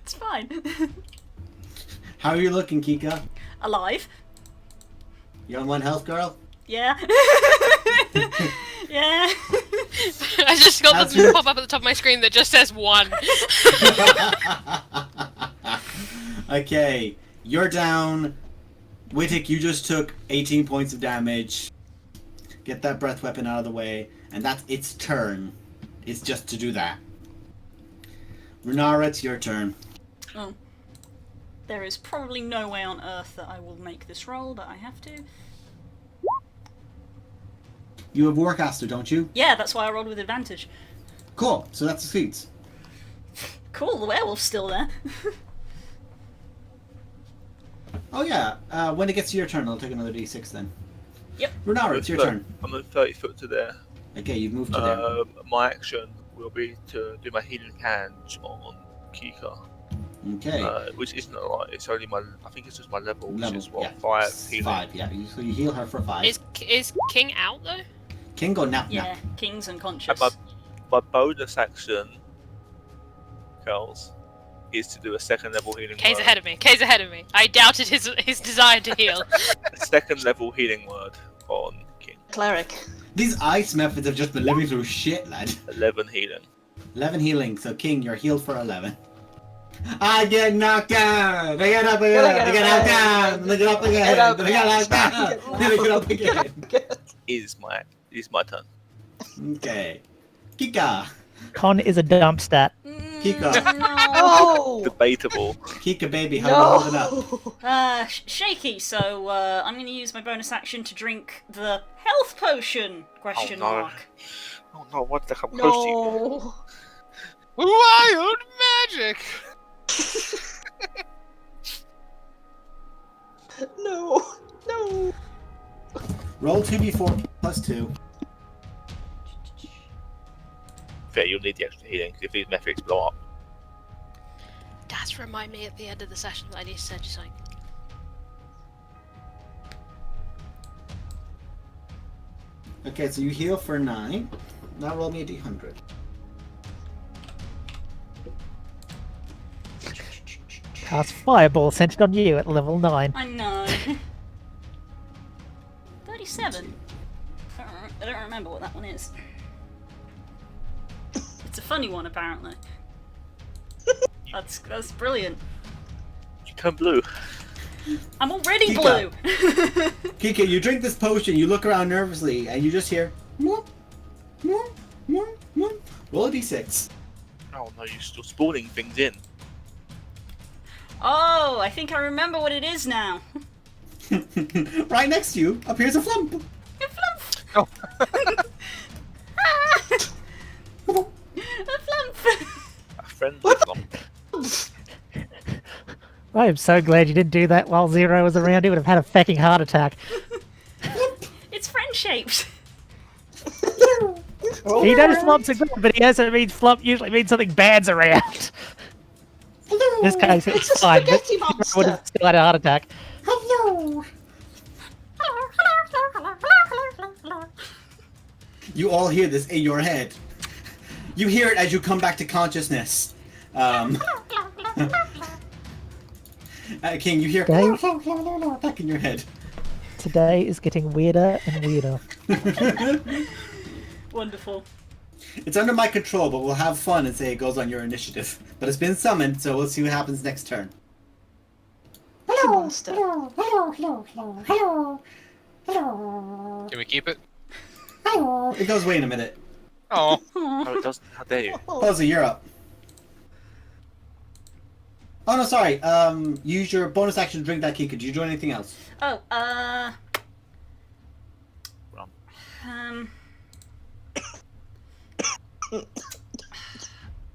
It's fine. How are you looking, Kika? Alive. You're on 1 health, girl? Yeah. Yeah. I just got How's the your- pop up at the top of my screen that just says 1. Okay, you're down. Wittig, you just took 18 points of damage. Get that breath weapon out of the way, and that's its turn. It's just to do that. Renara, it's your turn. Oh. There is probably no way on earth that I will make this roll, but I have to. You have Warcaster, don't you? Yeah, that's why I rolled with advantage. Cool, so that succeeds. Cool, the werewolf's still there. Oh yeah, when it gets to your turn, I'll take another d6 then. Yep. Renara, it's your turn. I'm at 30 foot to there. Okay, you've moved to there. My action will be to do my healing hands on Kika. Okay. Which isn't a lot. It's only my. I think it's just my level, which Level, is what, yeah. 5 healing. 5, yeah. So you heal her for 5. Is King out though? King go nap. Yeah, king's unconscious. And my bonus action, Charles, is to do a 2nd level healing Kay's word. ahead of me. Kay's ahead of me. I doubted his desire to heal. A 2nd level healing word on King. Cleric. These ice methods have just been living through shit, lad. 11 healing. 11 healing, so King, you're healed for 11. I get knocked down! I get up again! I get knocked down! I get up again! Get up I get knocked down! Then I get up again! Is my turn. Okay. Kika! Con is a dump stat. Kika. No. Oh! Debatable. Kika, baby, how are you holding up? No! Shaky, so I'm going to use my bonus action to drink the health potion, question Oh, no. mark. Oh no, what the come close to you? No! Wild magic! No! No! Roll 2d4 plus 2. Fair, you'll need the extra healing if these metrics blow up. Dads, remind me at the end of the session that I need to send you something. Okay, so you heal for 9. Now roll me a d100. Cast Fireball centered on you at level 9. I know. 37. I don't remember what that one is. It's a funny one, apparently. That's brilliant. You turn blue. I'm already Kika. blue! Kika, you drink this potion, you look around nervously, and you just hear... Mwah, mwah, mwah, mwah. Roll a d6. Oh no, you're still spawning things in. Oh, I think I remember what it is now. Right next to you appears a flump. A flump! Oh. A flump! A friendly lump. I am so glad you didn't do that while Zero was around. He would have had a fucking heart attack. It's friend-shaped. He knows flumps are good, but he also means flump usually means something bad's around. In this case, it's It's a fine. But spaghetti he monster. would have still had a heart attack. Hello. You all hear this in your head. You hear it as you come back to consciousness. King, you hear Dave? back in your head. Today is getting weirder and weirder. Wonderful. It's under my control, but we'll have fun and say it goes on your initiative. But it's been summoned, so we'll see what happens next turn. Hello. Monster. Hello. Hello. Hello. Hello. Hello. Hello. Can we keep it? Hello. It goes away in a minute. Oh, No, it doesn't. How dare you? Posey, you're up. Oh no, sorry. Use your bonus action to drink that Kika. Did you join anything else? Oh, Run.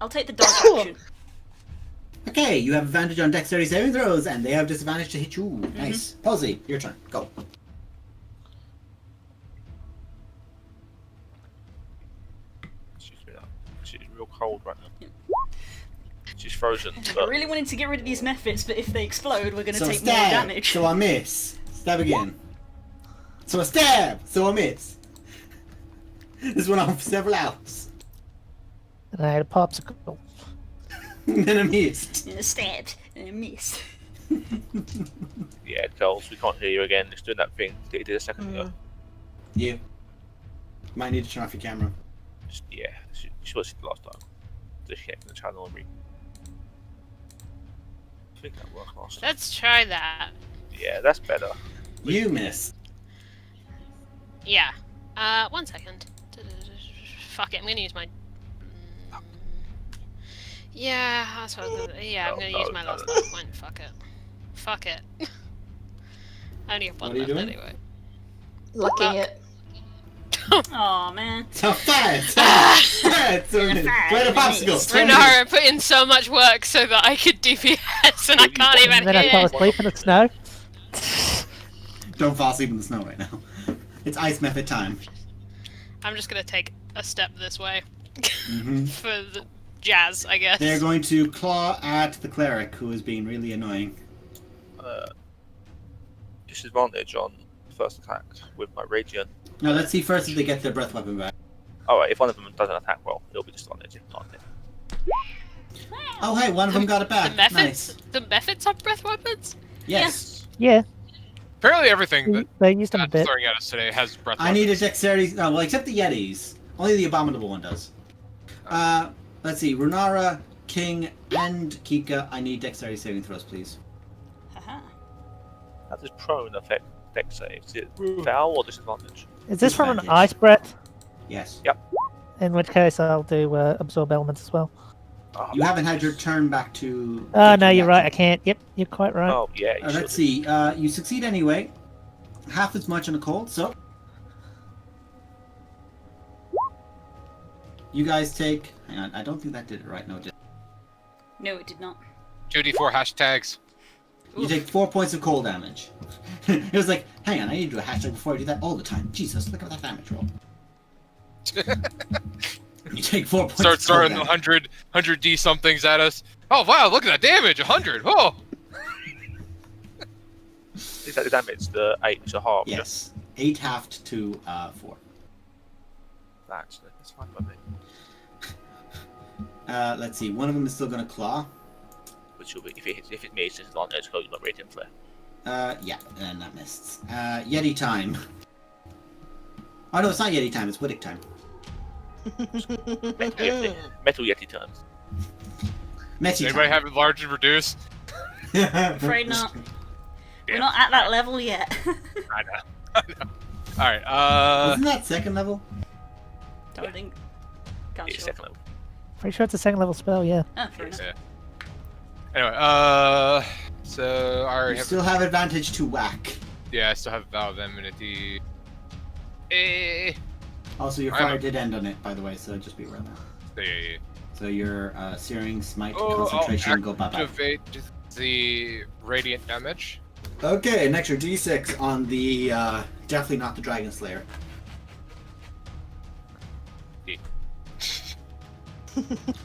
I'll take the dodge action. Okay, you have advantage on dexterity saving throws, and they have disadvantage to hit you. Nice. Posey, your turn. Go. She's real cold right now. She's frozen. I But really wanted to get rid of these methods, but if they explode, we're going to So a take more stab. damage. So a miss. Stab again. So a stab. So a miss. This went on for several hours. And I had a popsicle. And then a miss. And a stabbed, and a missed. yeah, Charles, we can't hear you again. Just doing that thing that you did a second ago. You. Might need to turn off your camera. Just, yeah, she was the last time. Just checking the channel and I think that worked last time. Let's try that. Yeah, that's better. You miss. Yeah. 1 second. Fuck it, I'm gonna use my... Yeah, that's what I was gonna... Yeah, I'm gonna use my last point. Fuck it. Fuck it. I only have one What are you left doing? anyway. Looking at. Aw, man. So fire! Fire! So And a fire, Light a and a popsicle. miss. Renara put in so much work so that I could DPS and I can't even And then I fell hear. asleep in the snow. Don't fall asleep in the snow right now. It's ice method time. I'm just gonna take a step this way. Mhm. For the jazz, I guess. They're going to claw at the cleric, who is being really annoying. Disadvantage on first attack with my radiant. Now let's see first if they get their breath weapon back. Alright, if one of them doesn't attack well, it'll be disadvantage. If not, then. Oh hey, one of them got it back. The methods? Nice. The methods have breath weapons? Yes. Yeah, apparently everything that they used them a God's bit. throwing at us today has breath. I need a weapons. dexterity. No, well, except the Yetis. Only the abominable one does. Let's see. Runara, King, and Kika. I need dexterity saving throws, please. Haha. How does prone affect dex saves? Is it foul or disadvantage? Is this from an Disadvantage. ice breath? Yes. In which case I'll do absorb elements as well. Oh, You haven't had your turn back to. Oh no, you're right. I action. can't. Yep, you're quite right. oh yeah, you Let's should. see. You succeed anyway. Half as much on a cold, so. You guys take. Hang on, I don't think that did it right. No, it didn't. No, it did not. 2d4 hashtags. You take 4 points of cold damage. It was like, hang on, I need to do a hashtag before I do that all the time. Jesus, look at that damage roll. You take 4 points Start of cold throwing the damage. 100d somethings at us. Oh wow, look at that damage! 100. Oh. Is that the damage? The 8 is a half. Yes. 8 halved to 4. That's fine by me. Let's see, one of them is still going to claw. Which will be if it misses disadvantage because you've got radiant flare. Yeah, and that missed. Yeti time. Oh no, it's not Yeti time. It's Wittig time. Metal Yeti turn. Meti Anybody time. have it large and reduce? Afraid not. We're Damn. not at that level yet. I know. I know. All right. Wasn't that second level? Don't think. Can't It's sure. second level. Pretty sure it's a second level spell, yeah. Oh, fair enough. Yeah. Anyway, so I already You have. still have advantage to whack. Yeah, I still have Vow of Enmity. Also, your I fire know. did end on it, by the way, so just be aware of that. Yeah. So your Searing Smite Oh, concentration go bye bye. activate the radiant damage. Okay, an extra d6 on the definitely not the Dragon Slayer. D.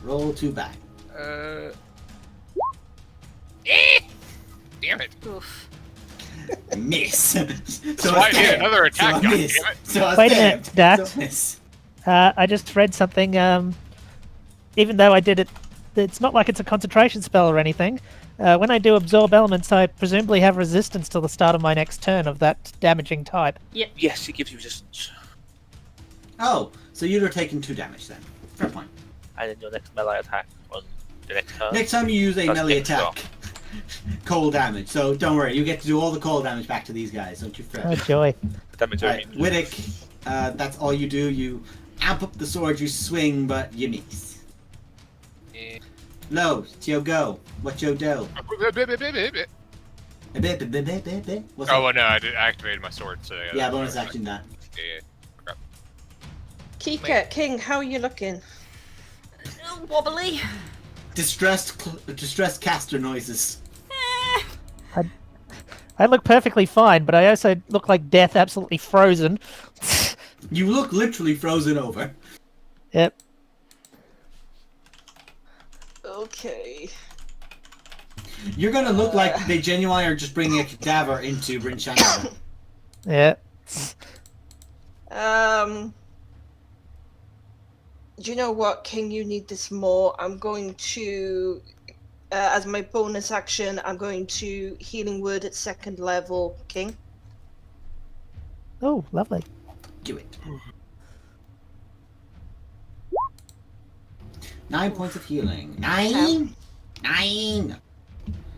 Roll 2 back. Damn it! Oof. Miss. So I need another attack, So a God miss. damn it. So a Wait a stab. minute, Dax. So a miss. I just read something. Even though I did it, it's not like it's a concentration spell or anything. When I do absorb elements, I presumably have resistance till the start of my next turn of that damaging type. Yes, it gives you resistance. Oh, so you'd have taken 2 damage then. Fair point. And then your next melee attack on the next turn. Next time you use a That's melee extra. attack, cold damage. So don't worry, you get to do all the cold damage back to these guys. Don't you fret. Oh joy! Damage Alright, only. Wittig, that's all you do. You amp up the sword, you swing, but you miss. Eh. Lo, it's your go. What you do? Oh What's up? well, no, I activated my sword, so Yeah, bonus action that. Yeah. Kika, King, how are you looking? Wobbly. Distressed caster noises. I look perfectly fine, but I also look like death, absolutely frozen. You look literally frozen over. Yep. Okay. You're gonna look like they genuinely are just bringing a cadaver into Bryn Shandar. Yeah. Do you know what, King? You need this more. I'm going to, as my bonus action, I'm going to Healing Word at 2nd level, King. Oh, lovely. Do it. 9 points of healing. 9? 9!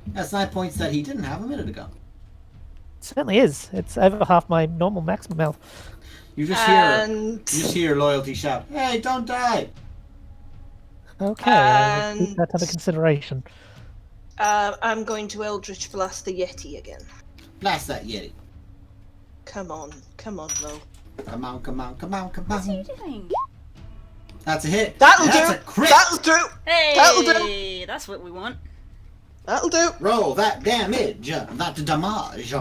That's 9 points that he didn't have a minute ago. It certainly is. It's over half my normal maximum health. You just hear loyalty shout, "Hey, don't die!" Okay, I'll keep And- that under consideration. I'm going to Eldritch Blast the Yeti again. Blast that Yeti. Come on, Lo. Come on, come on, come on, come What are you on. doing? That's a hit. That'll That's do. a crit. That'll do. Hey, That'll do. That's what we want. That'll do. Roll that damage. That damage.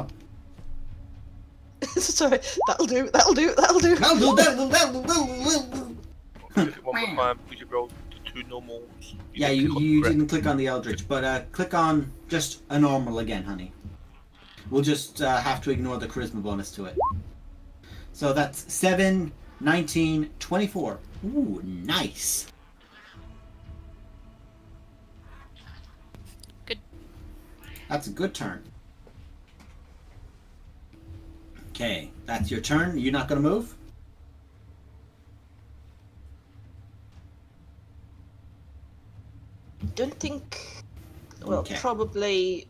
Sorry. That'll do. That'll do. That'll do. That'll do. One more time, could you roll the 2 normals? Yeah, you didn't click on the Eldritch, but click on just a normal again, honey. We'll just have to ignore the charisma bonus to it. So that's 7, 19, 24. Ooh, nice. Good. That's a good turn. Okay, that's your turn. You're not gonna move? Don't think. Well, Okay. probably.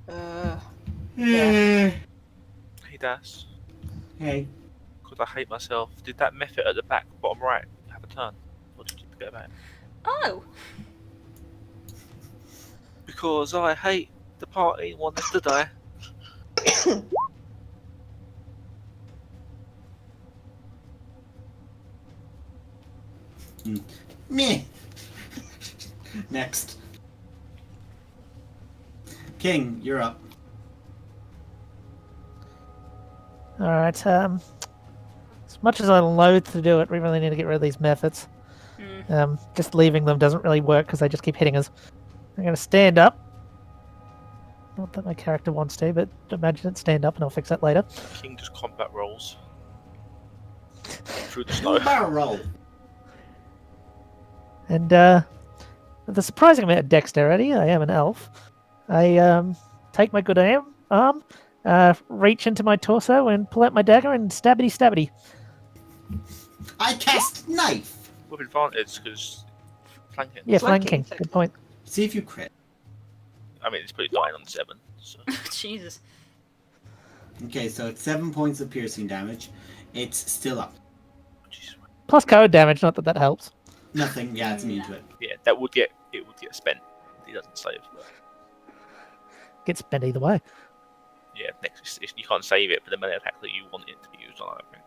Yeah. Hey, Das. Hey. Because I hate myself. Did that method at the back, bottom right, have a turn? Or did you forget about it? Oh, Because I hate the party and want us to die. Meh. Next. King, you're up. Alright, as much as I loathe to do it, we really need to get rid of these methods. Just leaving them doesn't really work because they just keep hitting us. I'm going to stand up. Not that my character wants to, but imagine it stand up and I'll fix that later. King just combat rolls. Through the snow. Barrel roll. And with a surprising amount of dexterity, I am an elf. I take my good arm, reach into my torso and pull out my dagger and stabbity stabbity. I cast knife. With advantage, because flanking. Yeah, Flanking, flanking. Good point. See if you crit. I mean, it's pretty 9 on 7. So. Jesus. Okay, so it's 7 points of piercing damage. It's still up. Jeez. Plus code damage, not that that helps. Nothing. Yeah, it's immune to it. Yeah, that would get spent. He doesn't save. Gets spent either way. Yeah, next you can't save it for the melee attack that you want it to be used on. I think.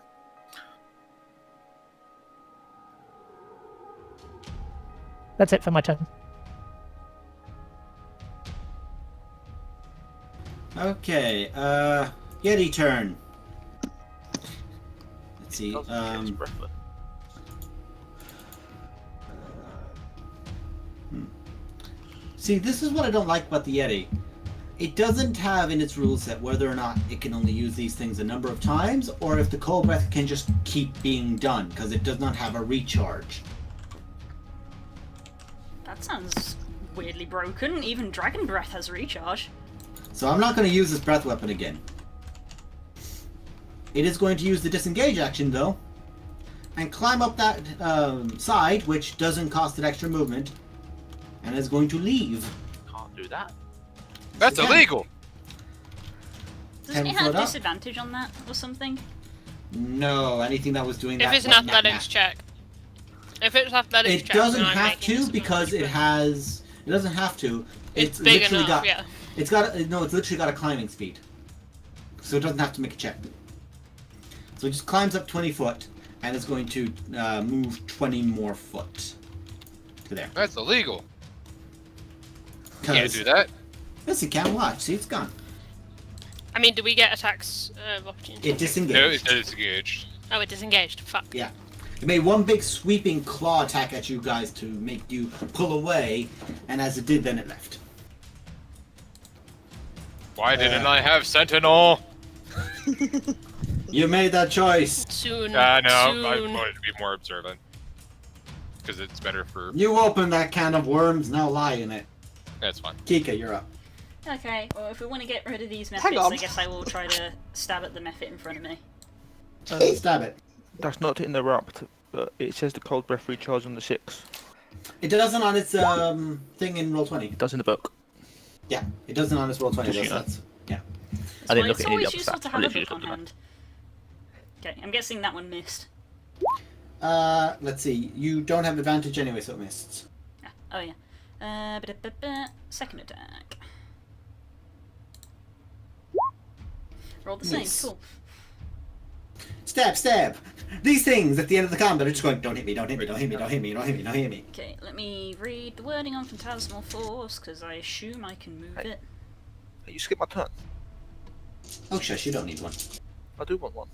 That's it for my turn. Okay, Yeti turn. Let's see. See, this is what I don't like about the Yeti. It doesn't have in its rule set whether or not it can only use these things a number of times, or if the cold breath can just keep being done, because it does not have a recharge. That sounds weirdly broken. Even Dragon Breath has recharge. So I'm not going to use this breath weapon again. It is going to use the disengage action, though, and climb up that side, which doesn't cost it extra movement, and is going to leave. Can't do that. That's illegal. Doesn't 10 it have foot up? disadvantage on that or something? No, anything that was doing that. If it's an athletics check. If it's athletics It check, doesn't then I'm have making to some because it noise, has. It doesn't have to. It's big literally enough, got. yeah. It's got. No, it's literally got a climbing speed, so it doesn't have to make a check. So it just climbs up 20 foot and is going to move 20 more foot to there. That's illegal. Can't 'Cause- do that. Yes, you can watch. See, it's gone. I mean, do we get attacks of opportunity? It No, disengaged. it is disengaged. Oh, it disengaged. Fuck. Yeah. It made one big sweeping claw attack at you guys to make you pull away, and as it did, then it left. Why didn't I have Sentinel? You made that choice. Soon. No, I soon. wanted to be more observant. Because it's better for... You opened that can of worms, now lie in it. That's fine. Kika, you're up. Okay, well if we want to get rid of these Hang methods, on. I guess I will try to stab at the method in front of me. Stab it. That's not to interrupt, but it says the cold breath recharge on the 6. It doesn't on its thing in roll 20. It does in the book. Yeah, it doesn't on its roll 20. Just, That's, yeah. I didn't Well, look it's at any of always the useful other to stats. have I a literally book on just looked hand. Okay, I'm guessing that one missed. Let's see. You don't have advantage anyway, so it missed. Ah, oh yeah. Second attack. Roll the same. Nice. Cool. Stab, stab. These things at the end of the combat are just going, don't hit me, don't hit me, don't hit me, don't hit me, don't hit me, don't hit me. Okay, let me read the wording on Phantasmal Force, because I assume I can move it. Hey, you skip my turn. Oh, shush, you don't need one. I do want one.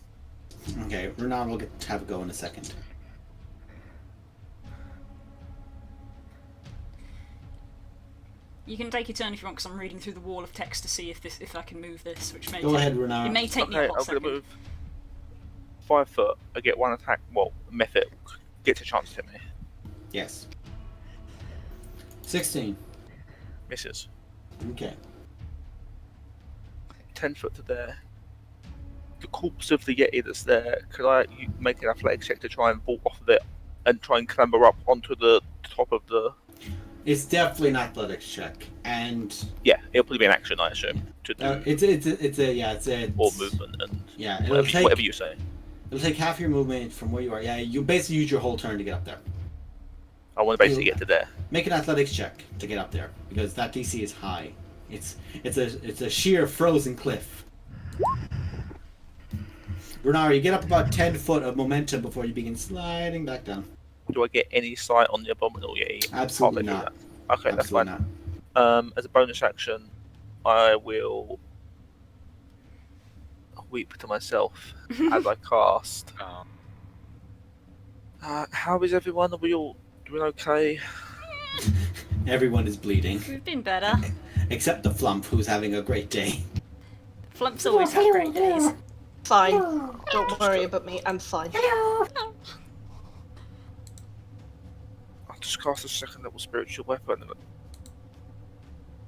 Okay, Renan will get to have a go in a second. You can take your turn if you want, because I'm reading through the wall of text to see if I can move this, which may Go take, ahead, Renan. it may take me a Okay, hot I'm gonna second. move 5 foot. I get one attack. Well, method gets a chance to hit me. Yes. 16. Misses. Okay. 10 foot to there. The corpse of the Yeti that's there. Could I make an athletics check to try and vault off of it and try and clamber up onto the top of the? It's definitely an athletics check, and Yeah, it'll probably be an action, I assume, to do it's a or movement and Yeah, it'll take whatever you say. it'll take half your movement from where you are. Yeah, you basically use your whole turn to get up there. I want to basically get to there. Make an athletics check to get up there because that DC is high. It's a sheer frozen cliff. Bernard, you get up about 10 foot of momentum before you begin sliding back down. Do I get any sight on the abominable Yeti? Absolutely Can't let not. you do that. Okay, that's Absolutely fine. not. As a bonus action, I will weep to myself as I cast. How is everyone? Are we all doing okay? Everyone is bleeding We've been better. except the Flump, who's having a great day. Flumps always have great days. Fine. Hello. Don't worry about me. I'm fine. Hello. I'll just cast a second level spiritual weapon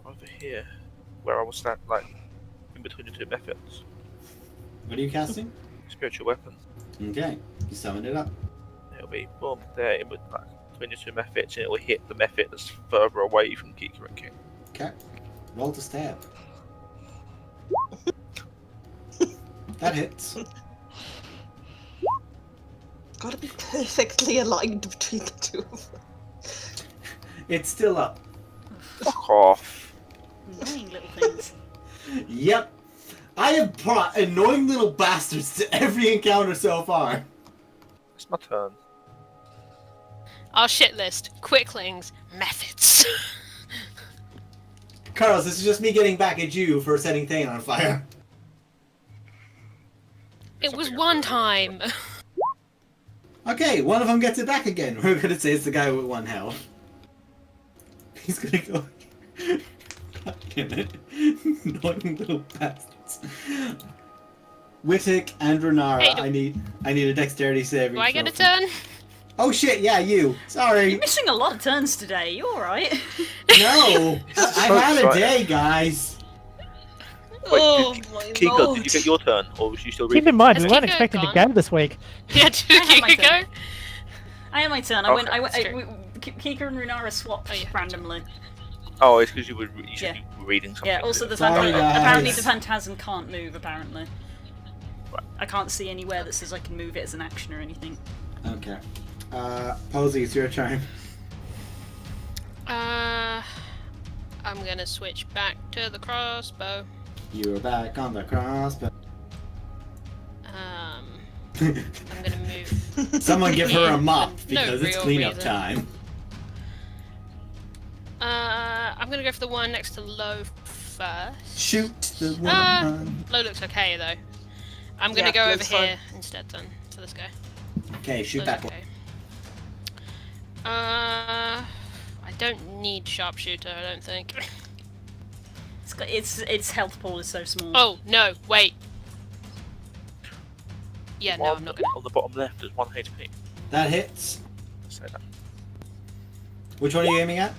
over here, where I was standing, like in between the two methods. What are you casting? Spiritual weapon. Okay, you summon it up. It'll be boom there in between the two methods, and it will hit the method that's further away from Kika and King. Okay, roll to stab. That hits. Gotta be perfectly aligned between the two of them. It's still up. Fuck off. Annoying little things. Yep. I have brought annoying little bastards to every encounter so far. It's my turn. Our shit list. Quicklings. Methods. Carlos, this is just me getting back at you for setting Thane on fire. It was one time. Okay, one of them gets it back again. We're gonna say it's the guy with 1 health. He's gonna go. God damn it. Annoying little bastards. Wittick and Renara, Hey, I need a dexterity saving Do I get a throw. turn? Oh shit, yeah, you. Sorry. You're missing a lot of turns today. You alright? No! I've had a day, guys. Wait, Oh did, my Kiko, lord. did you get your turn, or was you still Keep reading? in mind, Has we weren't Kiko expecting to gone? go this week. Yeah, did I have my you turn. go? I had my turn. Okay, I that's true. went. Kika and Runara swapped Oh, yeah. randomly. Oh, it's because you were Yeah. reading something. Yeah. Also, the Sorry, guys. apparently the phantasm can't move. Apparently, Right. I can't see anywhere that says I can move it as an action or anything. Okay. Posey, it's your turn. I'm gonna switch back to the crossbow. You're back on the crossbow. I'm gonna move. Someone give her a mop No because it's real cleanup reason. time. I'm gonna go for the one next to low first. Shoot the Ah. one. Low looks okay though. I'm gonna Yeah, go over looks fine. here instead then for this guy. Okay, shoot Low's that okay. I don't need sharpshooter, I don't think. Its health pool is so small. Oh no, wait. Yeah, no, I'm not gonna. On the bottom left is 1 HP. That hits. Say that. Which one are you aiming at?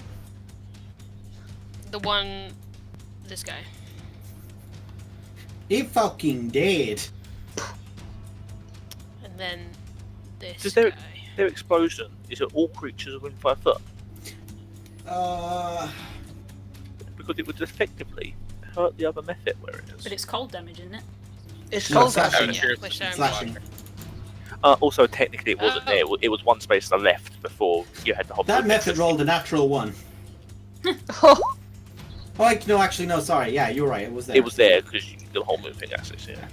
The one, this guy. He fucking dead. And then this Does there- guy. Their explosion is it all creatures within 5 foot? Because it would effectively hurt the other method where it is. But it's cold damage, isn't it? It's No, cold slashing. damage. Yeah, which I'm Slashing. Also, technically, it wasn't Oh. there. It was one space to the left before you had the whole. That method rolled a natural 1. Oh, Oh, no, actually, no, sorry. Yeah, you're right. It was there. It was there because the whole moving access. Yeah.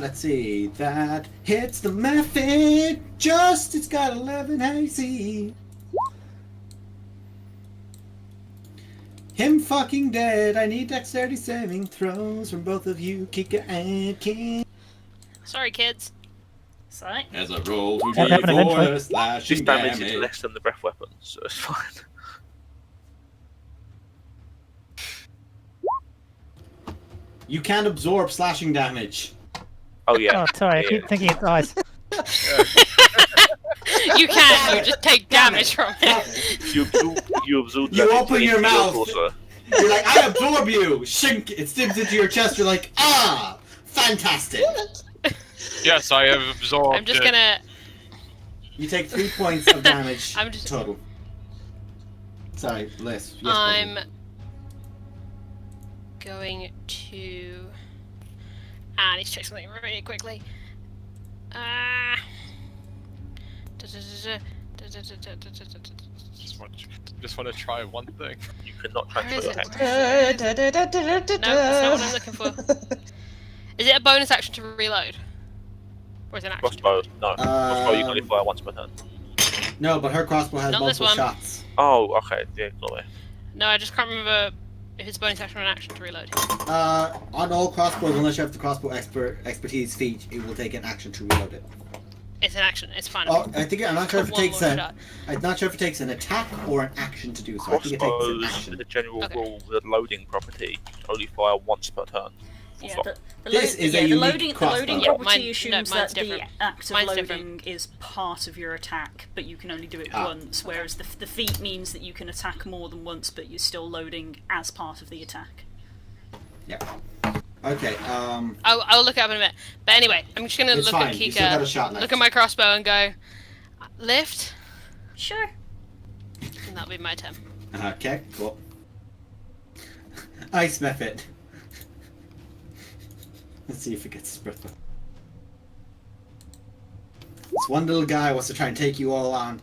Let's see. That hits the method. Just, it's got 11 AC. Him fucking dead. I need dexterity saving throws from both of you, Kika and King. Sorry, kids. Sorry. As I roll to That happened eventually. This slashing damage damage. is less than the breath weapon, so it's fine. You can't absorb slashing damage. Oh yeah. Oh, sorry, I Yeah. keep thinking it's ice. You can, you just take Damn damage it. from it. You absorb. You damage open your into mouth. torso. You're like, I absorb you! Shink! It sticks into your chest. You're like, ah! Fantastic! Yes, I have absorbed. I'm just it. gonna. You take 3 points of damage I'm just- total. Sorry, Bliss. Yes, I'm Blizzard. going to. I need to check something really quickly. Just want to try one thing. You cannot Where is transfer it? your hand. No, that's not what I'm looking for. Is it a bonus action to reload? Or is it an action? Crossbow. No. Crossbow you can only fire once per turn. No, but her crossbow has Not this multiple one. shots. Oh, okay. Yeah, not there. No, I just can't remember if it's bonus action or an action to reload. On all crossbows, unless you have the crossbow expertise feat, it will take an action to reload it. It's an action. It's fine. Oh, I think I'm not sure if it One takes more a. shot. I'm not sure if it takes an attack or an action to do so. I think it takes an Crossbows, action. the general Okay. rule with the loading property, only fire once per turn. Full Yeah, stop. This is a the unique loading crossbow. property Mine- assumes no, mine's that the different. act of Mine's loading different. is part of your attack, but you can only do it Ah. once, whereas the feat means that you can attack more than once, but you're still loading as part of the attack. Yeah. Okay. I'll look it up in a minute. But anyway, I'm just gonna It's look fine. at You still got a Kika, shot left. look at my crossbow, and go lift, Sure. and that'll be my turn. Okay. Cool. Ice method. Let's see if it gets his breath back. This one little guy wants to try and take you all on.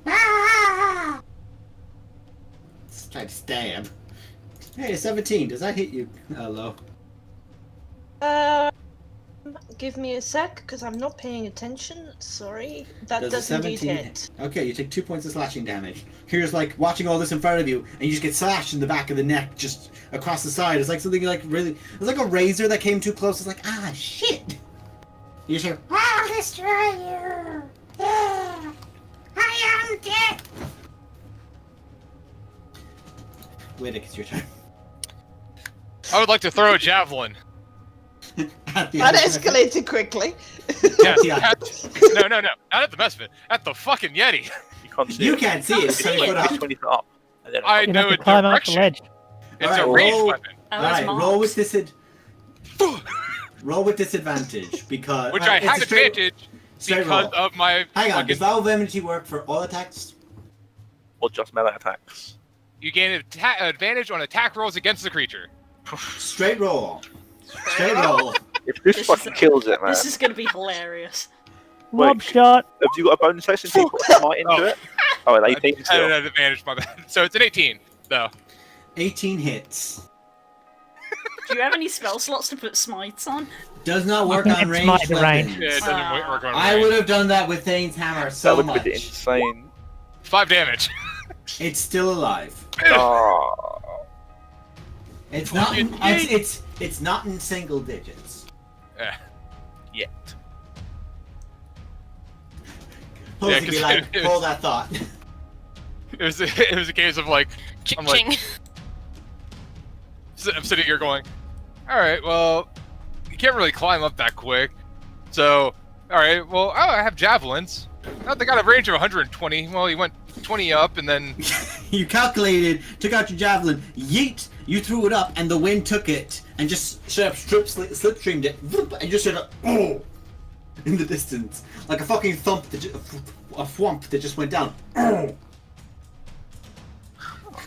Let's try to stab. Hey, 17. Does that hit you, Lo? Give me a sec, because I'm not paying attention. Sorry. That Does a does indeed 17 hit. Okay, you take 2 points of slashing damage. Here's like watching all this in front of you, and you just get slashed in the back of the neck, just across the side. It's like something like really. It's like a razor that came too close. It's like, ah, shit. You just hear, I'll destroy you. Yeah. I am dead. wait, it's your turn. I would like to throw a javelin. At the That ice method. escalated quickly. Yeah, Yeah. no, not at the best of it. At the fucking Yeti. You can't see You it. can't see it. It's 20 foot up. It's 20 foot up. And then I You'd have know to a climb up the direction. ledge. It's Alright, a ranged roll. weapon, Oh, All right, it's roll with marked. roll with disadvantage because which I it's had a straight- advantage straight because roll. of my. Hang on, fucking- does Battle of Enmity work for all attacks? or just melee attacks. You gain advantage on attack rolls against the creature. Straight roll. Straight roll. If this This fucking is- kills it, man. This is gonna be hilarious. Lob Wait. shot. Have you got a bonus action to put smite into Oh. it? Oh, an I 18 had still. an advantage, my bad. So it's an 18, though. 18 hits. Do you have any spell slots to put smites on? Does not work can on get ranged smite to range. weapons. Yeah, it doesn't work on I range. would have done that with Thane's hammer That so would have been much. insane. 5 damage. It's still alive. Oh. It's not. In, Yay. it's not in single digits. Yeah. Yet. Supposed to 'cause be like, it was- hold that thought. It was a case of like, I'm like- Ching. I'm sitting here going, all right, well, you can't really climb up that quick. So, all right, well, I have javelins. Oh, they got a range of 120. Well, you went 20 up, and then You calculated, took out your javelin, yeet, you threw it up, and the wind took it, and just straight up slipstreamed it, whoop, and just straight up, oh, in the distance. Like a fucking thump, a thwomp that just went down. Oh.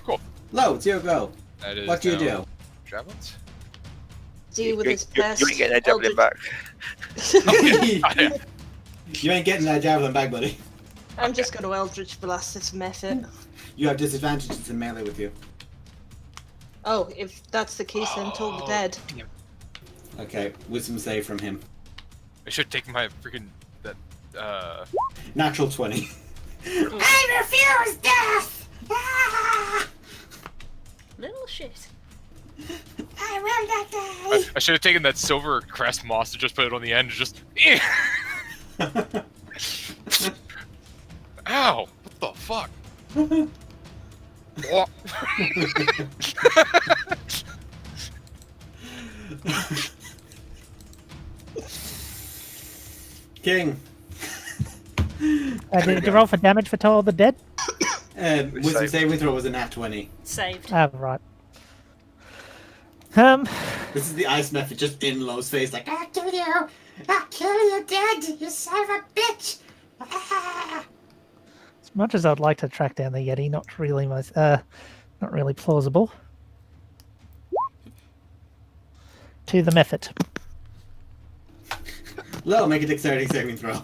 cool. Lo, it's your go. That is What do you now do? Javelins. Deal with You, this you, pest. you ain't getting that javelin Eldritch- back. You ain't getting that javelin back, buddy. I'm just going to Eldritch Blast this method. You have disadvantages in melee with you. Oh, if that's the case, then toll the dead. Okay, wisdom save from him. I should take my freaking Natural 20. I refuse death. Ah, Little shit. I will not die. I should have taken that silver crest moss and just put it on the end. And just. Ow! What the fuck? What? King. Did you roll for damage for Toll of the Dead? Wisdom Save. saving throw was a nat 20. Saved. Ah, right. This is the ice method just in Lo's face, like, I'll kill you. I'll kill you dead, you son of a bitch. Ah. As much as I'd like to track down the Yeti, not really not really plausible. To the method. Lo, make a dexterity saving throw.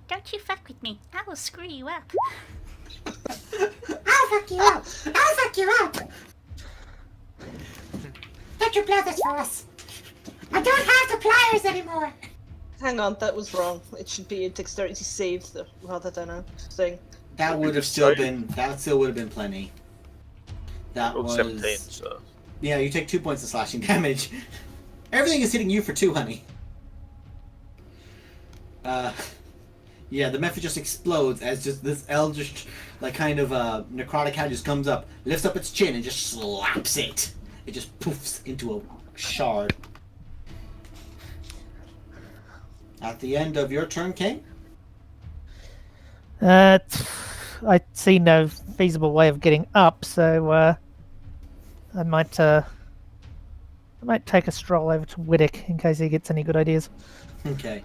Don't you fuck with me. I will screw you up. I'll fuck you up. I'll fuck you up. Get your brothers for us. I don't have the pliers anymore. Hang on, that was wrong. It should be a dexterity save rather than a thing. That would have still been, that still would have been plenty. That Rolled was 17, so. Yeah, you take 2 points of slashing damage. Everything is hitting you for 2, honey. Yeah, the method just explodes as just this eldritch, like kind of necrotic hand just comes up, lifts up its chin, and just slaps it. It just poofs into a shard. At the end of your turn, King. I see no feasible way of getting up, so I might take a stroll over to Widdick in case he gets any good ideas. Okay.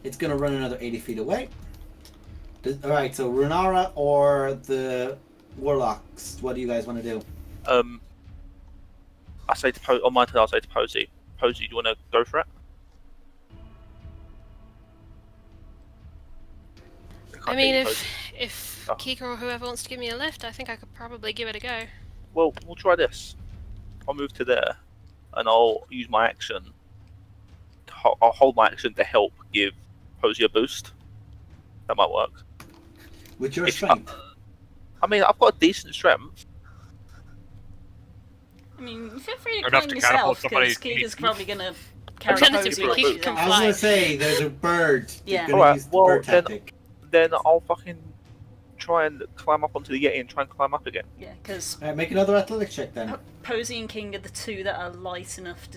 It's going to run another 80 feet away. Alright, so Runara or the Warlocks, what do you guys want to do? I say to on my turn, I'll say to Posey. Posey, do you want to go for it? I mean, if Kika or whoever wants to give me a lift, I think I could probably give it a go. Well, we'll try this. I'll move to there, and I'll use my action. I'll hold my action to help give Posey a boost. That might work. With your strength? I mean, I've got a decent strength. I mean, feel free to Enough climb to yourself, catapult because somebody. Kika's probably gonna carry Alternatively, Posey. Kika can I was fly. going to say, there's a bird. Yeah. You're going to Alright, use the well, bird tactic. Then I'll fucking try and climb up onto the Yeti and try and climb up again. Yeah, because Alright, make another athletics check then. Posey and King are the two that are light enough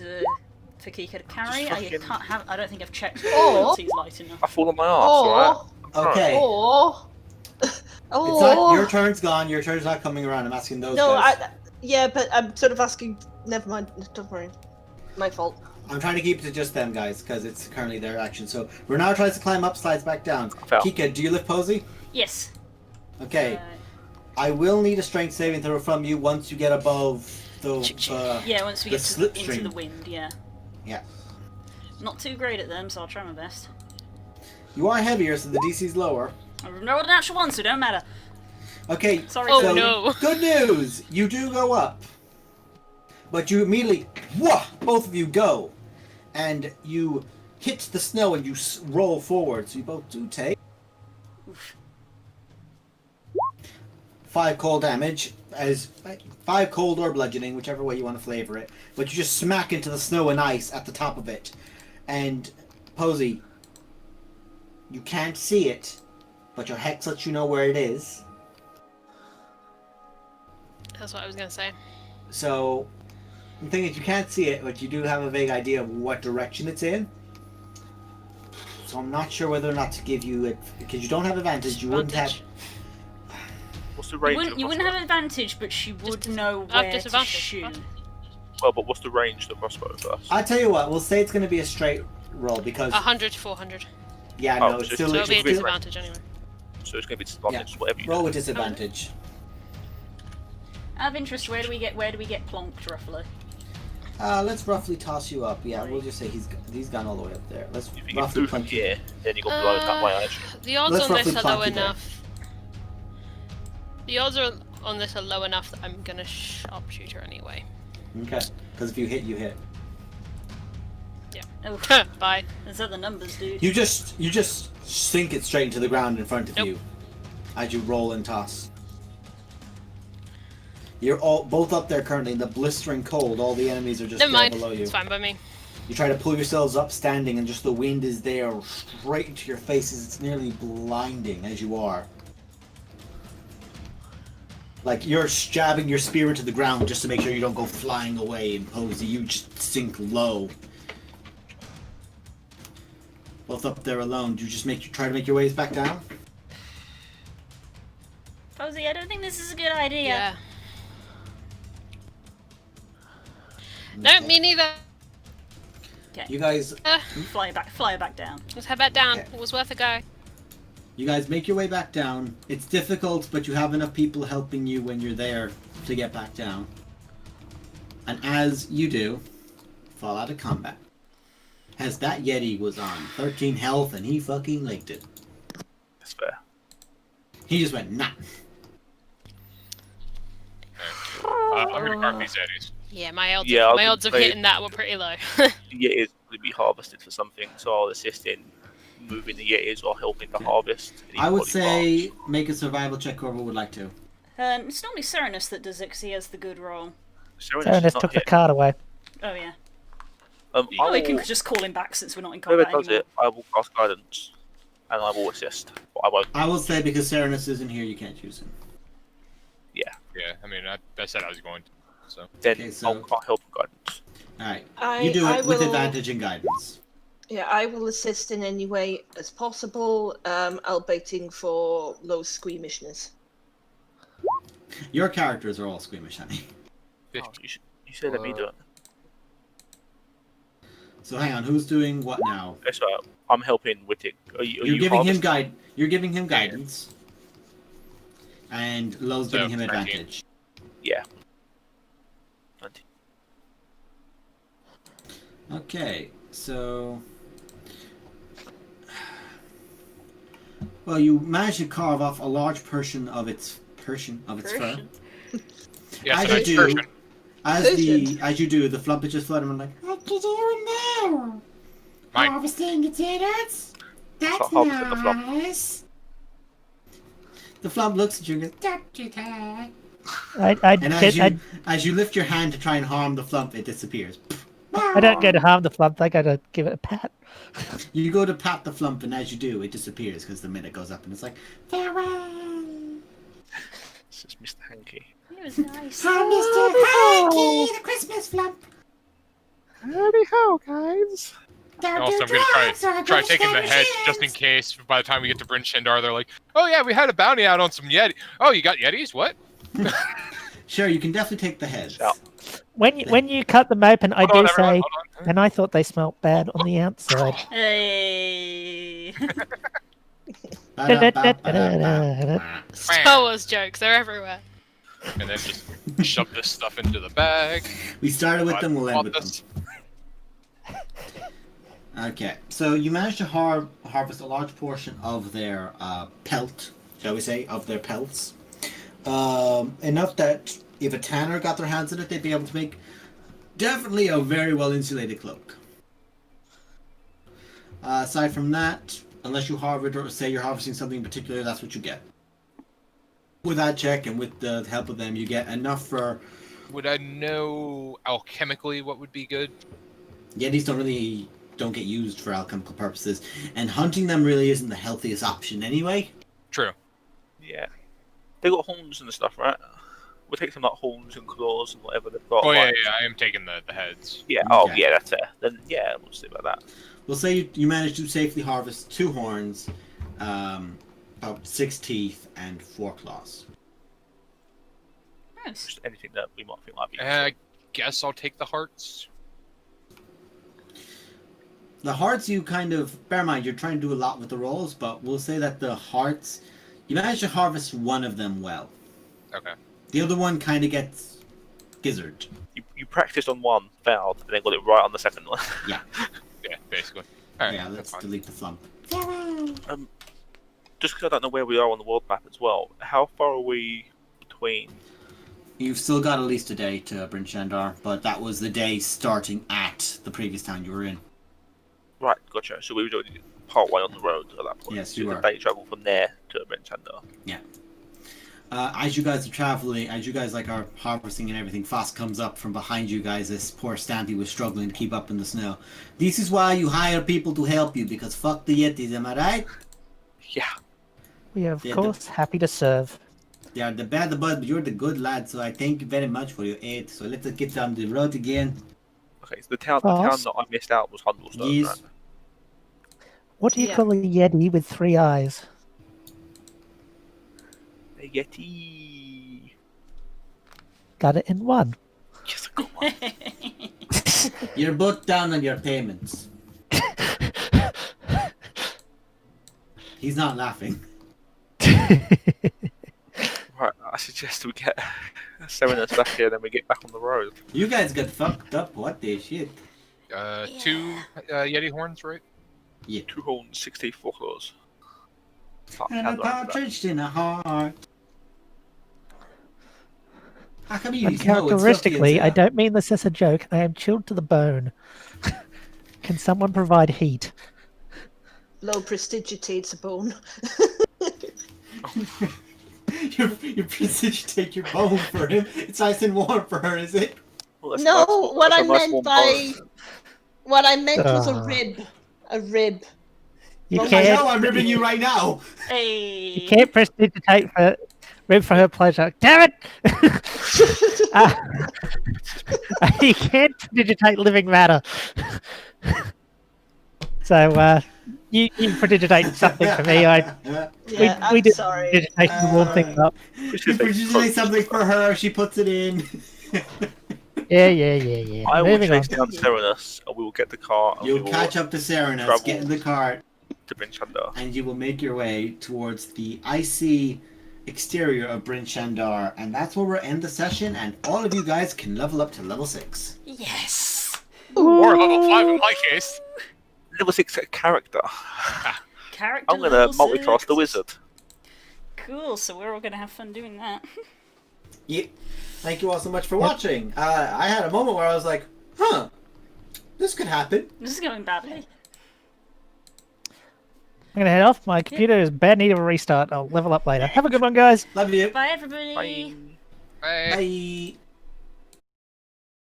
for Kika to carry. Just fucking- I don't think I've checked Or- if he's light enough. I fall on my arse, alright? Okay. Or... It's not, your turn's gone. Your turn's not coming around. I'm asking those No, guys. yeah, but I'm sort of asking... Never mind, don't worry. My fault. I'm trying to keep it to just them guys because it's currently their action. So Renard tries to climb up, slides back down. Fell. Kika, do you lift Posey? Yes. Okay. I will need a strength saving throw from you once you get above the Yeah, once we the get into slipstream. the wind, yeah. Yeah. Not too great at them, so I'll try my best. You are heavier, so the DC's lower. I rolled an actual one, so it don't matter. Okay. Sorry, Oh, so no. good news. You do go up, but you immediately, both of you go, and you hit the snow and you roll forward. So you both do take 5 cold damage, as 5 cold or bludgeoning, whichever way you want to flavor it. But you just smack into the snow and ice at the top of it, and Posey, you can't see it, but your hex lets you know where it is. That's what I was gonna say. So the thing is, you can't see it, but you do have a vague idea of what direction it's in. So I'm not sure whether or not to give you it because you don't have advantage. You wouldn't have. Advantage. What's the You range wouldn't, of you wouldn't crossbow? have advantage, but she would know I have where to disadvantage. shoot. Well, but what's the range of the crossbow first? I tell you what, we'll say it's going to be a straight roll because 100 to 400. yeah, Oh, no, it's so still So it'll be a it's still- disadvantage anyway. So it's going to be disadvantage, whatever you roll do. with disadvantage. Out of interest, where do we get plonked roughly? Let's roughly toss you up. Yeah, we'll just say he's gone all the way up there. Let's If you get roughly through from plunk you. here, then you got blown that way, actually. The odds Let's on this roughly are plonk low you there. enough. The odds on this are low enough that I'm gonna sharpshoot her anyway. Okay, because if you hit, you hit. Oh, Bye. those are the numbers, dude. You just sink it straight into the ground in front of Nope. you as you roll and toss. You're all both up there currently in the blistering cold. All the enemies are just Never there mind. below you. It's fine by me. You try to pull yourselves up standing, and just the wind is there straight into your faces. It's nearly blinding as you are. Like you're jabbing your spear into the ground just to make sure you don't go flying away. And Posey, you just sink low. Both up there alone. Do you just try to make your ways back down? Posey, I don't think this is a good idea. Yeah. No, me neither. You guys, Fly her back down. Let's head back down. Okay. It was worth a go. you guys make your way back down. It's difficult, but you have enough people helping you when you're there to get back down. And as you do, fall out of combat. As that Yeti was on 13 health and he fucking licked it. That's fair. He just went, nah. I'm gonna carve these eddies. Yeah, my odds, Yeah, I was my gonna odds of say- hitting that were pretty low. The Yeti is going to be harvested for something, so I'll assist in moving the Yetis or helping to harvest. any I would body say parts. make a survival check, whoever would like to. It's normally Serenus that does it because he has the good roll. Serenus is Ernest not took the hit. card away. Oh yeah. I Oh, we can will- just call him back since we're not in Whoever combat does anymore. it, I will cast guidance, and I will assist, but I won't. I will say because Serenus isn't here, you can't use him. Yeah, I mean, I said I was going to. So Then Okay, so- I'll cast help and guidance. Alright. You do it with advantage and guidance. Yeah, I will assist in any way as possible, albaiting for low squeamishness. Your characters are all squeamish, honey. Oh, you said let me do it. So hang on, who's doing what now? So I'm helping Wittig. Are You're you giving him harvesting? You're giving him guidance, and Lo's So, giving him 19. advantage. Yeah. 20. Okay, so well, you managed to carve off a large portion of its fur. Yes, As an you do, excursion. as you do, the flump is just floating like, What you doing now? Mine. Harvesting potatoes? That's Harvesting the flump. nice. the flump looks at you and goes, Don't you dare. and as you lift your hand to try and harm the flump, it disappears. I don't go to harm the flump. I go to give it a pat. You go to pat the flump, and as you do, it disappears because the minute goes up, and it's like, Farewell. This is Mr. Hanky. It was nice. Hi, Mr. Hanky, the Christmas flump. Howdy ho, guys. Don't Also, do I'm gonna drugs or try British taking the head machines. just in case. By the time we get to Bryn Shindar, they're like, "Oh yeah, we had a bounty out on some Yeti. Oh, you got Yetis? What?" sure, you can definitely take the heads. Yeah. When you cut them open, I Hold do on, everyone, say, hold on. and I thought they smelt bad on the outside. Hey. Ba-da-ba-ba-da-ba. Star Wars jokes, they're everywhere. And then just shove this stuff into the bag. We started with them, we'll end Want with them. this? Okay, so you managed to harvest a large portion of their pelt, shall we say, of their pelts. Enough that if a tanner got their hands on it, they'd be able to make definitely a very well insulated cloak. Aside from that, unless you harvest or say you're harvesting something in particular, that's what you get. With that check and with the help of them, you get enough for... Would I know alchemically what would be good? Yetis don't get used for alchemical purposes, and hunting them really isn't the healthiest option anyway. True. Yeah. They got horns and stuff, right? We'll take some like horns and claws and whatever they've got. Oh yeah, like- yeah, I am taking the heads. Yeah. Oh Okay. yeah, that's it. Then yeah, we'll see about that. We'll say you managed to safely harvest 2 horns, about 6 teeth, and 4 claws. Nice. Just anything that we might think might be. I guess I'll take the hearts. The hearts you kind of... Bear in mind, you're trying to do a lot with the rolls, but we'll say that the hearts... You managed to harvest one of them well. Okay. The other one kind of gets gizzard. You practiced on one, failed, and then got it right on the second one. Yeah, basically. Alright, Yeah, that's let's fine. delete the flump. Farewell. Just because I don't know where we are on the world map as well. How far are we between? You've still got at least a day to Bryn Shandar, but that was the day starting at the previous town you were in. Right, gotcha. So we were already part way on the road at that point. Yes, So you it's were. a day travel from there to Benchander. As you guys are traveling, as you guys are harvesting and everything, Foss comes up from behind you guys. This poor Stampy was struggling to keep up in the snow. This is why you hire people to help you, because fuck the Yetis, am I right? Yeah. We are, of Yeah, course, happy to serve. They are the bad, but you're the good lad, so I thank you very much for your aid. So let's get on the road again. Okay, so the town that I missed out was Hundlestone, Yes. right? What do you Yeah. call a Yeti with 3 eyes? A Yeti. Got it in one. Yes, I got one. You're both down on your payments. He's not laughing. Right, I suggest we get Serenus back here, then we get back on the road. You guys got fucked up. What the shit? 2 Yeti horns, right? 2 horns, 64 claws. Fuck, And how a do I remember that? partridge in a heart. How come you And use no, it's characteristically, filthy I as don't mean this as a joke. I am chilled to the bone. Can someone provide heat? Low prestigitates a bone. you prestidigitate your bone for him. It's nice and warm for her, is it? Well, that's a No, nice- what that's I a nice meant warm by bone. what I meant was a Ah. rib. A rib. You Well, I can't. know, I'm ribbing you right now. Hey. You can't prestidigitate for rib for her pleasure. Damn it! You can't prestidigitate living matter. So you prestidigitate something for me. Yeah, we I'm did sorry. prestidigitation to warm things up. You prestidigitate something for her, she puts it in. Yeah. I will Moving on. chase down Serenus, and we will get the car. And we You'll will catch up to Serenus, travel get in the cart, to Bryn Shandar. and you will make your way towards the icy exterior of Bryn Shandar, and that's where we'll end the session, and all of you guys can level up to level 6. Yes. Or level 5 in my case. Level 6 character. Character I'm gonna level multi-class 6. the wizard. Cool. So we're all gonna have fun doing that. Yeah. Thank you all so much for watching. I had a moment where I was like, huh, this could happen. This is going badly. I'm gonna head off. My computer is bad, need a restart. I'll level up later. Have a good one, guys. Love you. Bye, everybody. Bye. Bye. Bye.